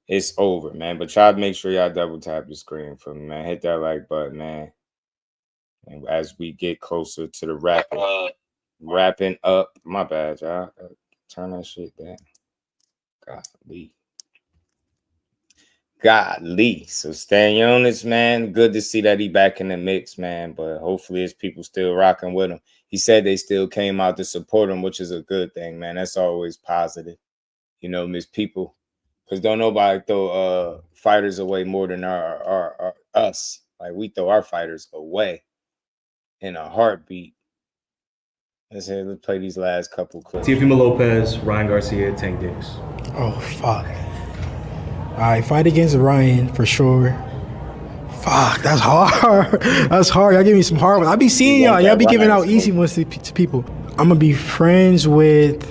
It's over, man. But try to make sure y'all double tap the screen for me, man. Hit that like button, man. And as we get closer to the wrapping up, my bad, y'all. Turn that shit down. Godly. So staying on this, man. Good to see that he back in the mix, man. But hopefully his people still rocking with him. He said they still came out to support him, which is a good thing, man. That's always positive. You know, his people. Because don't nobody throw fighters away more than our us. Like, we throw our fighters away in a heartbeat. Let's play these last couple clips. Teofimo Lopez, Ryan Garcia, Tank Davis. Oh, fuck. All right, fight against Ryan for sure. Fuck, that's hard. That's hard. Y'all give me some hard ones. I be seeing y'all. Y'all be giving out easy ones to people. I'm gonna be friends with.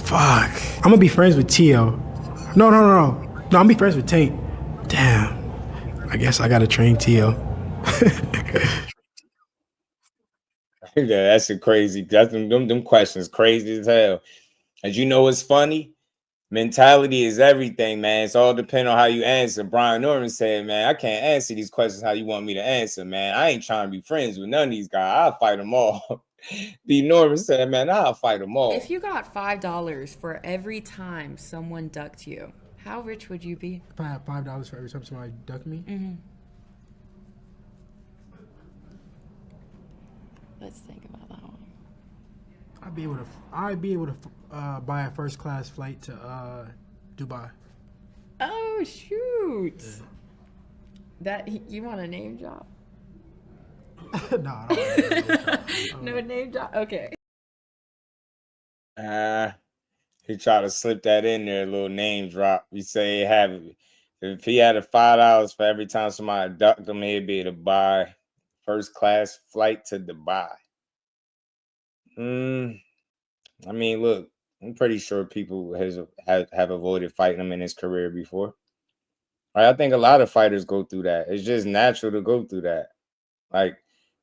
Fuck. I'm gonna be friends with Tio. No. I'm gonna be friends with Tank. Damn. I guess I gotta train Tio. Yeah, that's a crazy. That's them questions crazy as hell. As you know, it's funny. Mentality is everything, man. It's all depending on how you answer. Brian Norman said, man, I can't answer these questions how you want me to answer, man. I ain't trying to be friends with none of these guys. I'll fight them all. B. Norman said, man, I'll fight them all. If you got $5 for every time someone ducked you, how rich would you be? If I had $5 for every time somebody ducked me? Mm-hmm. Let's think about that one. I'd be able to buy a first class flight to Dubai. Oh shoot! Yeah. That you want a name drop? No, no name drop. Okay. He tried to slip that in there, a little name drop. You say if he had a $5 for every time somebody ducked him, he'd be able to buy first class flight to Dubai. I mean, look, I'm pretty sure people have avoided fighting him in his career before. I think a lot of fighters go through that. It's just natural to go through that. Like,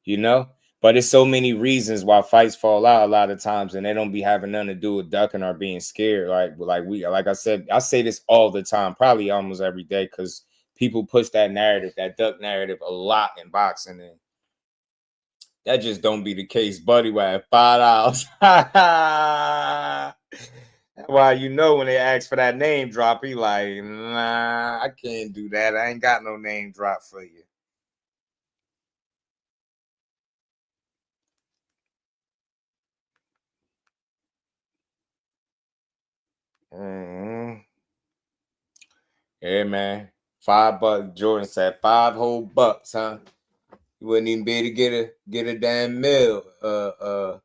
you know, but it's so many reasons why fights fall out a lot of times, and they don't be having nothing to do with ducking or being scared. Like I said, I say this all the time, probably almost every day, because people push that narrative, that duck narrative, a lot in boxing, and that just don't be the case, buddy. Why $5? Why, you know, when they ask for that name drop, he like, nah, I can't do that. I ain't got no name drop for you. Yeah, man. $5. Jordan said $5 whole bucks, huh? You wouldn't even be able to get a damn meal if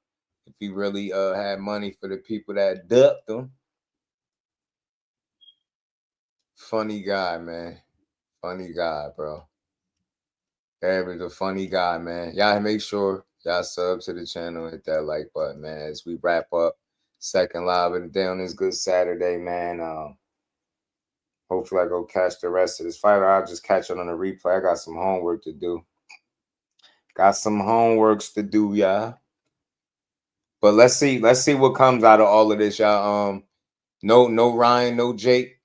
you really had money for the people that ducked them. Funny guy, man. Funny guy, bro. That was a funny guy, man. Y'all make sure y'all sub to the channel, hit that like button, man, as we wrap up second live of the day on this good Saturday, man. Hopefully I go catch the rest of this fight, or I'll just catch it on the replay. I got some homework to do. Got some homeworks to do, y'all. But let's see what comes out of all of this, y'all. No Ryan, no Jake.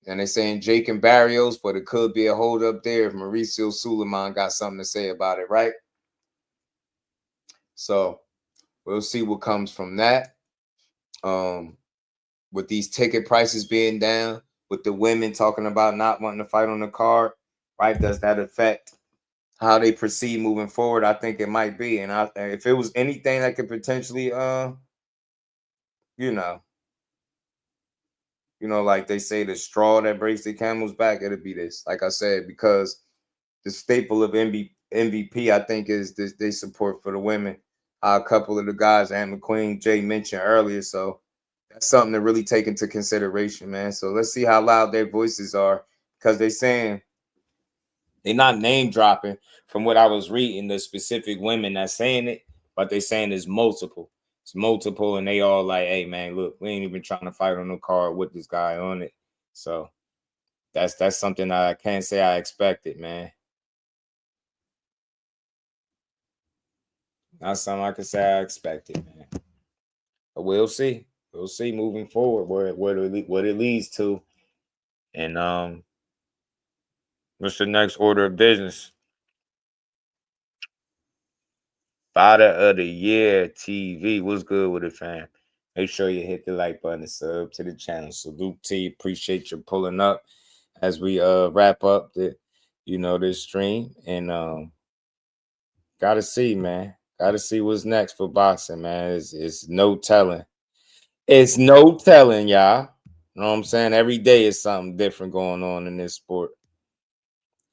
And they're saying Jake and Barrios, but it could be a hold up there if Mauricio Suleiman got something to say about it, right? So we'll see what comes from that. With these ticket prices being down, with the women talking about not wanting to fight on the card, right? Does that affect how they proceed moving forward? I think it might be. And if it was anything that could potentially, like they say, the straw that breaks the camel's back, it'll be this. Like I said, because the staple of MVP, I think, is this, they support for the women. A couple of the guys, and McQueen, Jay mentioned earlier. So that's something to really take into consideration, man. So let's see how loud their voices are, because they're saying they're not name dropping from what I was reading, the specific women that's saying it, but they're saying it's multiple. It's multiple, and they all like, hey, man, look, we ain't even trying to fight on the card with this guy on it. So that's something I can't say I expected, man. Not something I can say I expected, man. But we'll see. We'll see moving forward what it leads to. And what's the next order of business? Fighter of the Year TV. What's good with it, fam? Make sure you hit the like button and sub to the channel. Salute to you. Appreciate you pulling up as we wrap up the this stream. And gotta see, man. Gotta see what's next for boxing, man. It's no telling. It's no telling, y'all. You know what I'm saying? Every day is something different going on in this sport.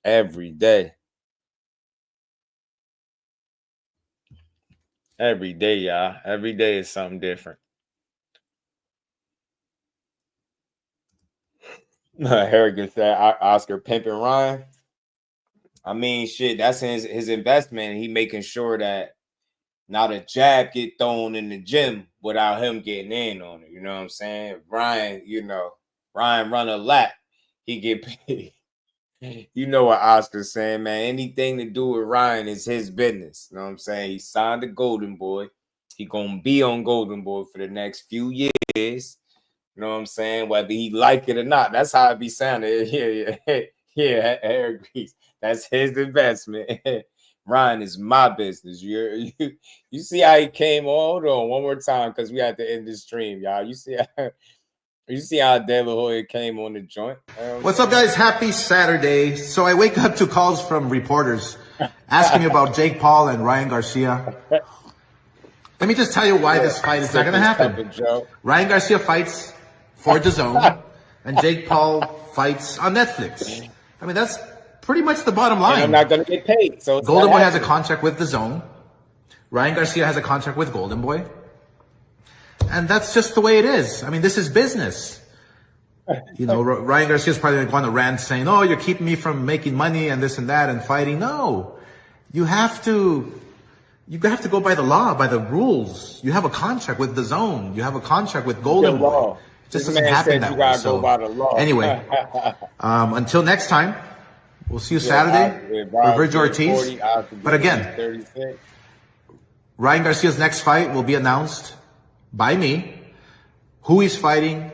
Every day. Every day, y'all. Every day is something different. Harrigan said Oscar pimping Ryan. I mean, shit, that's his investment. He making sure that not a jab get thrown in the gym without him getting in on it. You know what I'm saying? Ryan run a lap, he get paid. You know what Oscar's saying, man. Anything to do with Ryan is his business. You know what I'm saying? He signed the Golden Boy. He gonna be on Golden Boy for the next few years. You know what I'm saying? Whether he like it or not. That's how it be sounding. Yeah, Eric agrees. That's his investment. Ryan is my business. You see how he came on? Hold on one more time because we have to end this stream, y'all. You see how Delahoya came on the joint? What's up, guys? Happy Saturday. So I wake up to calls from reporters asking me about Jake Paul and Ryan Garcia. Let me just tell you why this fight is not going to happen. Ryan Garcia fights for DAZN, and Jake Paul fights on Netflix. I mean, that's pretty much the bottom line. And I'm not going to get paid. So Golden Boy has a contract with DAZN. Ryan Garcia has a contract with Golden Boy. And that's just the way it is. I mean, this is business. Ryan Garcia's probably going to go on a rant saying, oh, you're keeping me from making money and this and that and fighting. No, you have to go by the law, by the rules. You have a contract with DAZN. You have a contract with Golden Boy. It just doesn't happen that way. So, anyway, until next time, we'll see you Saturday for Virgil Ortiz. But again, Ryan Garcia's next fight will be announced by me, who he's fighting,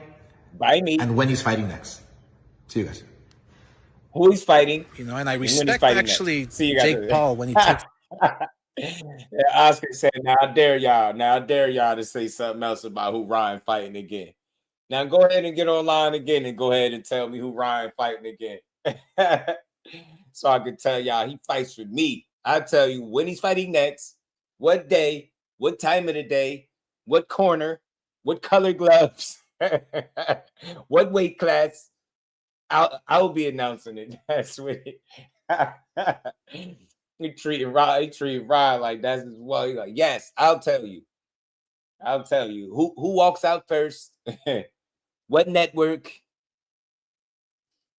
by me, and when he's fighting next. See you guys. Who he's fighting, and I respect actually Jake Paul when he took. Yeah, Oscar said, "Now I dare y'all to say something else about who Ryan fighting again. Now go ahead and get online again and go ahead and tell me who Ryan fighting again, so I can tell y'all he fights for me. I tell you when he's fighting next, what day, what time of the day." What corner? What color gloves? What weight class? I'll be announcing it. That's what he treated Ryan like that's as well. He's like, yes, I'll tell you. Who walks out first? What network?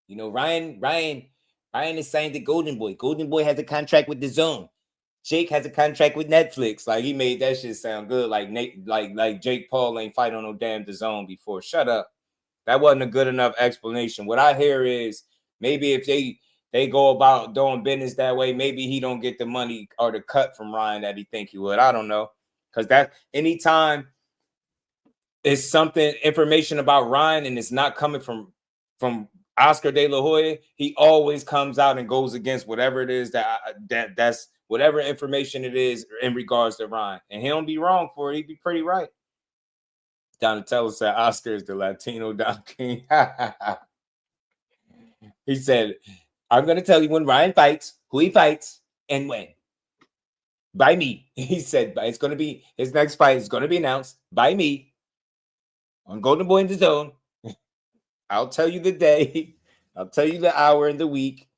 Ryan is signed to Golden Boy. Golden Boy has a contract with DAZN. Jake has a contract with Netflix. Like, he made that shit sound good. Like Jake Paul ain't fight on no damn DAZN before. Shut up. That wasn't a good enough explanation. What I hear is maybe if they go about doing business that way, maybe he don't get the money or the cut from Ryan that he think he would. I don't know. Because that anytime it's something information about Ryan and it's not coming from Oscar De La Hoya, he always comes out and goes against whatever it is that's whatever information it is in regards to Ryan. And he don't be wrong for it. He'd be pretty right. Donatello said Oscar is the Latino Don King. He said, I'm going to tell you when Ryan fights, who he fights, and when. By me. He said it's going to be, his next fight is going to be announced by me on Golden Boy in DAZN. I'll tell you the day. I'll tell you the hour and the week.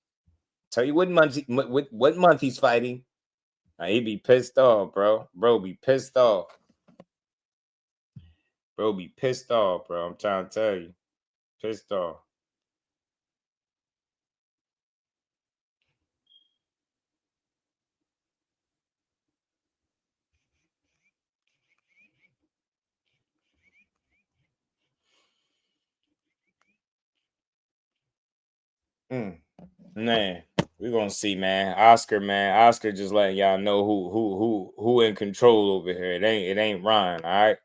Tell you what month he's fighting. Now, he be pissed off, bro. Bro be pissed off. Bro be pissed off, bro. I'm trying to tell you. Pissed off. Man, we're gonna see, man. Oscar just letting y'all know who in control over here. It ain't Ryan, all right?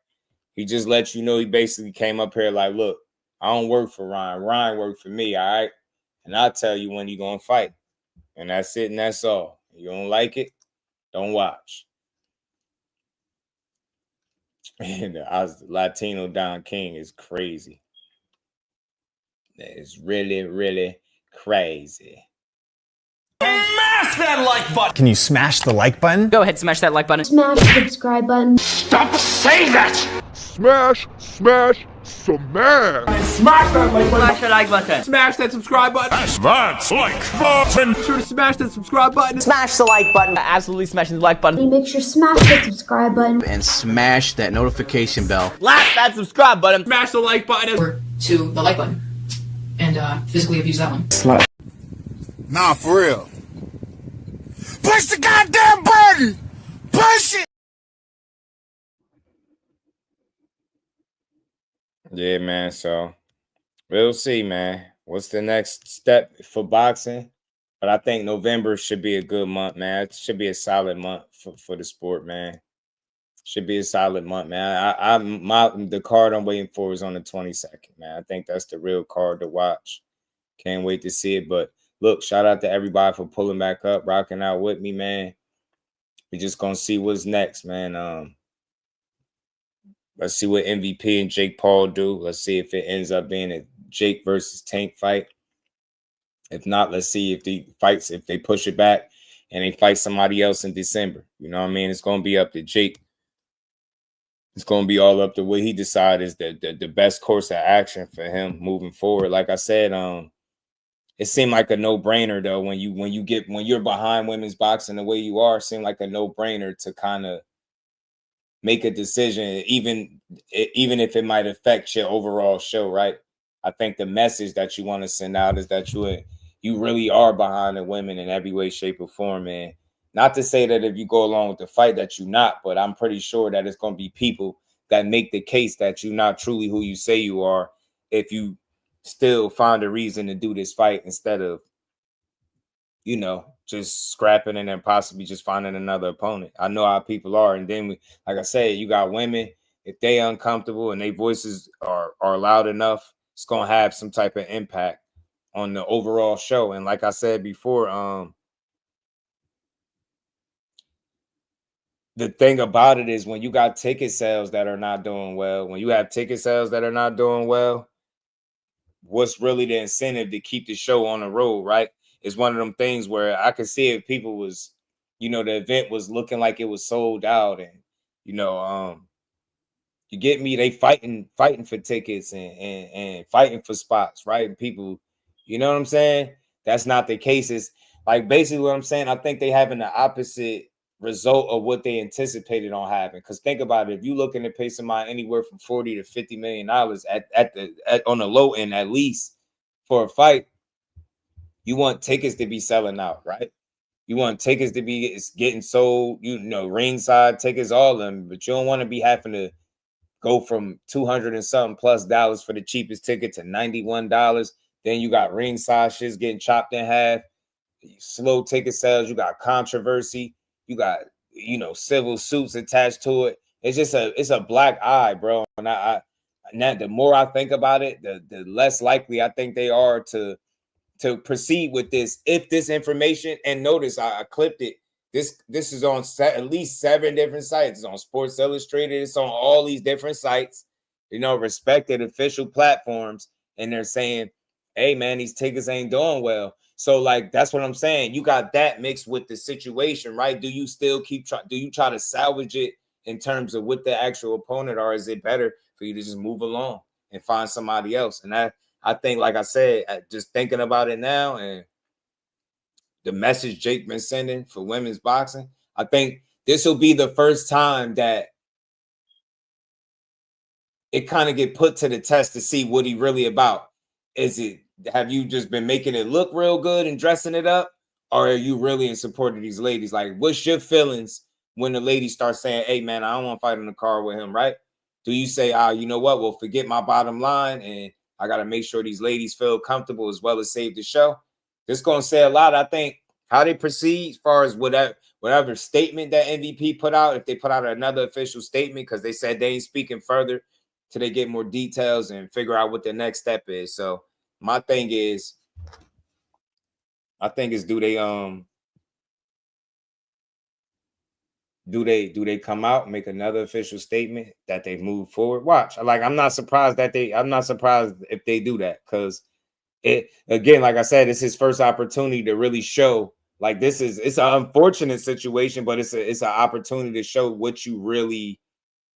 He just let you know he basically came up here like, look, I don't work for Ryan. Ryan worked for me, all right? And I'll tell you when you're gonna fight. And that's it, and that's all. You don't like it, don't watch. And the Latino Don King is crazy. It's really, really crazy. Smash that like button! Can you smash the like button? Go ahead, smash that like button. Smash the subscribe button. Stop saying that! Smash, smash, smash. Smash that like button. Smash that like button. Smash that subscribe button. Smash like button! Be sure to smash that subscribe button. Smash the like button. Absolutely smashing the like button. And make sure to smash that subscribe button. And smash that notification bell. Slap that subscribe button. Smash the like button. Or to the like button. And physically abuse that one. Slap. Nah, for real. Push the goddamn button! Push it! Yeah, man. So we'll see, man. What's the next step for boxing? But I think November should be a good month, man. It should be a solid month for the sport, man. Should be a solid month, man. The card I'm waiting for is on the 22nd, man. I think that's the real card to watch. Can't wait to see it. But look, shout out to everybody for pulling back up, rocking out with me, man. We're just gonna see what's next, man. Let's see what MVP and Jake Paul do. Let's see if it ends up being a Jake versus Tank fight. If not, let's see if they push it back and they fight somebody else in December. You know what I mean? It's gonna be up to Jake. It's gonna be all up to what he decides is the best course of action for him moving forward. Like I said, it seemed like a no-brainer though when you're behind women's boxing the way you are. It seemed like a no-brainer to kind of make a decision, even if it might affect your overall show, right? I think the message that you want to send out is that you really are behind the women in every way, shape, or form. And not to say that if you go along with the fight that you're not, but I'm pretty sure that it's going to be people that make the case that you're not truly who you say you are if you still find a reason to do this fight instead of, just scrapping and then possibly just finding another opponent. I know how people are. And then, like I said, you got women, if they uncomfortable and their voices are loud enough, it's going to have some type of impact on the overall show. And like I said before, the thing about it is when you got ticket sales that are not doing well, what's really the incentive to keep the show on the road, right? It's one of them things where I could see if people was, the event was looking like it was sold out and, you get me, they fighting for tickets and fighting for spots, right? And people, you know what I'm saying? That's not the case. It's like basically what I'm saying. I think they having the opposite result of what they anticipated on having. Because think about it, if you're looking to pay somebody anywhere from $40 to $50 million on the low end, at least for a fight, you want tickets to be selling out, right? You want tickets to be getting sold, ringside tickets, all of them, but you don't want to be having to go from $200 and something plus dollars for the cheapest ticket to $91. Then you got ringside shits getting chopped in half, slow ticket sales, you got controversy, you got, civil suits attached to it. It's a black eye, bro. And now the more I think about it, the less likely I think they are to proceed with this. If this information, and notice I clipped it, this is on at least 7 different sites. It's on Sports Illustrated. It's on all these different sites, respected official platforms. And they're saying, hey, man, these tickets ain't doing well. So, like, that's what I'm saying. You got that mixed with the situation, right? Do you still do you try to salvage it in terms of what the actual opponent, or is it better for you to just move along and find somebody else? And I think, like I said, just thinking about it now and the message Jake been sending for women's boxing, I think this will be the first time that it kind of get put to the test to see what he really about. Have you just been making it look real good and dressing it up? Or are you really in support of these ladies? Like, what's your feelings when the ladies start saying, hey, man, I don't want to fight in the car with him, right? Do you say, you know what? Well, forget my bottom line and I got to make sure these ladies feel comfortable as well as save the show? This is going to say a lot. I think how they proceed as far as whatever statement that MVP put out, if they put out another official statement, because they said they ain't speaking further till they get more details and figure out what the next step is. So my thing is, do Do they come out and make another official statement that they move forward? Watch. Like, I'm not surprised if they do that, because it, again, like I said, it's his first opportunity to really show, like, it's an unfortunate situation, but it's an opportunity to show what you really,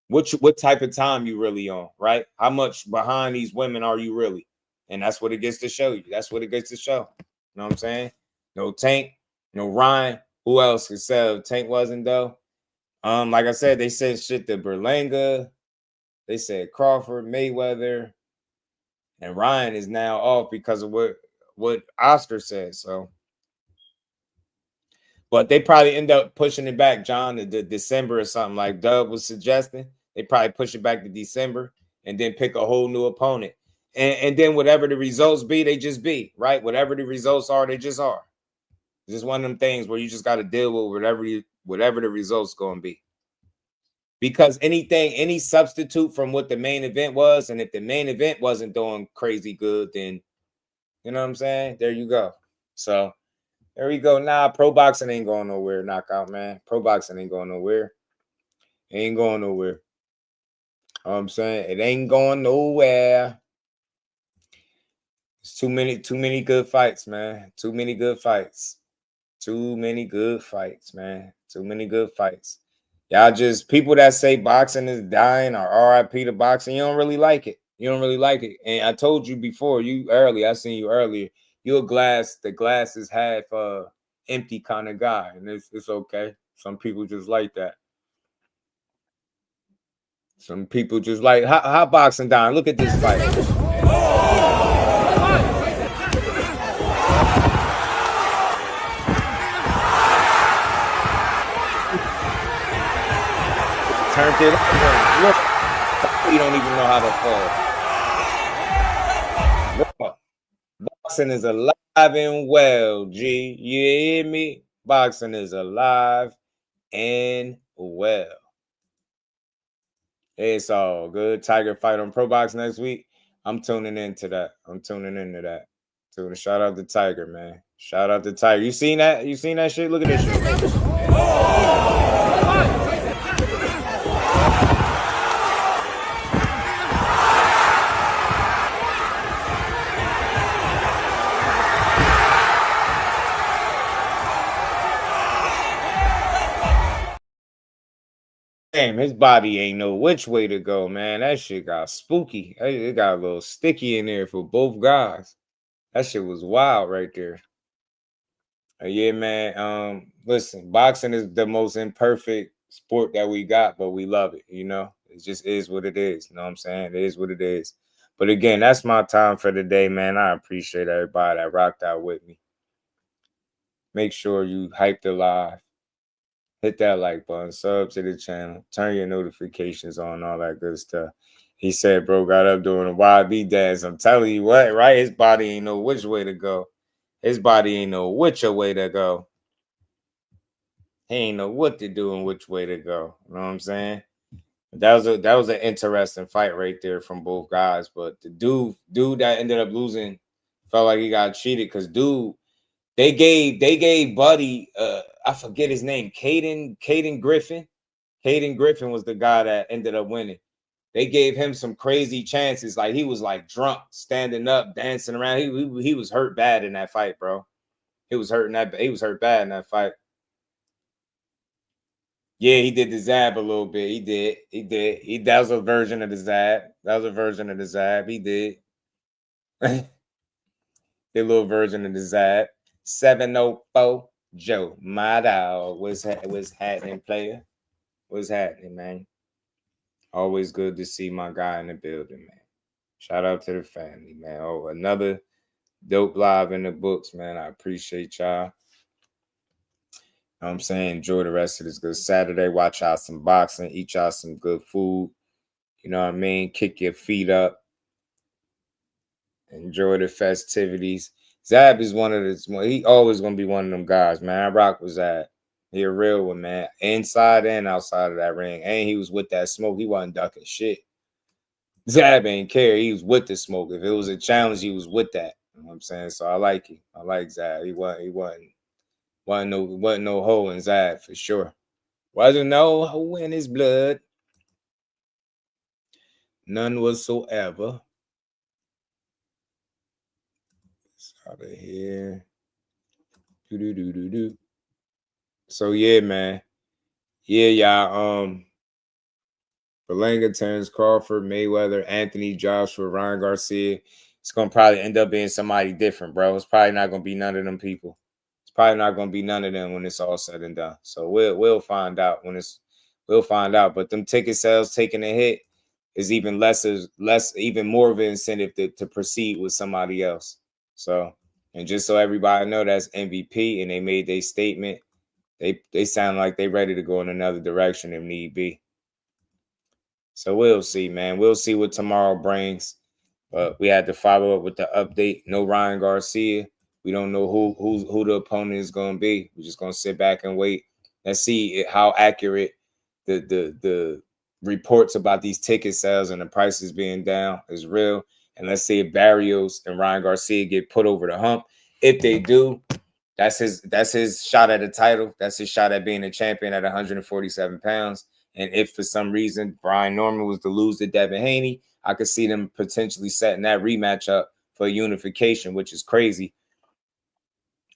what type of time you really on, right? How much behind these women are you really? And that's what it gets to show you. That's what it gets to show. You know what I'm saying? No Tank, no Ryan. Who else could sell? Tank wasn't though. Like I said, they said shit to Berlanga. They said Crawford, Mayweather, and Ryan is now off because of what Oscar said. So, but they probably end up pushing it back, John, to December or something like Dub was suggesting. They probably push it back to December and then pick a whole new opponent. And then whatever the results be, they just be, right? Whatever the results are, they just are. It's just one of them things where you just got to deal with whatever the results going to be. Because any substitute from what the main event was, and if the main event wasn't doing crazy good, then, you know what I'm saying? There you go. So there we go. Nah, pro boxing ain't going nowhere, knockout, man. Pro boxing ain't going nowhere. It ain't going nowhere. You know what I'm saying? It ain't going nowhere. It's too many good fights, man. Too many good fights. Too many good fights, man. Too many good fights. Y'all just, people that say boxing is dying or RIP to boxing, you don't really like it. You don't really like it. And I told you before, I seen you earlier, you're the glass is half empty kind of guy. And it's okay. Some people just like that. Some people just like, how boxing dying? Look at this fight. Turned it up. Look, you don't even know how to fall. Look, boxing is alive and well, G. You hear me? Boxing is alive and well. It's all good. Tiger fight on Pro Box next week. I'm tuning into that. Shout out to Tiger, man. Shout out to Tiger. You seen that? You seen that shit? Look at this shit. Damn, his body ain't know which way to go, man. That shit got spooky. It got a little sticky in there for both guys. That shit was wild right there. Yeah, man. Listen, boxing is the most imperfect sport that we got, but we love it, you know? It just is what it is. You know what I'm saying? It is what it is. But again, that's my time for the day, man. I appreciate everybody that rocked out with me. Make sure you hype the live. Hit that like button, sub to the channel, turn your notifications on, all that good stuff. He said, bro, got up doing a YB dance. I'm telling you what, right? His body ain't know which way to go. His body ain't know which way to go. He ain't know what to do and which way to go. You know what I'm saying? That was an interesting fight right there from both guys. But the dude that ended up losing felt like he got cheated because they gave Buddy, I forget his name, Caden Griffin. Caden Griffin was the guy that ended up winning. They gave him some crazy chances. Like, he was like drunk, standing up, dancing around. He was hurt bad in that fight, bro. He was hurt bad in that fight. Yeah, he did the zab a little bit. He did. That was a version of the zab. He did. The little version of the zab. 704 Joe, my dog. What's happening, player? What's happening, man? Always good to see my guy in the building, man. Shout out to the family, man. Oh, another dope live in the books, man. I appreciate y'all. You know what I'm saying? Enjoy the rest of this good Saturday. Watch out some boxing. Eat y'all some good food. You know what I mean? Kick your feet up. Enjoy the festivities. Zab is one of the, he always going to be one of them guys, man. I rock with Zab. He a real one, man. Inside and outside of that ring. And he was with that smoke. He wasn't ducking shit. Zab ain't care. He was with the smoke. If it was a challenge, he was with that. You know what I'm saying? So I like him. I like Zab. He wasn't no hole in Zab for sure. Wasn't no hoe in his blood. None whatsoever. It's out of here. Do. So yeah, man. Yeah, y'all. Berlanga, Terrence Crawford, Mayweather, Anthony Joshua, Ryan Garcia. It's gonna probably end up being somebody different, bro. It's probably not gonna be none of them people. It's probably not gonna be none of them when it's all said and done. So we'll find out we'll find out. But them ticket sales taking a hit is even even more of an incentive to proceed with somebody else. So, and just so everybody know, that's MVP, and they made their statement. They sound like they ready to go in another direction if need be. So we'll see, man. We'll see what tomorrow brings. But we had to follow up with the update. No Ryan Garcia. We don't know who the opponent is going to be. We're just going to sit back and wait. Let's see how accurate the reports about these ticket sales and the prices being down is real. And let's see if Barrios and Ryan Garcia get put over the hump. If they do, that's his shot at a title. That's his shot at being a champion at 147 pounds. And if for some reason Brian Norman was to lose to Devin Haney, I could see them potentially setting that rematch up for unification, which is crazy.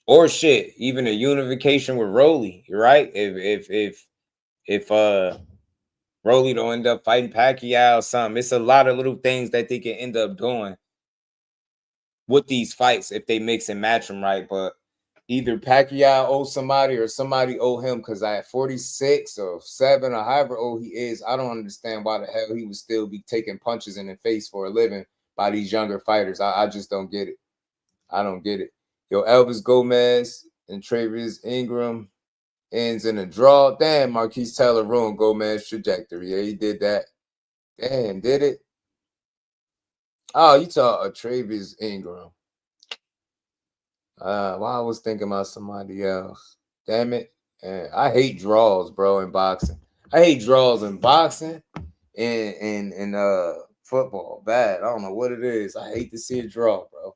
Or shit, even a unification with Rolly, right? If Rolly don't end up fighting Pacquiao or something, it's a lot of little things that they can end up doing with these fights if they mix and match them right. But either Pacquiao owes somebody or somebody owe him, because at 46 or 7 or however old he is, I don't understand why the hell he would still be taking punches in the face for a living by these younger fighters. I just don't get it. I don't get it. Yo, Elvis Gomez and Travis Ingram ends in a draw. Damn, Marquise Taylor ruined Gomez's trajectory. Yeah, he did that. Damn, did it? Oh, you talk Travis Ingram. Well, I was thinking about somebody else. Damn it. And I hate draws, bro, in boxing. I hate draws in boxing and football. Bad. I don't know what it is. I hate to see a draw, bro.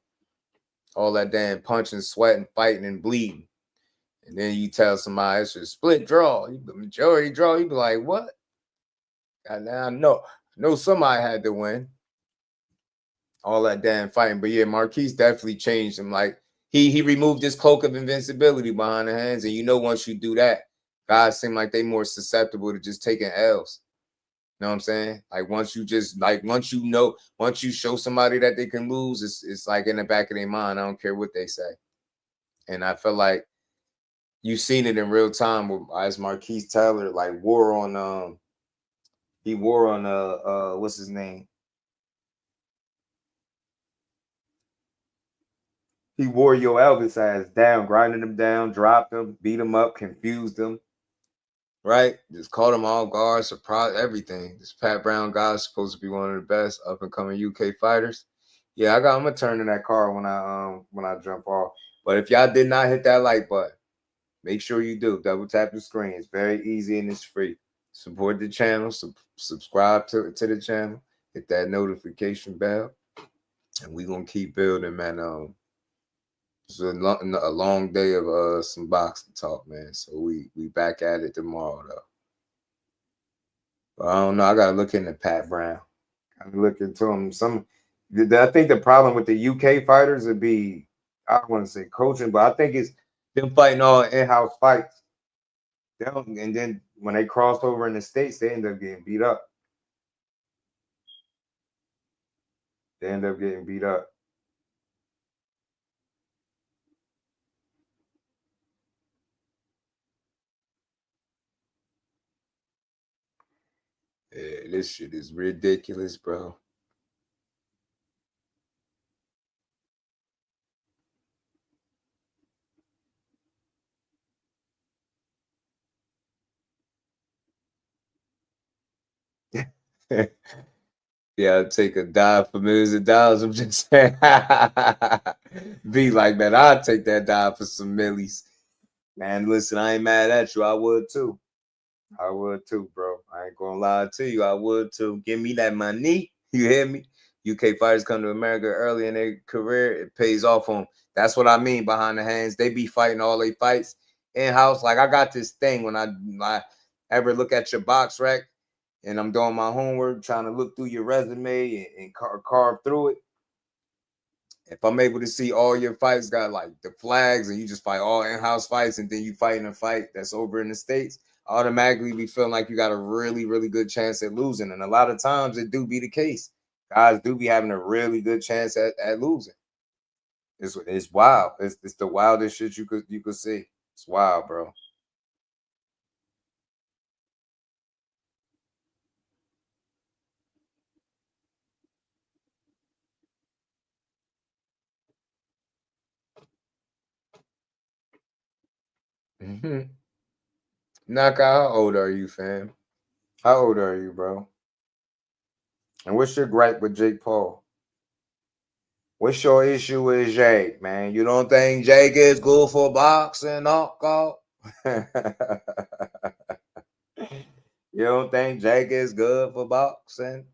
All that damn punching, sweating, fighting, and bleeding. And then you tell somebody it's a split draw. The majority draw, you be like, what? And I know somebody had to win. All that damn fighting. But yeah, Marquise definitely changed him. Like, he removed his cloak of invincibility behind the hands. And you know, once you do that, guys seem like they more susceptible to just taking L's. You know what I'm saying? Like, once you show somebody that they can lose, it's like in the back of their mind. I don't care what they say. And I feel like you've seen it in real time as Marquise Taylor wore on what's his name? He wore your Elvis ass down, grinding him down, dropped him, beat him up, confused him, right? Just caught him off guard, surprised, everything. This Pat Brown guy is supposed to be one of the best up and coming UK fighters. Yeah, I'm gonna turn in that car when I jump off. But if y'all did not hit that like button, make sure you do. Double tap the screen. It's very easy and it's free. Support the channel. Subscribe to the channel. Hit that notification bell, and we're gonna keep building, man. It's a long day of some boxing talk, man. So we back at it tomorrow, though. But I don't know. I gotta look into Pat Brown. I look into him. I think the problem with the UK fighters would be, I don't want to say coaching, but I think it's them fighting all in-house fights. And then when they cross over in the States, they end up getting beat up. Yeah, this shit is ridiculous, bro. Yeah, I'll take a dive for millions of dollars. I'm just saying. Be like, man, I'll take that dive for some millies. Man, listen, I ain't mad at you. I would too. Bro. I ain't gonna lie to you. I would too. Give me that money. You hear me? UK fighters come to America early in their career. It pays off on them. That's what I mean behind the hands. They be fighting all their fights in-house. Like, I got this thing when ever look at your box rack and I'm doing my homework, trying to look through your resume and carve through it, if I'm able to see all your fights got like the flags and you just fight all in-house fights and then you fight in a fight that's over in the States, I automatically be feeling like you got a really, really good chance at losing. And a lot of times it do be the case. Guys do be having a really good chance at losing. It's wild. It's the wildest shit you could see. It's wild, bro. Knockout, how old are you, fam? How old are you, bro? And what's your gripe with Jake Paul? What's your issue with Jake, man? You don't think Jake is good for boxing, knockout? You don't think Jake is good for boxing?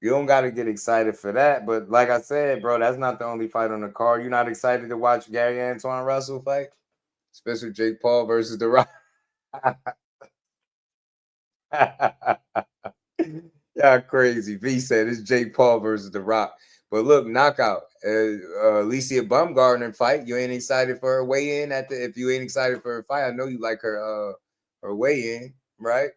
You don't got to get excited for that. But like I said, bro, that's not the only fight on the card. You're not excited to watch Gary Antoine Russell fight? Especially Jake Paul versus The Rock. Yeah, crazy. V said it's Jake Paul versus The Rock. But look, knockout. Alicia Baumgartner fight. You ain't excited for her weigh-in if you ain't excited for her fight. I know you like her weigh-in, right?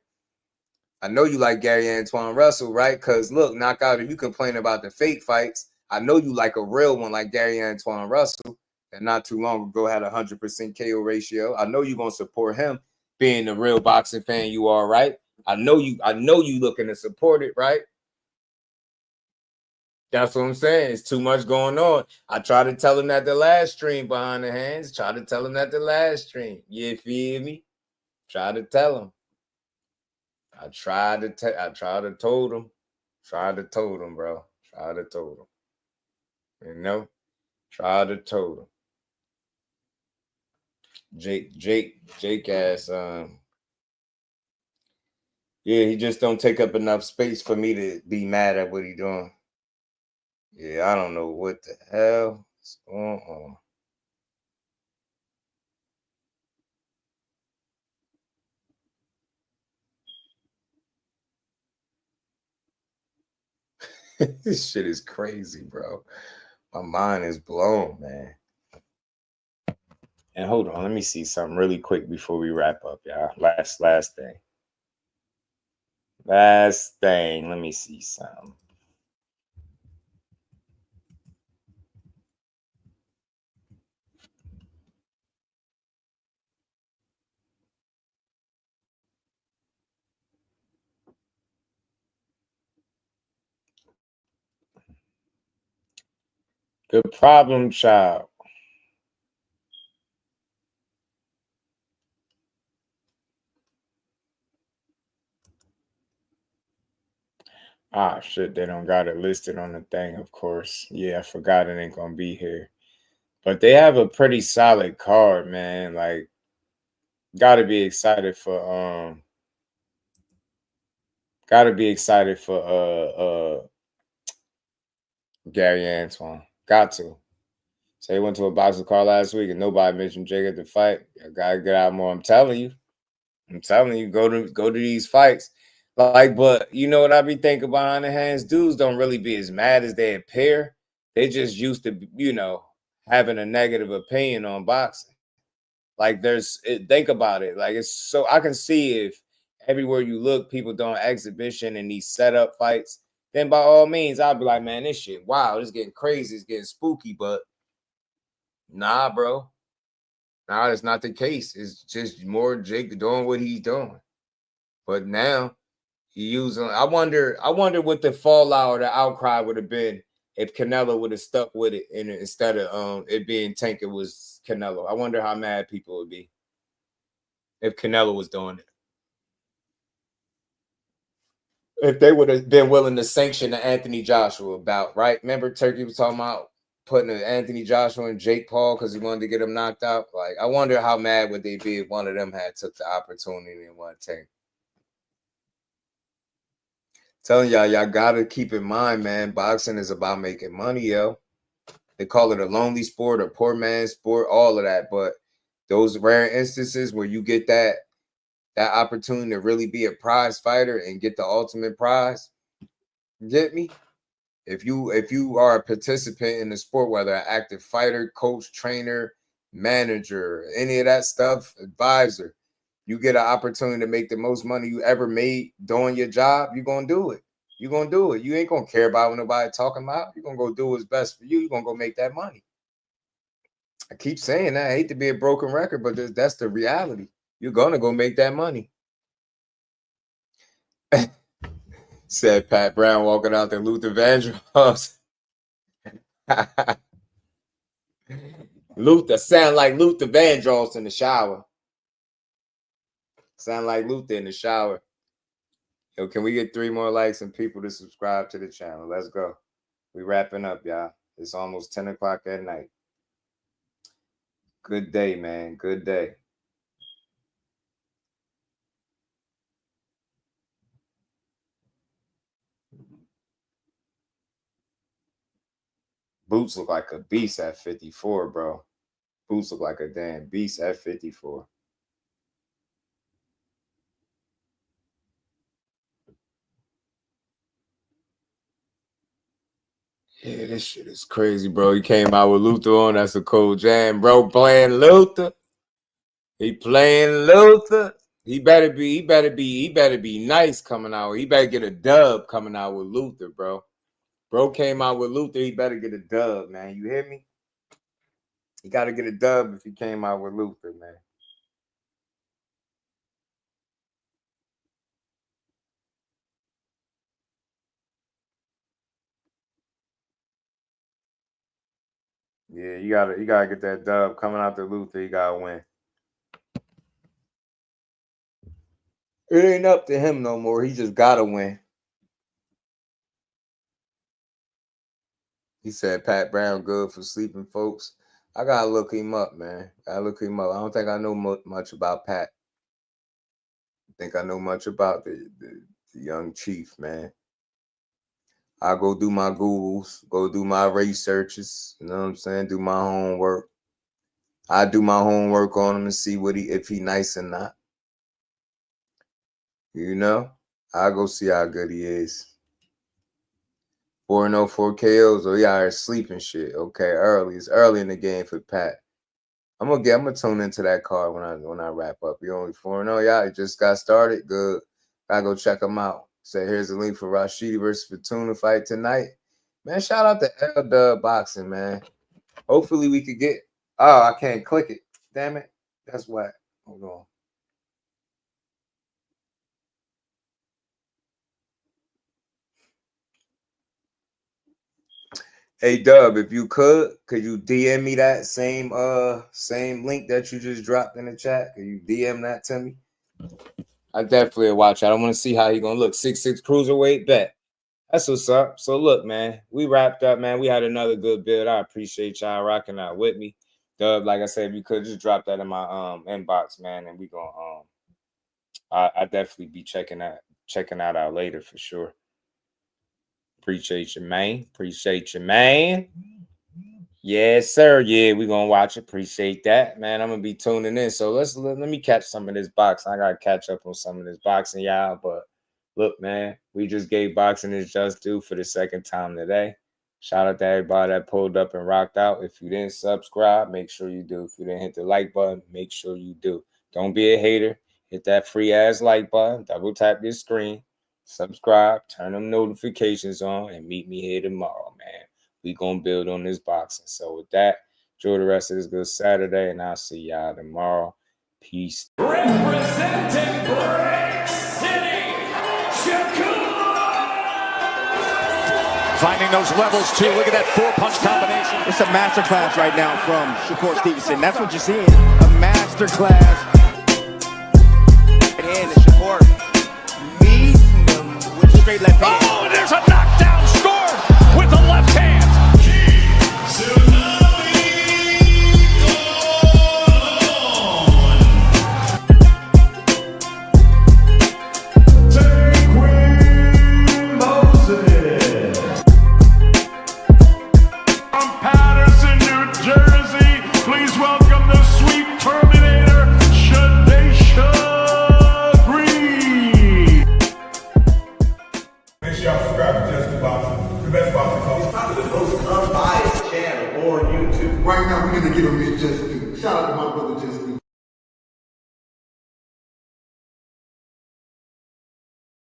I know you like Gary Antoine Russell, right? Because look, knockout, if you complain about the fake fights, I know you like a real one like Gary Antoine Russell that not too long ago had a 100% KO ratio. I know you're gonna support him being the real boxing fan you are, right? I know you looking to support it, right? That's what I'm saying. It's too much going on. I tried to tell him that the last stream behind the hands. Try to tell him that the last stream. You feel me? Try to tell him. I tried to told him, bro. Tried to told him. You know? Tried to told him. Jake ass, yeah, he just don't take up enough space for me to be mad at what he doing. Yeah, I don't know what the hell is going on. This shit is crazy, bro. My mind is blown, man. And hold on, let me see something really quick before we wrap up, y'all. Last thing. Last thing. Let me see something. Good problem, child. Ah, shit, they don't got it listed on the thing, of course. Yeah, I forgot it ain't gonna be here. But they have a pretty solid card, man. Like, gotta be excited for Gary Antoine. Got to. So he went to a boxing card last week and nobody mentioned Jake at the fight. I gotta get out more. I'm telling you, go to these fights. Like, but you know what I be thinking behind the hands? Dudes don't really be as mad as they appear. They just used to, having a negative opinion on boxing. Like, think about it. Like, it's so I can see if everywhere you look, people doing exhibition and these setup fights, then by all means, I'll be like, man, this shit, wow, this is getting crazy, it's getting spooky. But nah, bro. Nah, that's not the case. It's just more Jake doing what he's doing. But now he using. I wonder what the fallout or the outcry would have been if Canelo would have stuck with it instead of it being Tank. It was Canelo. I wonder how mad people would be if Canelo was doing it. If they would have been willing to sanction the Anthony Joshua bout, right? Remember Turkey was talking about putting Anthony Joshua and Jake Paul because he wanted to get him knocked out. Like, I wonder how mad would they be if one of them had took the opportunity and won Tank. Telling y'all gotta keep in mind, man, boxing is about making money, yo. They call it a lonely sport or poor man's sport, all of that. But those rare instances where you get that opportunity to really be a prize fighter and get the ultimate prize, get me? If you are a participant in the sport, whether an active fighter, coach, trainer, manager, any of that stuff, advisor, you get an opportunity to make the most money you ever made doing your job, you're going to do it. You're going to do it. You ain't going to care about what nobody talking about. You're going to go do what's best for you. You're going to go make that money. I keep saying that. I hate to be a broken record, but that's the reality. You're going to go make that money. Said Pat Brown walking out there, Luther Vandross. Luther sound like Luther Vandross in the shower. Sound like Luther in the shower. Yo, can we get 3 more likes and people to subscribe to the channel? Let's go. We wrapping up, y'all. It's almost 10 o'clock at night. Good day, man. Good day. Boots look like a beast at 54, bro. Boots look like a damn beast at 54. Yeah, this shit is crazy, bro. He came out with Luther on. That's a cold jam, bro. Playing Luther. He playing Luther. He better be nice coming out. He better get a dub coming out with Luther, bro. Bro came out with Luther. He better get a dub, man. You hear me? He got to get a dub if he came out with Luther, man. Yeah, you gotta get that dub coming out to Luther. You gotta win. It ain't up to him no more. He just gotta win. He said Pat Brown good for sleeping folks. I gotta look him up, man. I don't think I know much about Pat. I think I know much about the young chief, man. I go do my Googles, go do my researches, you know what I'm saying? Do my homework. I do my homework on him and see if he nice or not. You know? I'll go see how good he is. 4-0, 4 KOs. Oh, he out here sleeping shit. Okay, early. It's early in the game for Pat. I'm gonna tune into that card when I wrap up. You only 4-0, y'all. It just got started. Good. Gotta go check him out. So here's the link for Rashidi versus Fortuna fight tonight. Man, shout out to LetsBuild, man. Hopefully we could get. Oh, I can't click it. Damn it. That's whack. Hold on. Hey Dub, if you could you DM me that same link that you just dropped in the chat? Could you DM that to me? I definitely watch it. I want to see how he gonna look. 6'6" cruiserweight bet. That's what's up. So look, man, we wrapped up, man. We had another good build. I appreciate y'all rocking out with me. Dub, like I said, if you could just drop that in my inbox, man, and we gonna I definitely be checking out our later for sure. Appreciate you, man. Appreciate you, man. Yes, sir. Yeah, we're gonna watch it. Appreciate that, man. I'm gonna be tuning in. So let me catch some of this boxing. I gotta catch up on some of this boxing, y'all. But look, man, we just gave boxing its just due for the second time today. Shout out to everybody that pulled up and rocked out. If you didn't subscribe, make sure you do. If you didn't hit the like button, make sure you do. Don't be a hater. Hit that free ass like button. Double tap your screen. Subscribe. Turn them notifications on, and meet me here tomorrow, man. We gonna build on this boxing. So with that, enjoy the rest of this good Saturday, and I'll see y'all tomorrow. Peace. Representing Brick City, Shakur! Finding those levels too. Look at that 4-punch combination. It's a masterclass right now from Shakur Stevenson. That's what you're seeing. A masterclass. And Shakur meeting them with a straight left hand. Oh, there's a knockdown score with the left hand. Patterson. right now we're gonna get on this JusDue. Shout out to my brother JusDue.